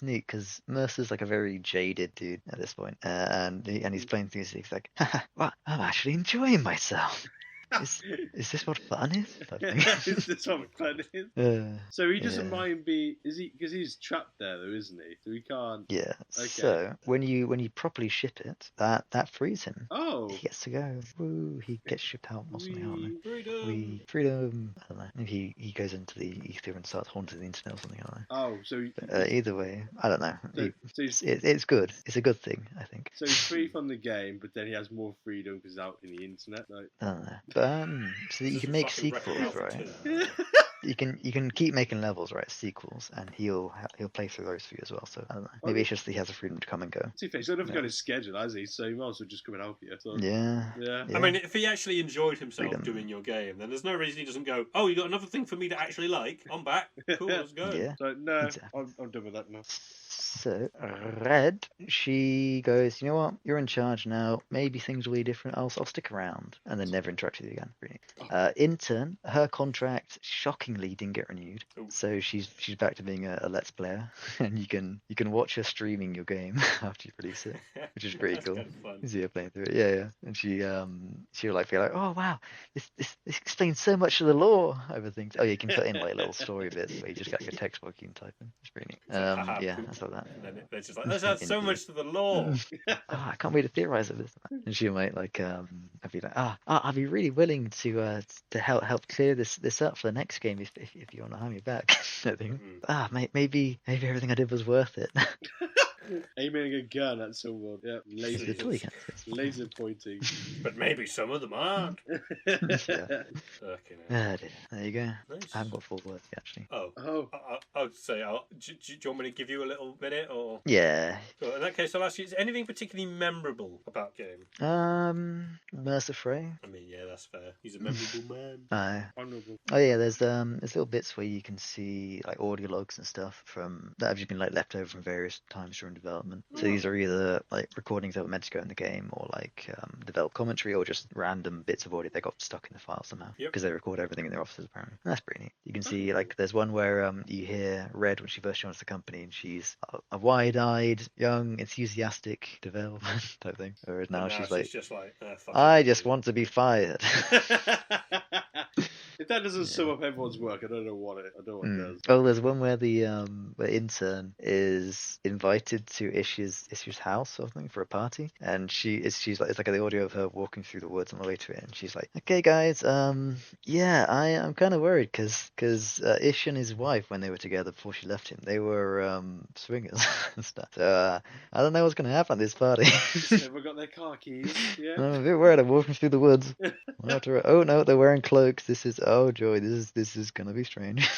neat because Mercer's like a very jaded dude at this point, and he's playing things. He's like, haha, well, I'm actually enjoying myself. Is this what fun is? Type thing. Is this what fun is? So he doesn't mind because he's trapped there though, isn't he? So he can't. Yeah. Okay. So when you properly ship it, that frees him. Oh. He gets to go. Woo! He gets shipped out or something. I don't know. Freedom. Freedom. I don't know. Maybe he goes into the ether and starts haunting the internet or something. I don't know. Oh, so Either way, I don't know. So It's good. It's a good thing, I think. so he's free from the game, but then he has more freedom because he's out in the internet. Like... I don't know. But so you can make sequels, right? You can keep making levels, right? Sequels, and he'll play through those for you as well. So I don't know. Maybe it's just that he has the freedom to come and go. He's never got his schedule, has he? So he might as well just come and help you. So... Yeah. I mean, if he actually enjoyed himself doing your game, then there's no reason he doesn't go, oh, you got another thing for me to actually like? I'm back. Cool, let's go. Yeah. So no, Exactly. I'm done with that now. So Red, she goes, you know what? You're in charge now. Maybe things will be different. I'll stick around, and then never interact with you again. Really. Intern, her contract shockingly didn't get renewed, so she's back to being a Let's Player, and you can watch her streaming your game after you release it, which is pretty cool. Kind of fun. You see her playing through it, yeah. And she'll like feel like, oh wow, this explains so much of the lore over things. Oh, yeah, you can put in like little story bits where you just got like a text book you can type in. It's pretty neat. Yeah, that's like that. And then it's just like, let's add so much to the lore. I can't wait to theorize of this. And she might like I'd be like, I'd be really willing to help clear this up for the next game if you want to have me back. I think. Maybe everything I did was worth it. Aiming a gun at someone. Yeah, laser pointing. But maybe some of them aren't. Yeah. Okay, There you go. Nice. I haven't got full words yet, actually. Oh. I would say, do you want me to give you a little minute? Or Yeah. Well, in that case, I'll ask you, is there anything particularly memorable about the game? Mercer Frey. I mean, yeah, that's fair. He's a memorable man. Honourable. Oh yeah, there's little bits where you can see like audio logs and stuff that have just been like left over from various times during development. So these are either like recordings that were meant to go in the game, or like developed commentary, or just random bits of audio that got stuck in the file somehow because they record everything in their offices apparently. That's pretty neat. You can see like there's one where you hear Red when she first joins the company, and she's a wide-eyed, young, enthusiastic development type thing. Whereas now she's just like, I just want to be fired. If that doesn't sum up everyone's work, I don't know what it does. Oh, there's one where the intern is invited to Ish's house or something for a party, and she's like, it's like the audio of her walking through the woods on the way to it, and she's like, okay guys, yeah, I'm kind of worried because Ish and his wife, when they were together before she left him, they were swingers and stuff. So I don't know what's gonna happen at this party. Everyone got their car keys. Yeah. I'm a bit worried. I'm walking through the woods. Oh no, they're wearing cloaks. Oh joy, this is gonna be strange.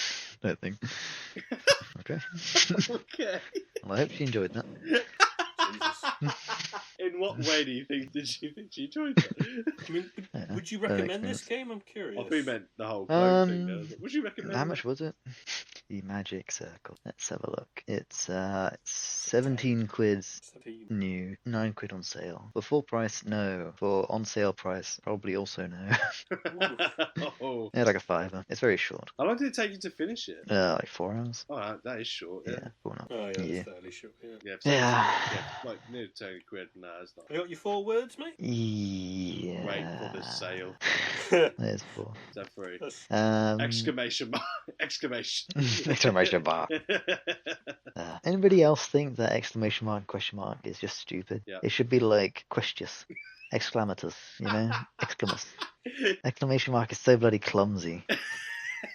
I think. Okay. Okay. Well, I hope she enjoyed that. In what way do you think she enjoyed that? I mean, would you recommend this game? I'm curious. I think meant the whole cloak thing. Though. Would you recommend? How much was it? The Magic Circle. Let's have a look. It's 17 quid new, 9 quid on sale. For full price, no. For on sale price, probably also no. Oh. Yeah, like a $5. It's very short. How long did it take you to finish it? Like 4 hours. Oh, that is short. Yeah. Cool enough. Oh, yeah, it's fairly short, yeah. Yeah. Like near 10 quid. Nah, it's not. You got your 4 words, mate? Yeah. Wait for the sale. There's 4. Is that free? Exclamation mark. Exclamation. Exclamation mark. Anybody else think that exclamation mark and question mark is just stupid? Yeah. It should be like questius. Exclamatus, you know? Exclamus. Exclamation mark is so bloody clumsy.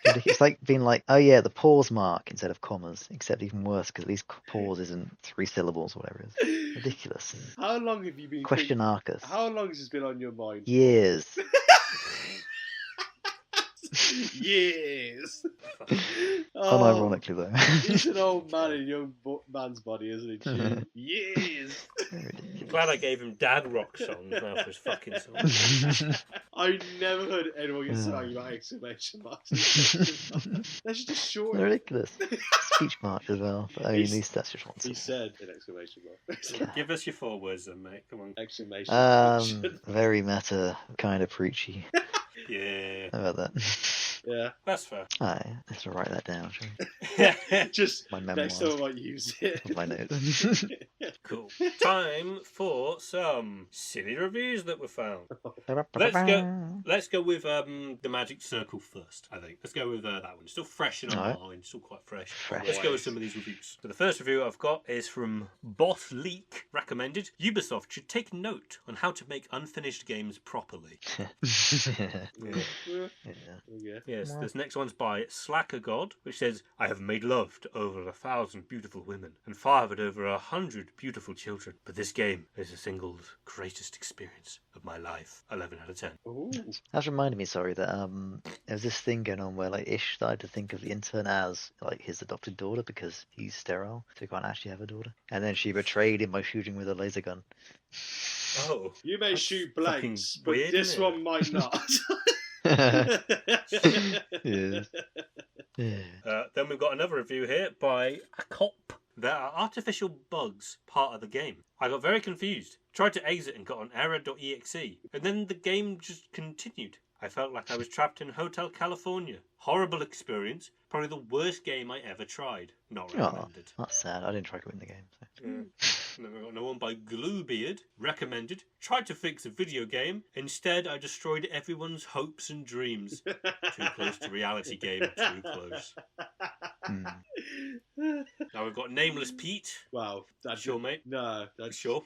It's like being like, oh yeah, the pause mark instead of commas, except even worse because at least pause isn't 3 syllables or whatever it is. Ridiculous. How long have you been Question arcus. How long has this been on your mind? Years. Years. Unironically, though. He's an old man in a young man's body, isn't he? Gee, years. I'm glad I gave him dad rock songs now for his fucking song. I never heard anyone get sung about exclamation marks. That's just short. They're ridiculous. Speech mark as well. But I mean, that's just one. He said an exclamation mark. Give us your 4 words then, mate. Come on. Exclamation mark. Very meta, kind of preachy. Yeah. How about that? Yeah. That's fair. Aye, let's write that down, shall we? Just My next memoirs. time I might use it. My notes. Cool. Time for some silly reviews that were found. Let's go with the Magic Circle first, I think. Let's go with that one. It's still fresh in our mind, still quite fresh. Let's go with some of these reviews. So the first review I've got is from Boss Leak. Recommended. Ubisoft should take note on how to make unfinished games properly. Yeah. Yes, this next one's by Slacker God, which says, I have made love to over 1,000 beautiful women and fathered over 100 beautiful children, but this game is the single greatest experience of my life. 11 out of 10. Ooh. That's reminded me, sorry, that there's this thing going on where like Ish started to think of the intern as like his adopted daughter because he's sterile, so he can't actually have a daughter. And then she betrayed him by shooting with a laser gun. Oh. You may shoot blanks, but weird, this isn't it? one might not. Yes. Yeah. Then we've got another review here by a cop. There are artificial bugs part of the game. I got very confused. Tried to exit and got on error.exe. And then the game just continued. I felt like I was trapped in Hotel California. Horrible experience. Probably the worst game I ever tried. Not recommended. Oh, that's sad. I didn't try to win the game. So. Yeah. And then we've got another one by Gluebeard. Recommended. Tried to fix a video game. Instead, I destroyed everyone's hopes and dreams. Too close to reality game. Too close. Now we've got Nameless Pete. Wow. That's Sure, mate? No. That's Sure.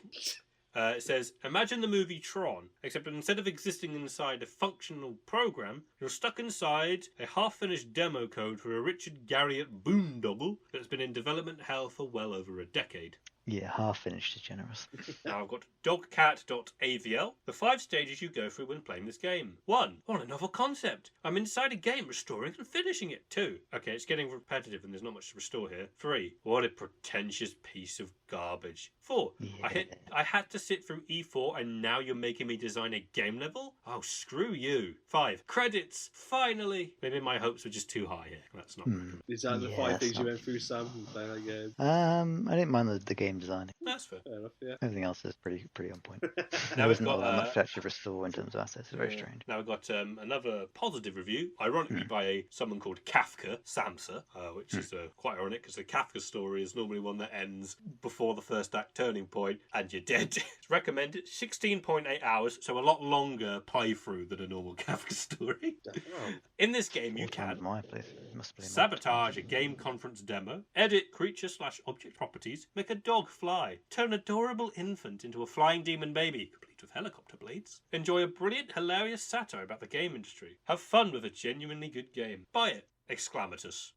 It says, imagine the movie Tron, except instead of existing inside a functional program, you're stuck inside a half-finished demo code for a Richard Garriott boondoggle that's been in development hell for well over a decade. Yeah, half finished is generous. Now I've got dogcat.avl. The 5 stages you go through when playing this game. 1. On a novel concept. I'm inside a game restoring and finishing it. 2. Okay, it's getting repetitive and there's not much to restore here. 3. What a pretentious piece of garbage. 4. Yeah. I had to sit through E4 and now you're making me design a game level? Oh, screw you. 5. Credits. Finally. Maybe my hopes were just too high here. That's not recommended. Is that the Yeah, 5 things that's you not- went through, Sam, from playing that game? I didn't mind the game design. That's fair. Fair enough, yeah. Everything else is pretty on point. Now There we've isn't all that got much to actually restore in terms of assets. It's very strange. Now we've got another positive review, ironically by someone called Kafka, Samsa, which is quite ironic because the Kafka story is normally one that ends before the first act turning point and you're dead. It's recommended 16.8 hours, so a lot longer playthrough than a normal Kafka story. Oh. In this game you All time can at my place. It must be sabotage a game conference demo, edit creature/object properties, make a dog fly, turn a adorable infant into a flying demon baby, complete with helicopter blades, enjoy a brilliant, hilarious satire about the game industry, have fun with a genuinely good game. Buy it! Exclamatus.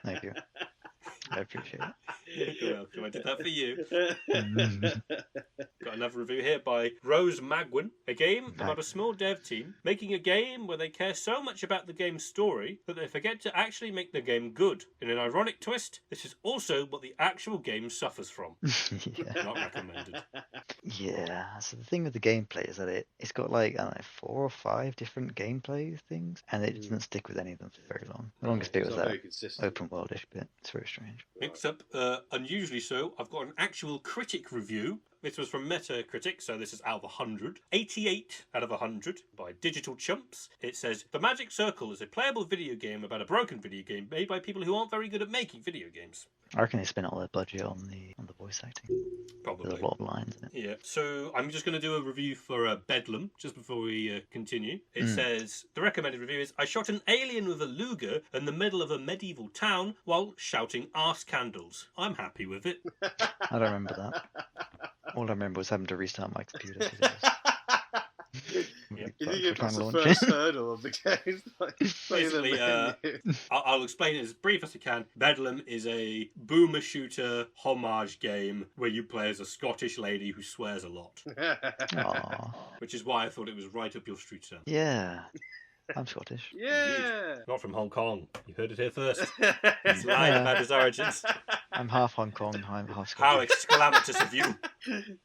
Thank you. I appreciate it. You're welcome. I did that for you. Got another review here by Rose Magwin. A game about a small dev team making a game where they care so much about the game's story that they forget to actually make the game good. In an ironic twist, this is also what the actual game suffers from. Yeah. Not recommended. Yeah. So the thing with the gameplay is that it's got like, I don't know, 4 or 5 different gameplay things, and it doesn't stick with any of them for very long. The longest bit It's was not that very consistent. open worldish bit. It's very strange. Next up, unusually so, I've got an actual critic review. This was from Metacritic, so this is out of 100. 88 out of 100 by Digital Chumps. It says, The Magic Circle is a playable video game about a broken video game made by people who aren't very good at making video games. I reckon they spent all their budget on the voice acting. Probably. There's a lot of lines in it. Yeah, so I'm just going to do a review for Bedlam, just before we continue. It says, the recommended review is, I shot an alien with a Luger in the middle of a medieval town while shouting arse candles. I'm happy with it. I don't remember that. All I remember was having to restart my computer. Yeah. You think you pass the launch first it. hurdle of the game? Basically, I'll explain it as brief as I can. Bedlam is a boomer shooter homage game where you play as a Scottish lady who swears a lot, Aww. which is why I thought it was right up your street, Sam. Yeah. I'm Scottish. Yeah. Not from Hong Kong. You heard it here first. He's lying about his origins. I'm half Hong Kong, I'm half How Scottish. exclamatous of you.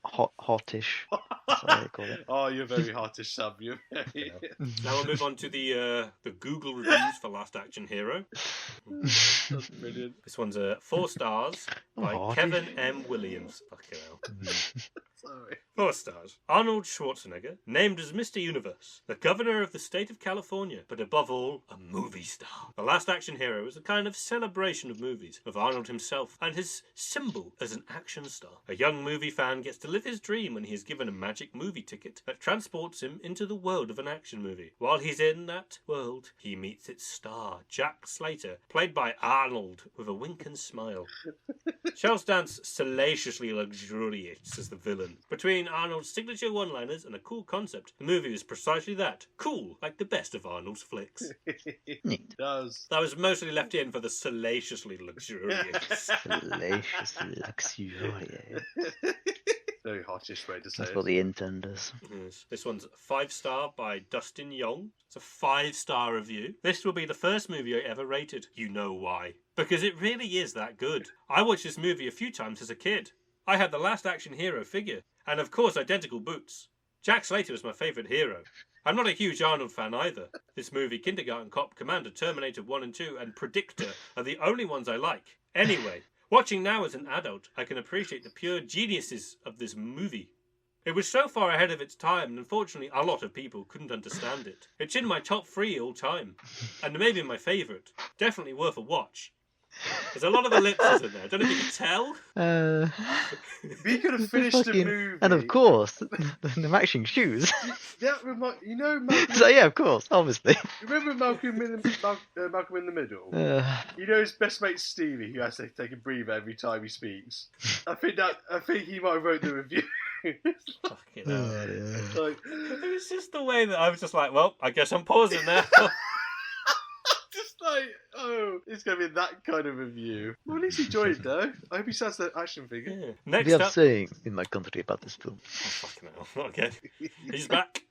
Hottish. That's what they call it. Oh, you're very hottish, Sam. You're very... Now we'll move on to the Google reviews for Last Action Hero. That's brilliant. This one's 4 stars by Oh, Kevin M. Williams. Fucking hell. Sorry. 4 stars. Arnold Schwarzenegger, named as Mr. Universe, the governor of the state of California, but above all, a movie star. The Last Action Hero is a kind of celebration of movies, of Arnold himself, and his symbol as an action star. A young movie fan gets to live his dream when he is given a magic movie ticket that transports him into the world of an action movie. While he's in that world, he meets its star, Jack Slater, played by Arnold, with a wink and smile. Charles Dance salaciously luxuriates as the villain. Between Arnold's signature one-liners and a cool concept, the movie is precisely that. Cool, like the best of Arnold's flicks. Neat. Does. That was mostly left in for the salaciously luxuriates. Salacious luxuriate. Very hottish way to say That's it. what the intern does. Yes. This one's 5-star by Dustin Young. It's a 5-star review. This will be the first movie I ever rated. You know why. Because it really is that good. I watched this movie a few times as a kid. I had the Last Action Hero figure, and of course identical boots. Jack Slater was my favourite hero. I'm not a huge Arnold fan either. This movie, Kindergarten Cop, Commander, Terminator 1 and 2, and Predictor are the only ones I like. Anyway, watching now as an adult, I can appreciate the pure geniuses of this movie. It was so far ahead of its time, and unfortunately a lot of people couldn't understand it. It's in my top 3 all time, and maybe my favourite. Definitely worth a watch. There's a lot of ellipses in there. I don't know if you can tell. We could have finished the movie. And of course, the matching shoes. That you know, Malcolm, So yeah, of course, obviously. remember Malcolm in the Middle? You know his best mate Stevie, who has to take a breather every time he speaks. I think he might have wrote the review. Fucking hell. Like, It was just the way that I was just like, well, I guess I'm pausing now. just like, oh, it's going to be that kind of review. Well, at least he enjoyed it, though. I hope he says the action figure. Yeah. We Next have up... saying in my country about this film. Oh, fucking hell. Not again. He's back.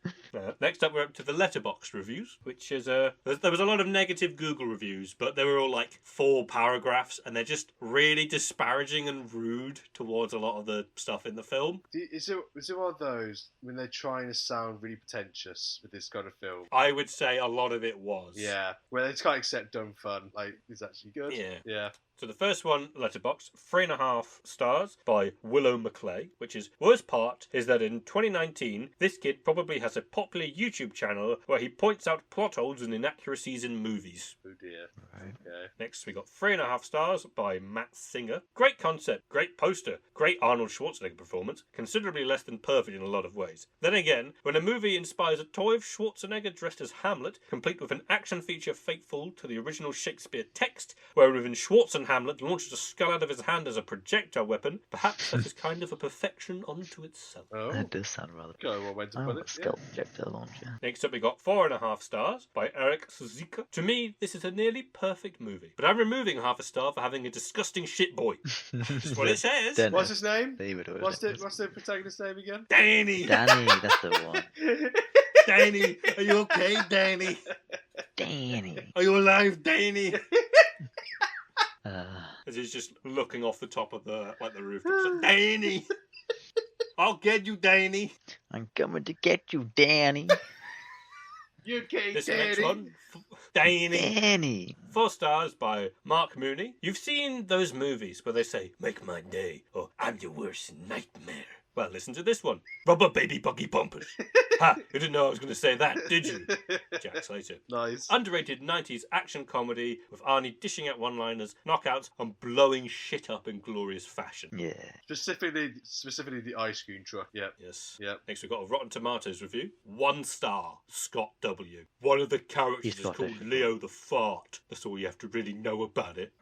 Next up, we're up to the Letterboxd reviews, which is there was a lot of negative Google reviews, but they were all like 4 paragraphs, and they're just really disparaging and rude towards a lot of the stuff in the film. Is it one of those when they're trying to sound really pretentious with this kind of film? I would say a lot of it was. Yeah, where they just can't accept dumb fun. Like, it's actually good. Yeah. Yeah. So the first one, Letterboxd, 3.5 stars by Willow McClay, which is, worst part is that in 2019, this kid probably has a popular YouTube channel where he points out plot holes and inaccuracies in movies. Oh dear. Right. Okay. Next, we got 3.5 stars by Matt Singer. Great concept, great poster, great Arnold Schwarzenegger performance, considerably less than perfect in a lot of ways. Then again, when a movie inspires a toy of Schwarzenegger dressed as Hamlet, complete with an action feature faithful to the original Shakespeare text, wherein Schwarzenegger Hamlet launches a skull out of his hand as a projectile weapon, perhaps that is kind of a perfection unto itself. Oh. That does sound rather. Go on, when to Oh, put it. skull projectile launch, yeah. Next up, we got 4.5 stars by Eric Suzuka. To me, this is a nearly perfect movie, but I'm removing half a star for having a disgusting shit boy. That's what it says. Dennis. What's his name? David or What's Dennis. the protagonist's name again? Danny! Danny, that's the one. Danny! Are you okay, Danny? Danny. Are you alive, Danny? Uh, As he's just looking off the top of the roof. Danny! I'll get you, Danny! I'm coming to get you, Danny. You okay, This Danny? next one, Danny. Danny. 4 stars by Mark Mooney. You've seen those movies where they say, make my day, or I'm your worst nightmare. Well, listen to this one. Rubber baby buggy bumpers. Ha! You didn't know I was going to say that, did you? Jack Slater. Nice. Underrated 90s action comedy with Arnie dishing out one-liners, knockouts, and blowing shit up in glorious fashion. Yeah. Specifically the ice cream truck. Yep. Yes. Yep. Next, we've got a Rotten Tomatoes review. 1 star, Scott W. One of the characters He's is called Scottish. Leo the Fart. That's all you have to really know about it.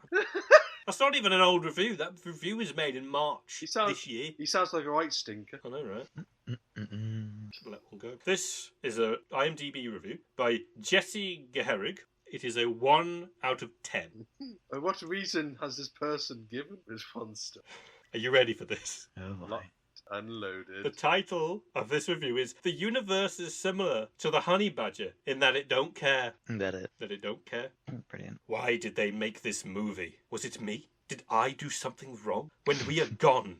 That's not even an old review. That review was made in March this year. He sounds like a right stinker. I know, right? Mm-mm. Let one go. This is a IMDb review by Jesse Geherig. It is a 1 out of 10. And what reason has this person given this one star? Are you ready for this? Oh my. Unloaded. The title of this review is "The Universe is Similar to the Honey Badger in that it don't care." That it. That it don't care. Brilliant. Why did they make this movie? Was it me? Did I do something wrong? When we are gone,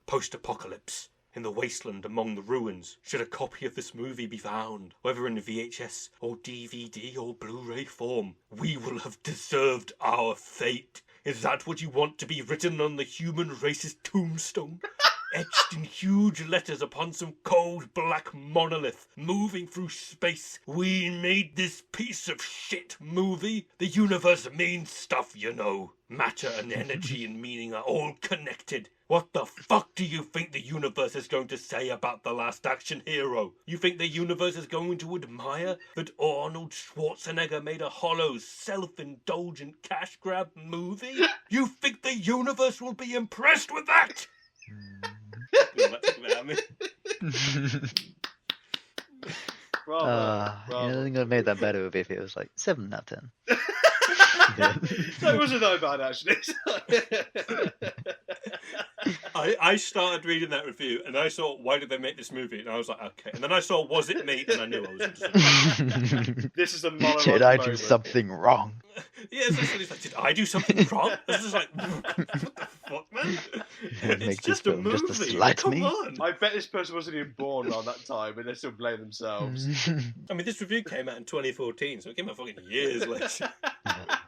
post-apocalypse, in the wasteland among the ruins, should a copy of this movie be found, whether in VHS or DVD or Blu-ray form, we will have deserved our fate. Is that what you want to be written on the human race's tombstone? Etched in huge letters upon some cold black monolith moving through space. We made this piece of shit movie. The universe means stuff, Matter and energy and meaning are all connected. What the fuck do you think the universe is going to say about The Last Action Hero? You think the universe is going to admire that Arnold Schwarzenegger made a hollow, self-indulgent cash grab movie? You think the universe will be impressed with that? Bravo. I think I'd made that better would be if it was like 7 out of 10. That wasn't that bad, actually. I started reading that review and I saw, why did they make this movie? And I was like, okay. And then I saw, was it me? And I knew I was interested. This is a monologue. Did I do moment. something wrong? Yeah, it's like, did I do something wrong? I was just like, what the fuck, man? It's Make just this a film movie. just to slight Come me? on. I bet this person wasn't even born around that time, and they still blame themselves. I mean, this review came out in 2014, so it came out fucking years later.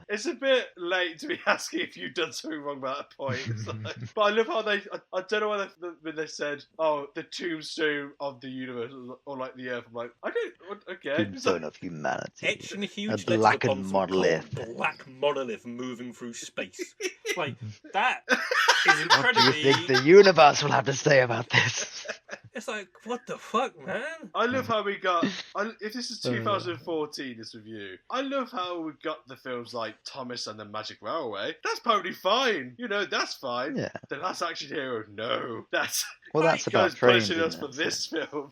It's a bit late to be asking if you've done something wrong by that point. It's like, but I love how I don't know when they said, oh, the tombstone of the universe, or like the earth. I'm like, I don't, okay. Tombstone of humanity. Etched in huge A letters blackened upon some monolith. cold black monolith moving through space. Like, that is What do incredibly... you think the universe will have to say about this? It's like, what the fuck, man? I love how we got. If this is 2014, this review, I love how we got the films like Thomas and the Magic Railway. That's probably fine. That's fine. Yeah. The Last Action Hero, no. That's Well, that's you about guys trains, punishing us isn't for it? this film.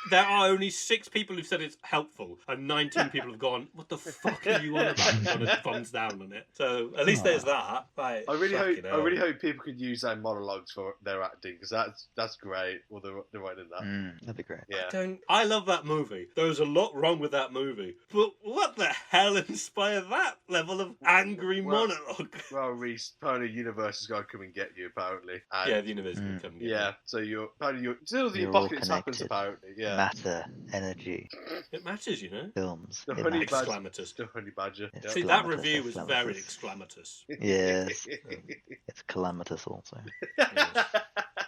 There are only 6 people who've said it's helpful, and 19 people have gone, what the fuck are you on about? And gone a thumbs down on it. So at least there's that. Right, I really fucking hell. hope people could use their monologues for their acting, because that's great. Well, they're right in that. That'd be great. Yeah. I love that movie. There was a lot wrong with that movie. But what the hell inspired that level of angry monologue? Well, Rhys, apparently the universe is going to come and get you, apparently. And, Yeah, the universe can come get yeah, so apparently until the You're all apocalypse happens, connected. apparently. Yeah. Matter, energy, me. It matters, films. The it honey matters. badger. Exclamators. The honey badger. It's Yeah. See, that Calamitous, review was very exclamatous. exclamatous. Yes, it's calamitous also. Yes.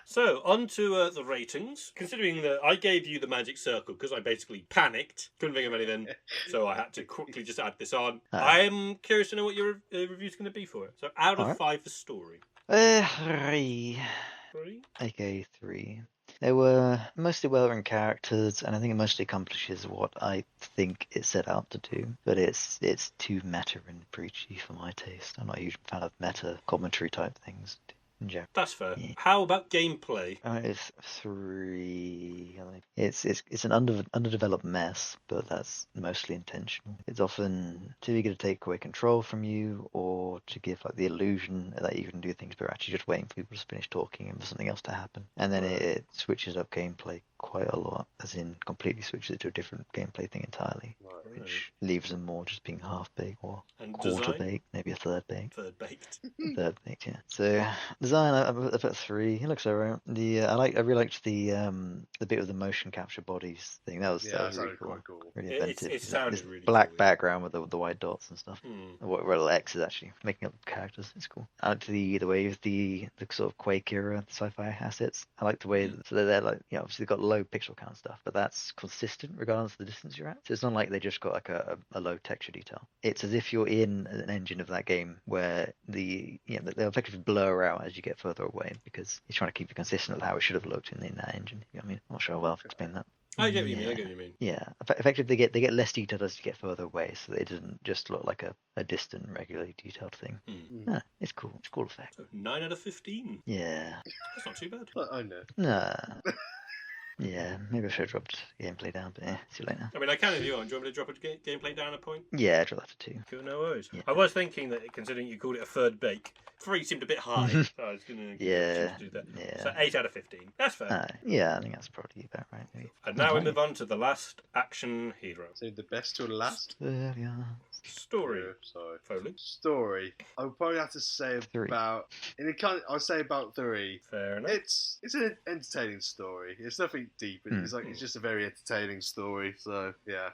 So, on to the ratings. Considering that I gave you the magic circle because I basically panicked, couldn't think of anything, so I had to quickly just add this on. I'm curious to know what your review's going to be for it. So, out of Alright. 5 for story. 3. 3? Okay, 3. They were mostly well-written characters, and I think it mostly accomplishes what I think it set out to do. But it's too meta and preachy for my taste. I'm not a huge fan of meta commentary type things in general. That's fair. Yeah. How about gameplay? It's 3. It's an underdeveloped mess, but that's mostly intentional. It's often too eager to take away control from you, or to give like the illusion that you can do things, but actually just waiting for people to finish talking and for something else to happen. And then it switches up gameplay quite a lot, as in completely switches it to a different gameplay thing entirely, which leaves them more just being half-baked or And quarter-baked, maybe a third-baked. Third baked. Third-baked, yeah. So design, I put 3. It looks alright. I really liked the bit with the motion capture bodies thing. That was really sounded cool. quite cool. Really It inventive. sounded This really black cool, yeah. background with the white dots and stuff. Hmm. What little X is actually making up characters. It's cool. I like the way of the sort of Quake era sci-fi assets. I like the way that, so they're like, obviously they've got low pixel count stuff, but that's consistent regardless of the distance you're at. So it's not like they just got like a low texture detail. It's as if you're in an engine of that game where they'll effectively blur out as you get further away, because it's trying to keep it consistent with how it should have looked in that engine. You know what I mean? I'm not sure how well I've explained that. I get what you mean. Yeah, effectively they get less detailed as you get further away, so it doesn't just look like a distant, regularly detailed thing. Hmm. It's cool. It's a cool effect. So 9 out of 15. Yeah. That's not too bad. I know. Nah. Yeah, maybe I should have dropped gameplay down, but yeah, see you later. I mean, I can if you want. Do you want me to drop a gameplay down a point? Yeah, drop that to 2. Cool, no worries. Yeah. I was thinking that, considering you called it a third bake, 3 seemed a bit high, so I was going to Yeah, do that. yeah. So 8 out of 15. That's fair. Yeah, I think that's probably about right. Maybe. And now we move on to the last action hero. Save the best till last. There we are. Story. Yeah, sorry. Foley. Story. I would probably have to say 3. about. I'll say about 3. Fair enough. It's an entertaining story. It's nothing deep. It's just a very entertaining story. So yeah.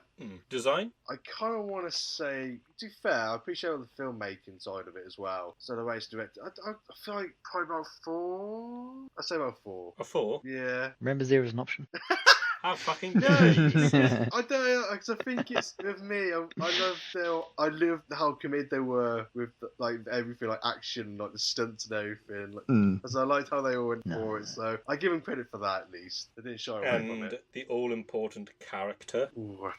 Design? I kind of want to say, to be fair, I appreciate all the filmmaking side of it as well. So the way it's directed, I feel like probably about 4. I'd say about 4. A 4? Yeah. Remember 0 is an option. How fucking No, dare I don't know, because I think it's with me. I love how committed they were with like everything, like action, like the stunts and everything. Like, so I liked how they all went for it. So I give them credit for that at least. They didn't shy away from And it. the all-important character.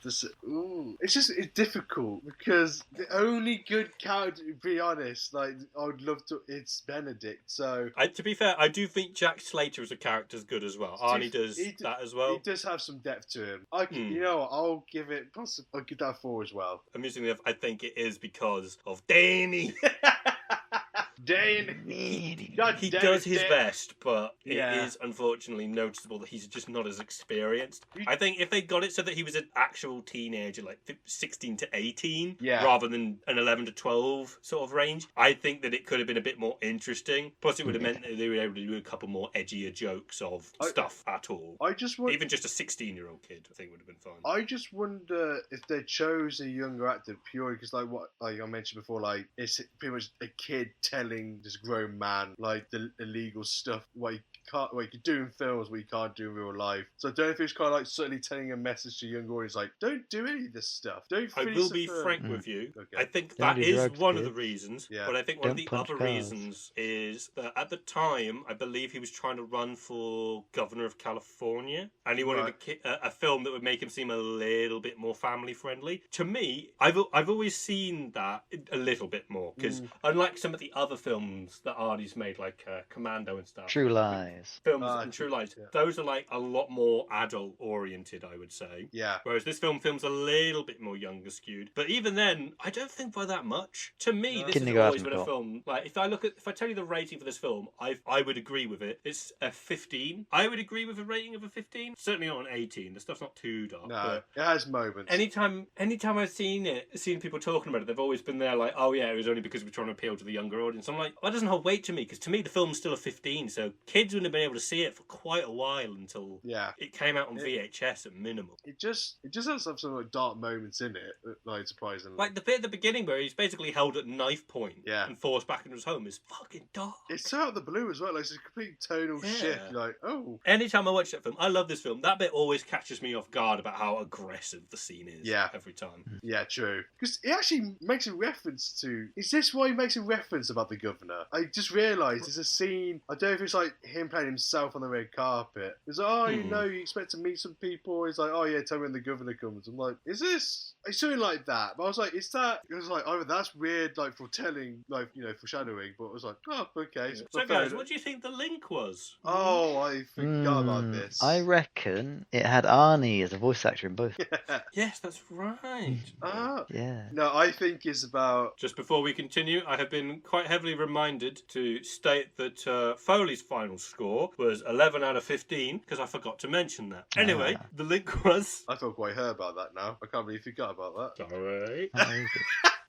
It's difficult because the only good character, to be honest, like I would love to. It's Benedict. So To be fair, I do think Jack Slater as a character is good as well. Arnie does that as well. He does have some depth to him. You know what? I'll give that a 4 as well. Amusingly enough, I think it is because of Danny. Dane. He does his best, but it is unfortunately noticeable that he's just not as experienced. I think if they got it so that he was an actual teenager, like 16 to 18, rather than an 11 to 12 sort of range, I think that it could have been a bit more interesting. Plus, it would have meant that they were able to do a couple more edgier jokes of stuff at all. Even just a 16-year-old kid, I think would have been fine. I just wonder if they chose a younger actor purely because, like I mentioned before, like it's pretty much a kid telling this grown man like the illegal stuff what you can do in films what you can't do in real life. So I don't know if it's kind of like certainly telling a message to young audience like, don't do any of this stuff. I will be frank with you. Okay. I think that is one of the reasons, but I think one of the other reasons is that at the time I believe he was trying to run for governor of California, and he wanted a film that would make him seem a little bit more family friendly. To me, I've always seen that a little bit more because unlike some of the other films that Arnie's made, like Commando and stuff, True Lies, films and True Lies, those are like a lot more adult oriented, I would say. Yeah. Whereas this film's a little bit more younger skewed, but even then, I don't think by that much. To me, this has always been a film. Like if I tell you the rating for this film, I would agree with it. It's a 15. I would agree with a rating of a 15. Certainly not an 18. The stuff's not too dark. No, it has moments. Anytime I've seen people talking about it, they've always been there like, oh yeah, it was only because we're trying to appeal to the younger audience. I'm like, that doesn't hold weight to me because to me the film's still a 15. So kids wouldn't have been able to see it for quite a while until it came out on VHS at minimum. It just has some like dark moments in it, like surprisingly. Like the bit at the beginning where he's basically held at knife point and forced back into his home is fucking dark. It's so out of the blue as well. Like it's a complete tonal shift. Like anytime I watch that film, I love this film. That bit always catches me off guard about how aggressive the scene is. Every time. Yeah, true. Because he actually makes a reference to. Is this why he makes a reference about the governor? I just realised there's a scene. I don't know if it's like him playing himself on the red carpet. It's like, you expect to meet some people. He's like, oh yeah, tell me when the governor comes. I'm like, is this? It's something like that. But I was like, is that? It was like, oh, that's weird, like foretelling, like foreshadowing. But I was like, oh, okay. So guys, what do you think the link was? Oh, I forgot about this. I reckon it had Arnie as a voice actor in both. Yes, that's right. Yeah. No, I think it's about. Just before we continue, I have been quite heavily reminded to state that Foley's final score was 11 out of 15 because I forgot to mention that. Anyway, the link was. I feel quite hurt about that now. I can't believe you forgot about that. Sorry.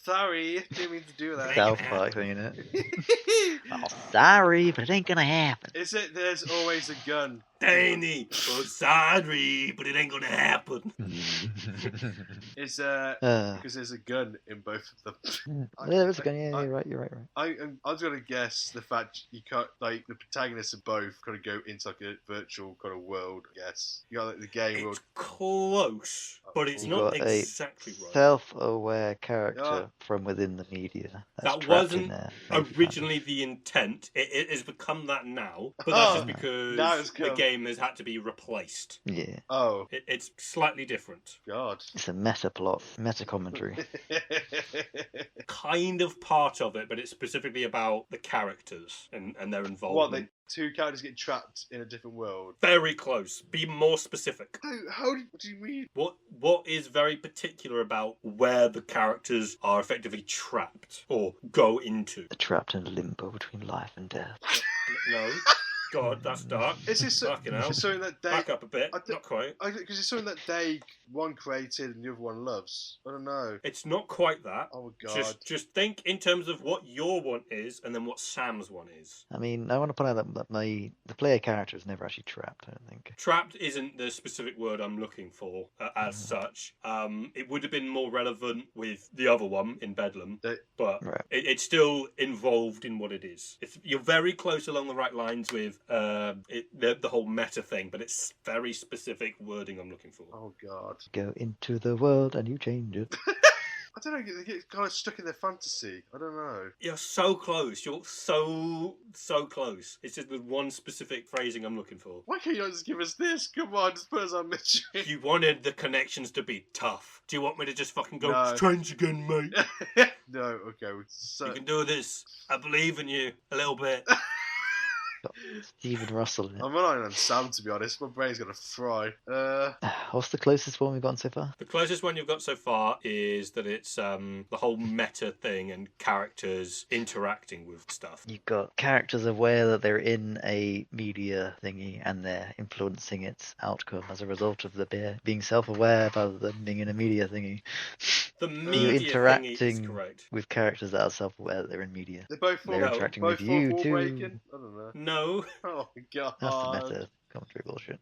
Sorry, didn't mean to do that. South Park thing, isn't it? Oh, sorry, but it ain't gonna happen. Is it? There's always a gun. Danny, oh sorry, but it ain't gonna happen. It's because there's a gun in both of them. There's a gun. Yeah, you're right. I was gonna guess the fact you can't like the protagonists of both kind of go into like a virtual kind of world. I guess you got like the game world. It's close, but it's not exactly right. Self-aware character from within the media. That wasn't originally the intent. It has become that now, but that's just because the game has had to be replaced. Yeah. Oh. It's slightly different. God. It's a meta plot, meta commentary. Kind of part of it, but it's specifically about the characters and their involvement. two characters getting trapped in a different world. Very close. Be more specific. How do you mean? What is very particular about where the characters are effectively trapped or go into? They're trapped in limbo between life and death. No. God, that's dark. Is this Fucking hell. something that they... Back up a bit. Not quite. Because it's something that one created and the other one loves. I don't know. It's not quite that. Oh, God. Just think in terms of what your one is and then what Sam's one is. I mean, I want to point out that the player character is never actually trapped, I don't think. Trapped isn't the specific word I'm looking for as such. It would have been more relevant with the other one in Bedlam, but Right. it's still involved in what it is. You're very close along the right lines with the whole meta thing, but it's very specific wording I'm looking for. Oh, God. Go into the world and you change it. I don't know, they get kind of stuck in their fantasy. I don't know. You're so close. You're so close. It's just the one specific phrasing I'm looking for. Why can't you not just give us this? Come on, just put us on mystery. You wanted the connections to be tough. Do you want me to just fucking go, No. strange again, mate? No, okay. You can do this. I believe in you a little bit. Got Stephen Russell in it. I'm relying on Sam, to be honest. My brain's going to fry. What's the closest one we've gotten so far? The closest one you've got so far is that it's the whole meta thing and characters interacting with stuff. You've got characters aware that they're in a media thingy and they're influencing its outcome as a result of the being self-aware rather than being in a media thingy. The You're media thingy is interacting correct. with characters that are self-aware that they're in media. They're both They're interacting with you too. breaking? I don't know. No, Oh, God. That's the meta commentary bullshit.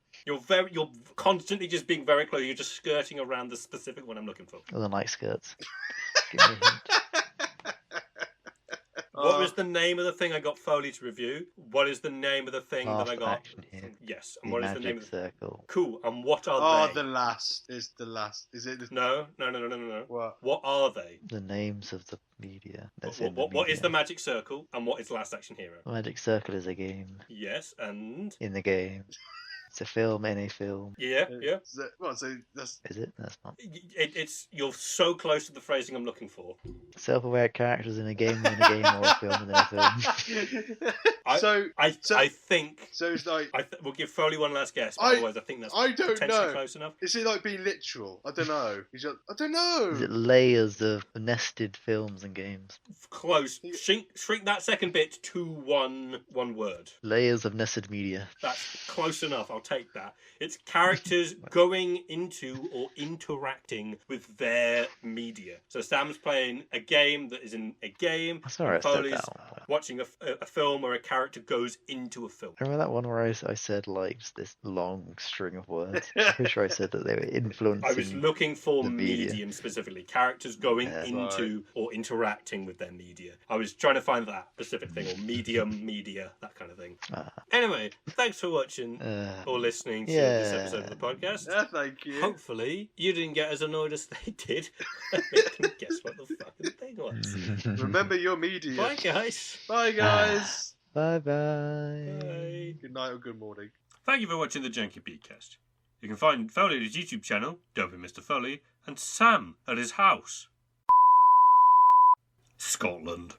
you're constantly just being very close. You're just skirting around the specific one I'm looking for. Other than like skirts. Give me a hint. What was the name of the thing I got Foley to review? What is the name of the thing that I Last got? action here. Yes. And The what is the magic name of the circle. Cool. And what are they? the last. Is the last. Is it the... No. What? What are they? The names of the media. That's in the What is media. the magic circle and what is Last Action Hero? Magic Circle is a game Yes, and in the game. It's a film in a film. yeah. So that's... Is it? That's not. It's you're so close to the phrasing I'm looking for. Self-aware characters in a game within a game or a film within a film. I think So it's like... we'll give Foley one last guess. But I otherwise, I think that's don't potentially know. close enough. Is it like being literal? I don't know. I don't know. Is it layers of nested films and games? Close. Shrink that second bit to one word. Layers of nested media. That's close enough. I'll take that. It's characters going into or interacting with their media. So Sam's playing a game that is in a game. That's alright, and I said Foley's that. watching a film where a character goes into a film. Remember that one where I said like just this long string of words? I'm pretty sure I said that they were influencing. I was looking for the media. medium specifically. Characters going into or interacting with their media. I was trying to find that specific thing, or medium, media, that kind of thing. Anyway, thanks for watching or listening to this episode of the podcast. Yeah, thank you. Hopefully, you didn't get as annoyed as they did. Make them guess what the fucking thing was. Remember your media. Bye, guys. Bye, guys. Bye. Bye. Good night or good morning. Thank you for watching the Janky-B-Cast. You can find Foley at his YouTube channel, Dopey Mr. Foley, and Sam at his house. Scotland.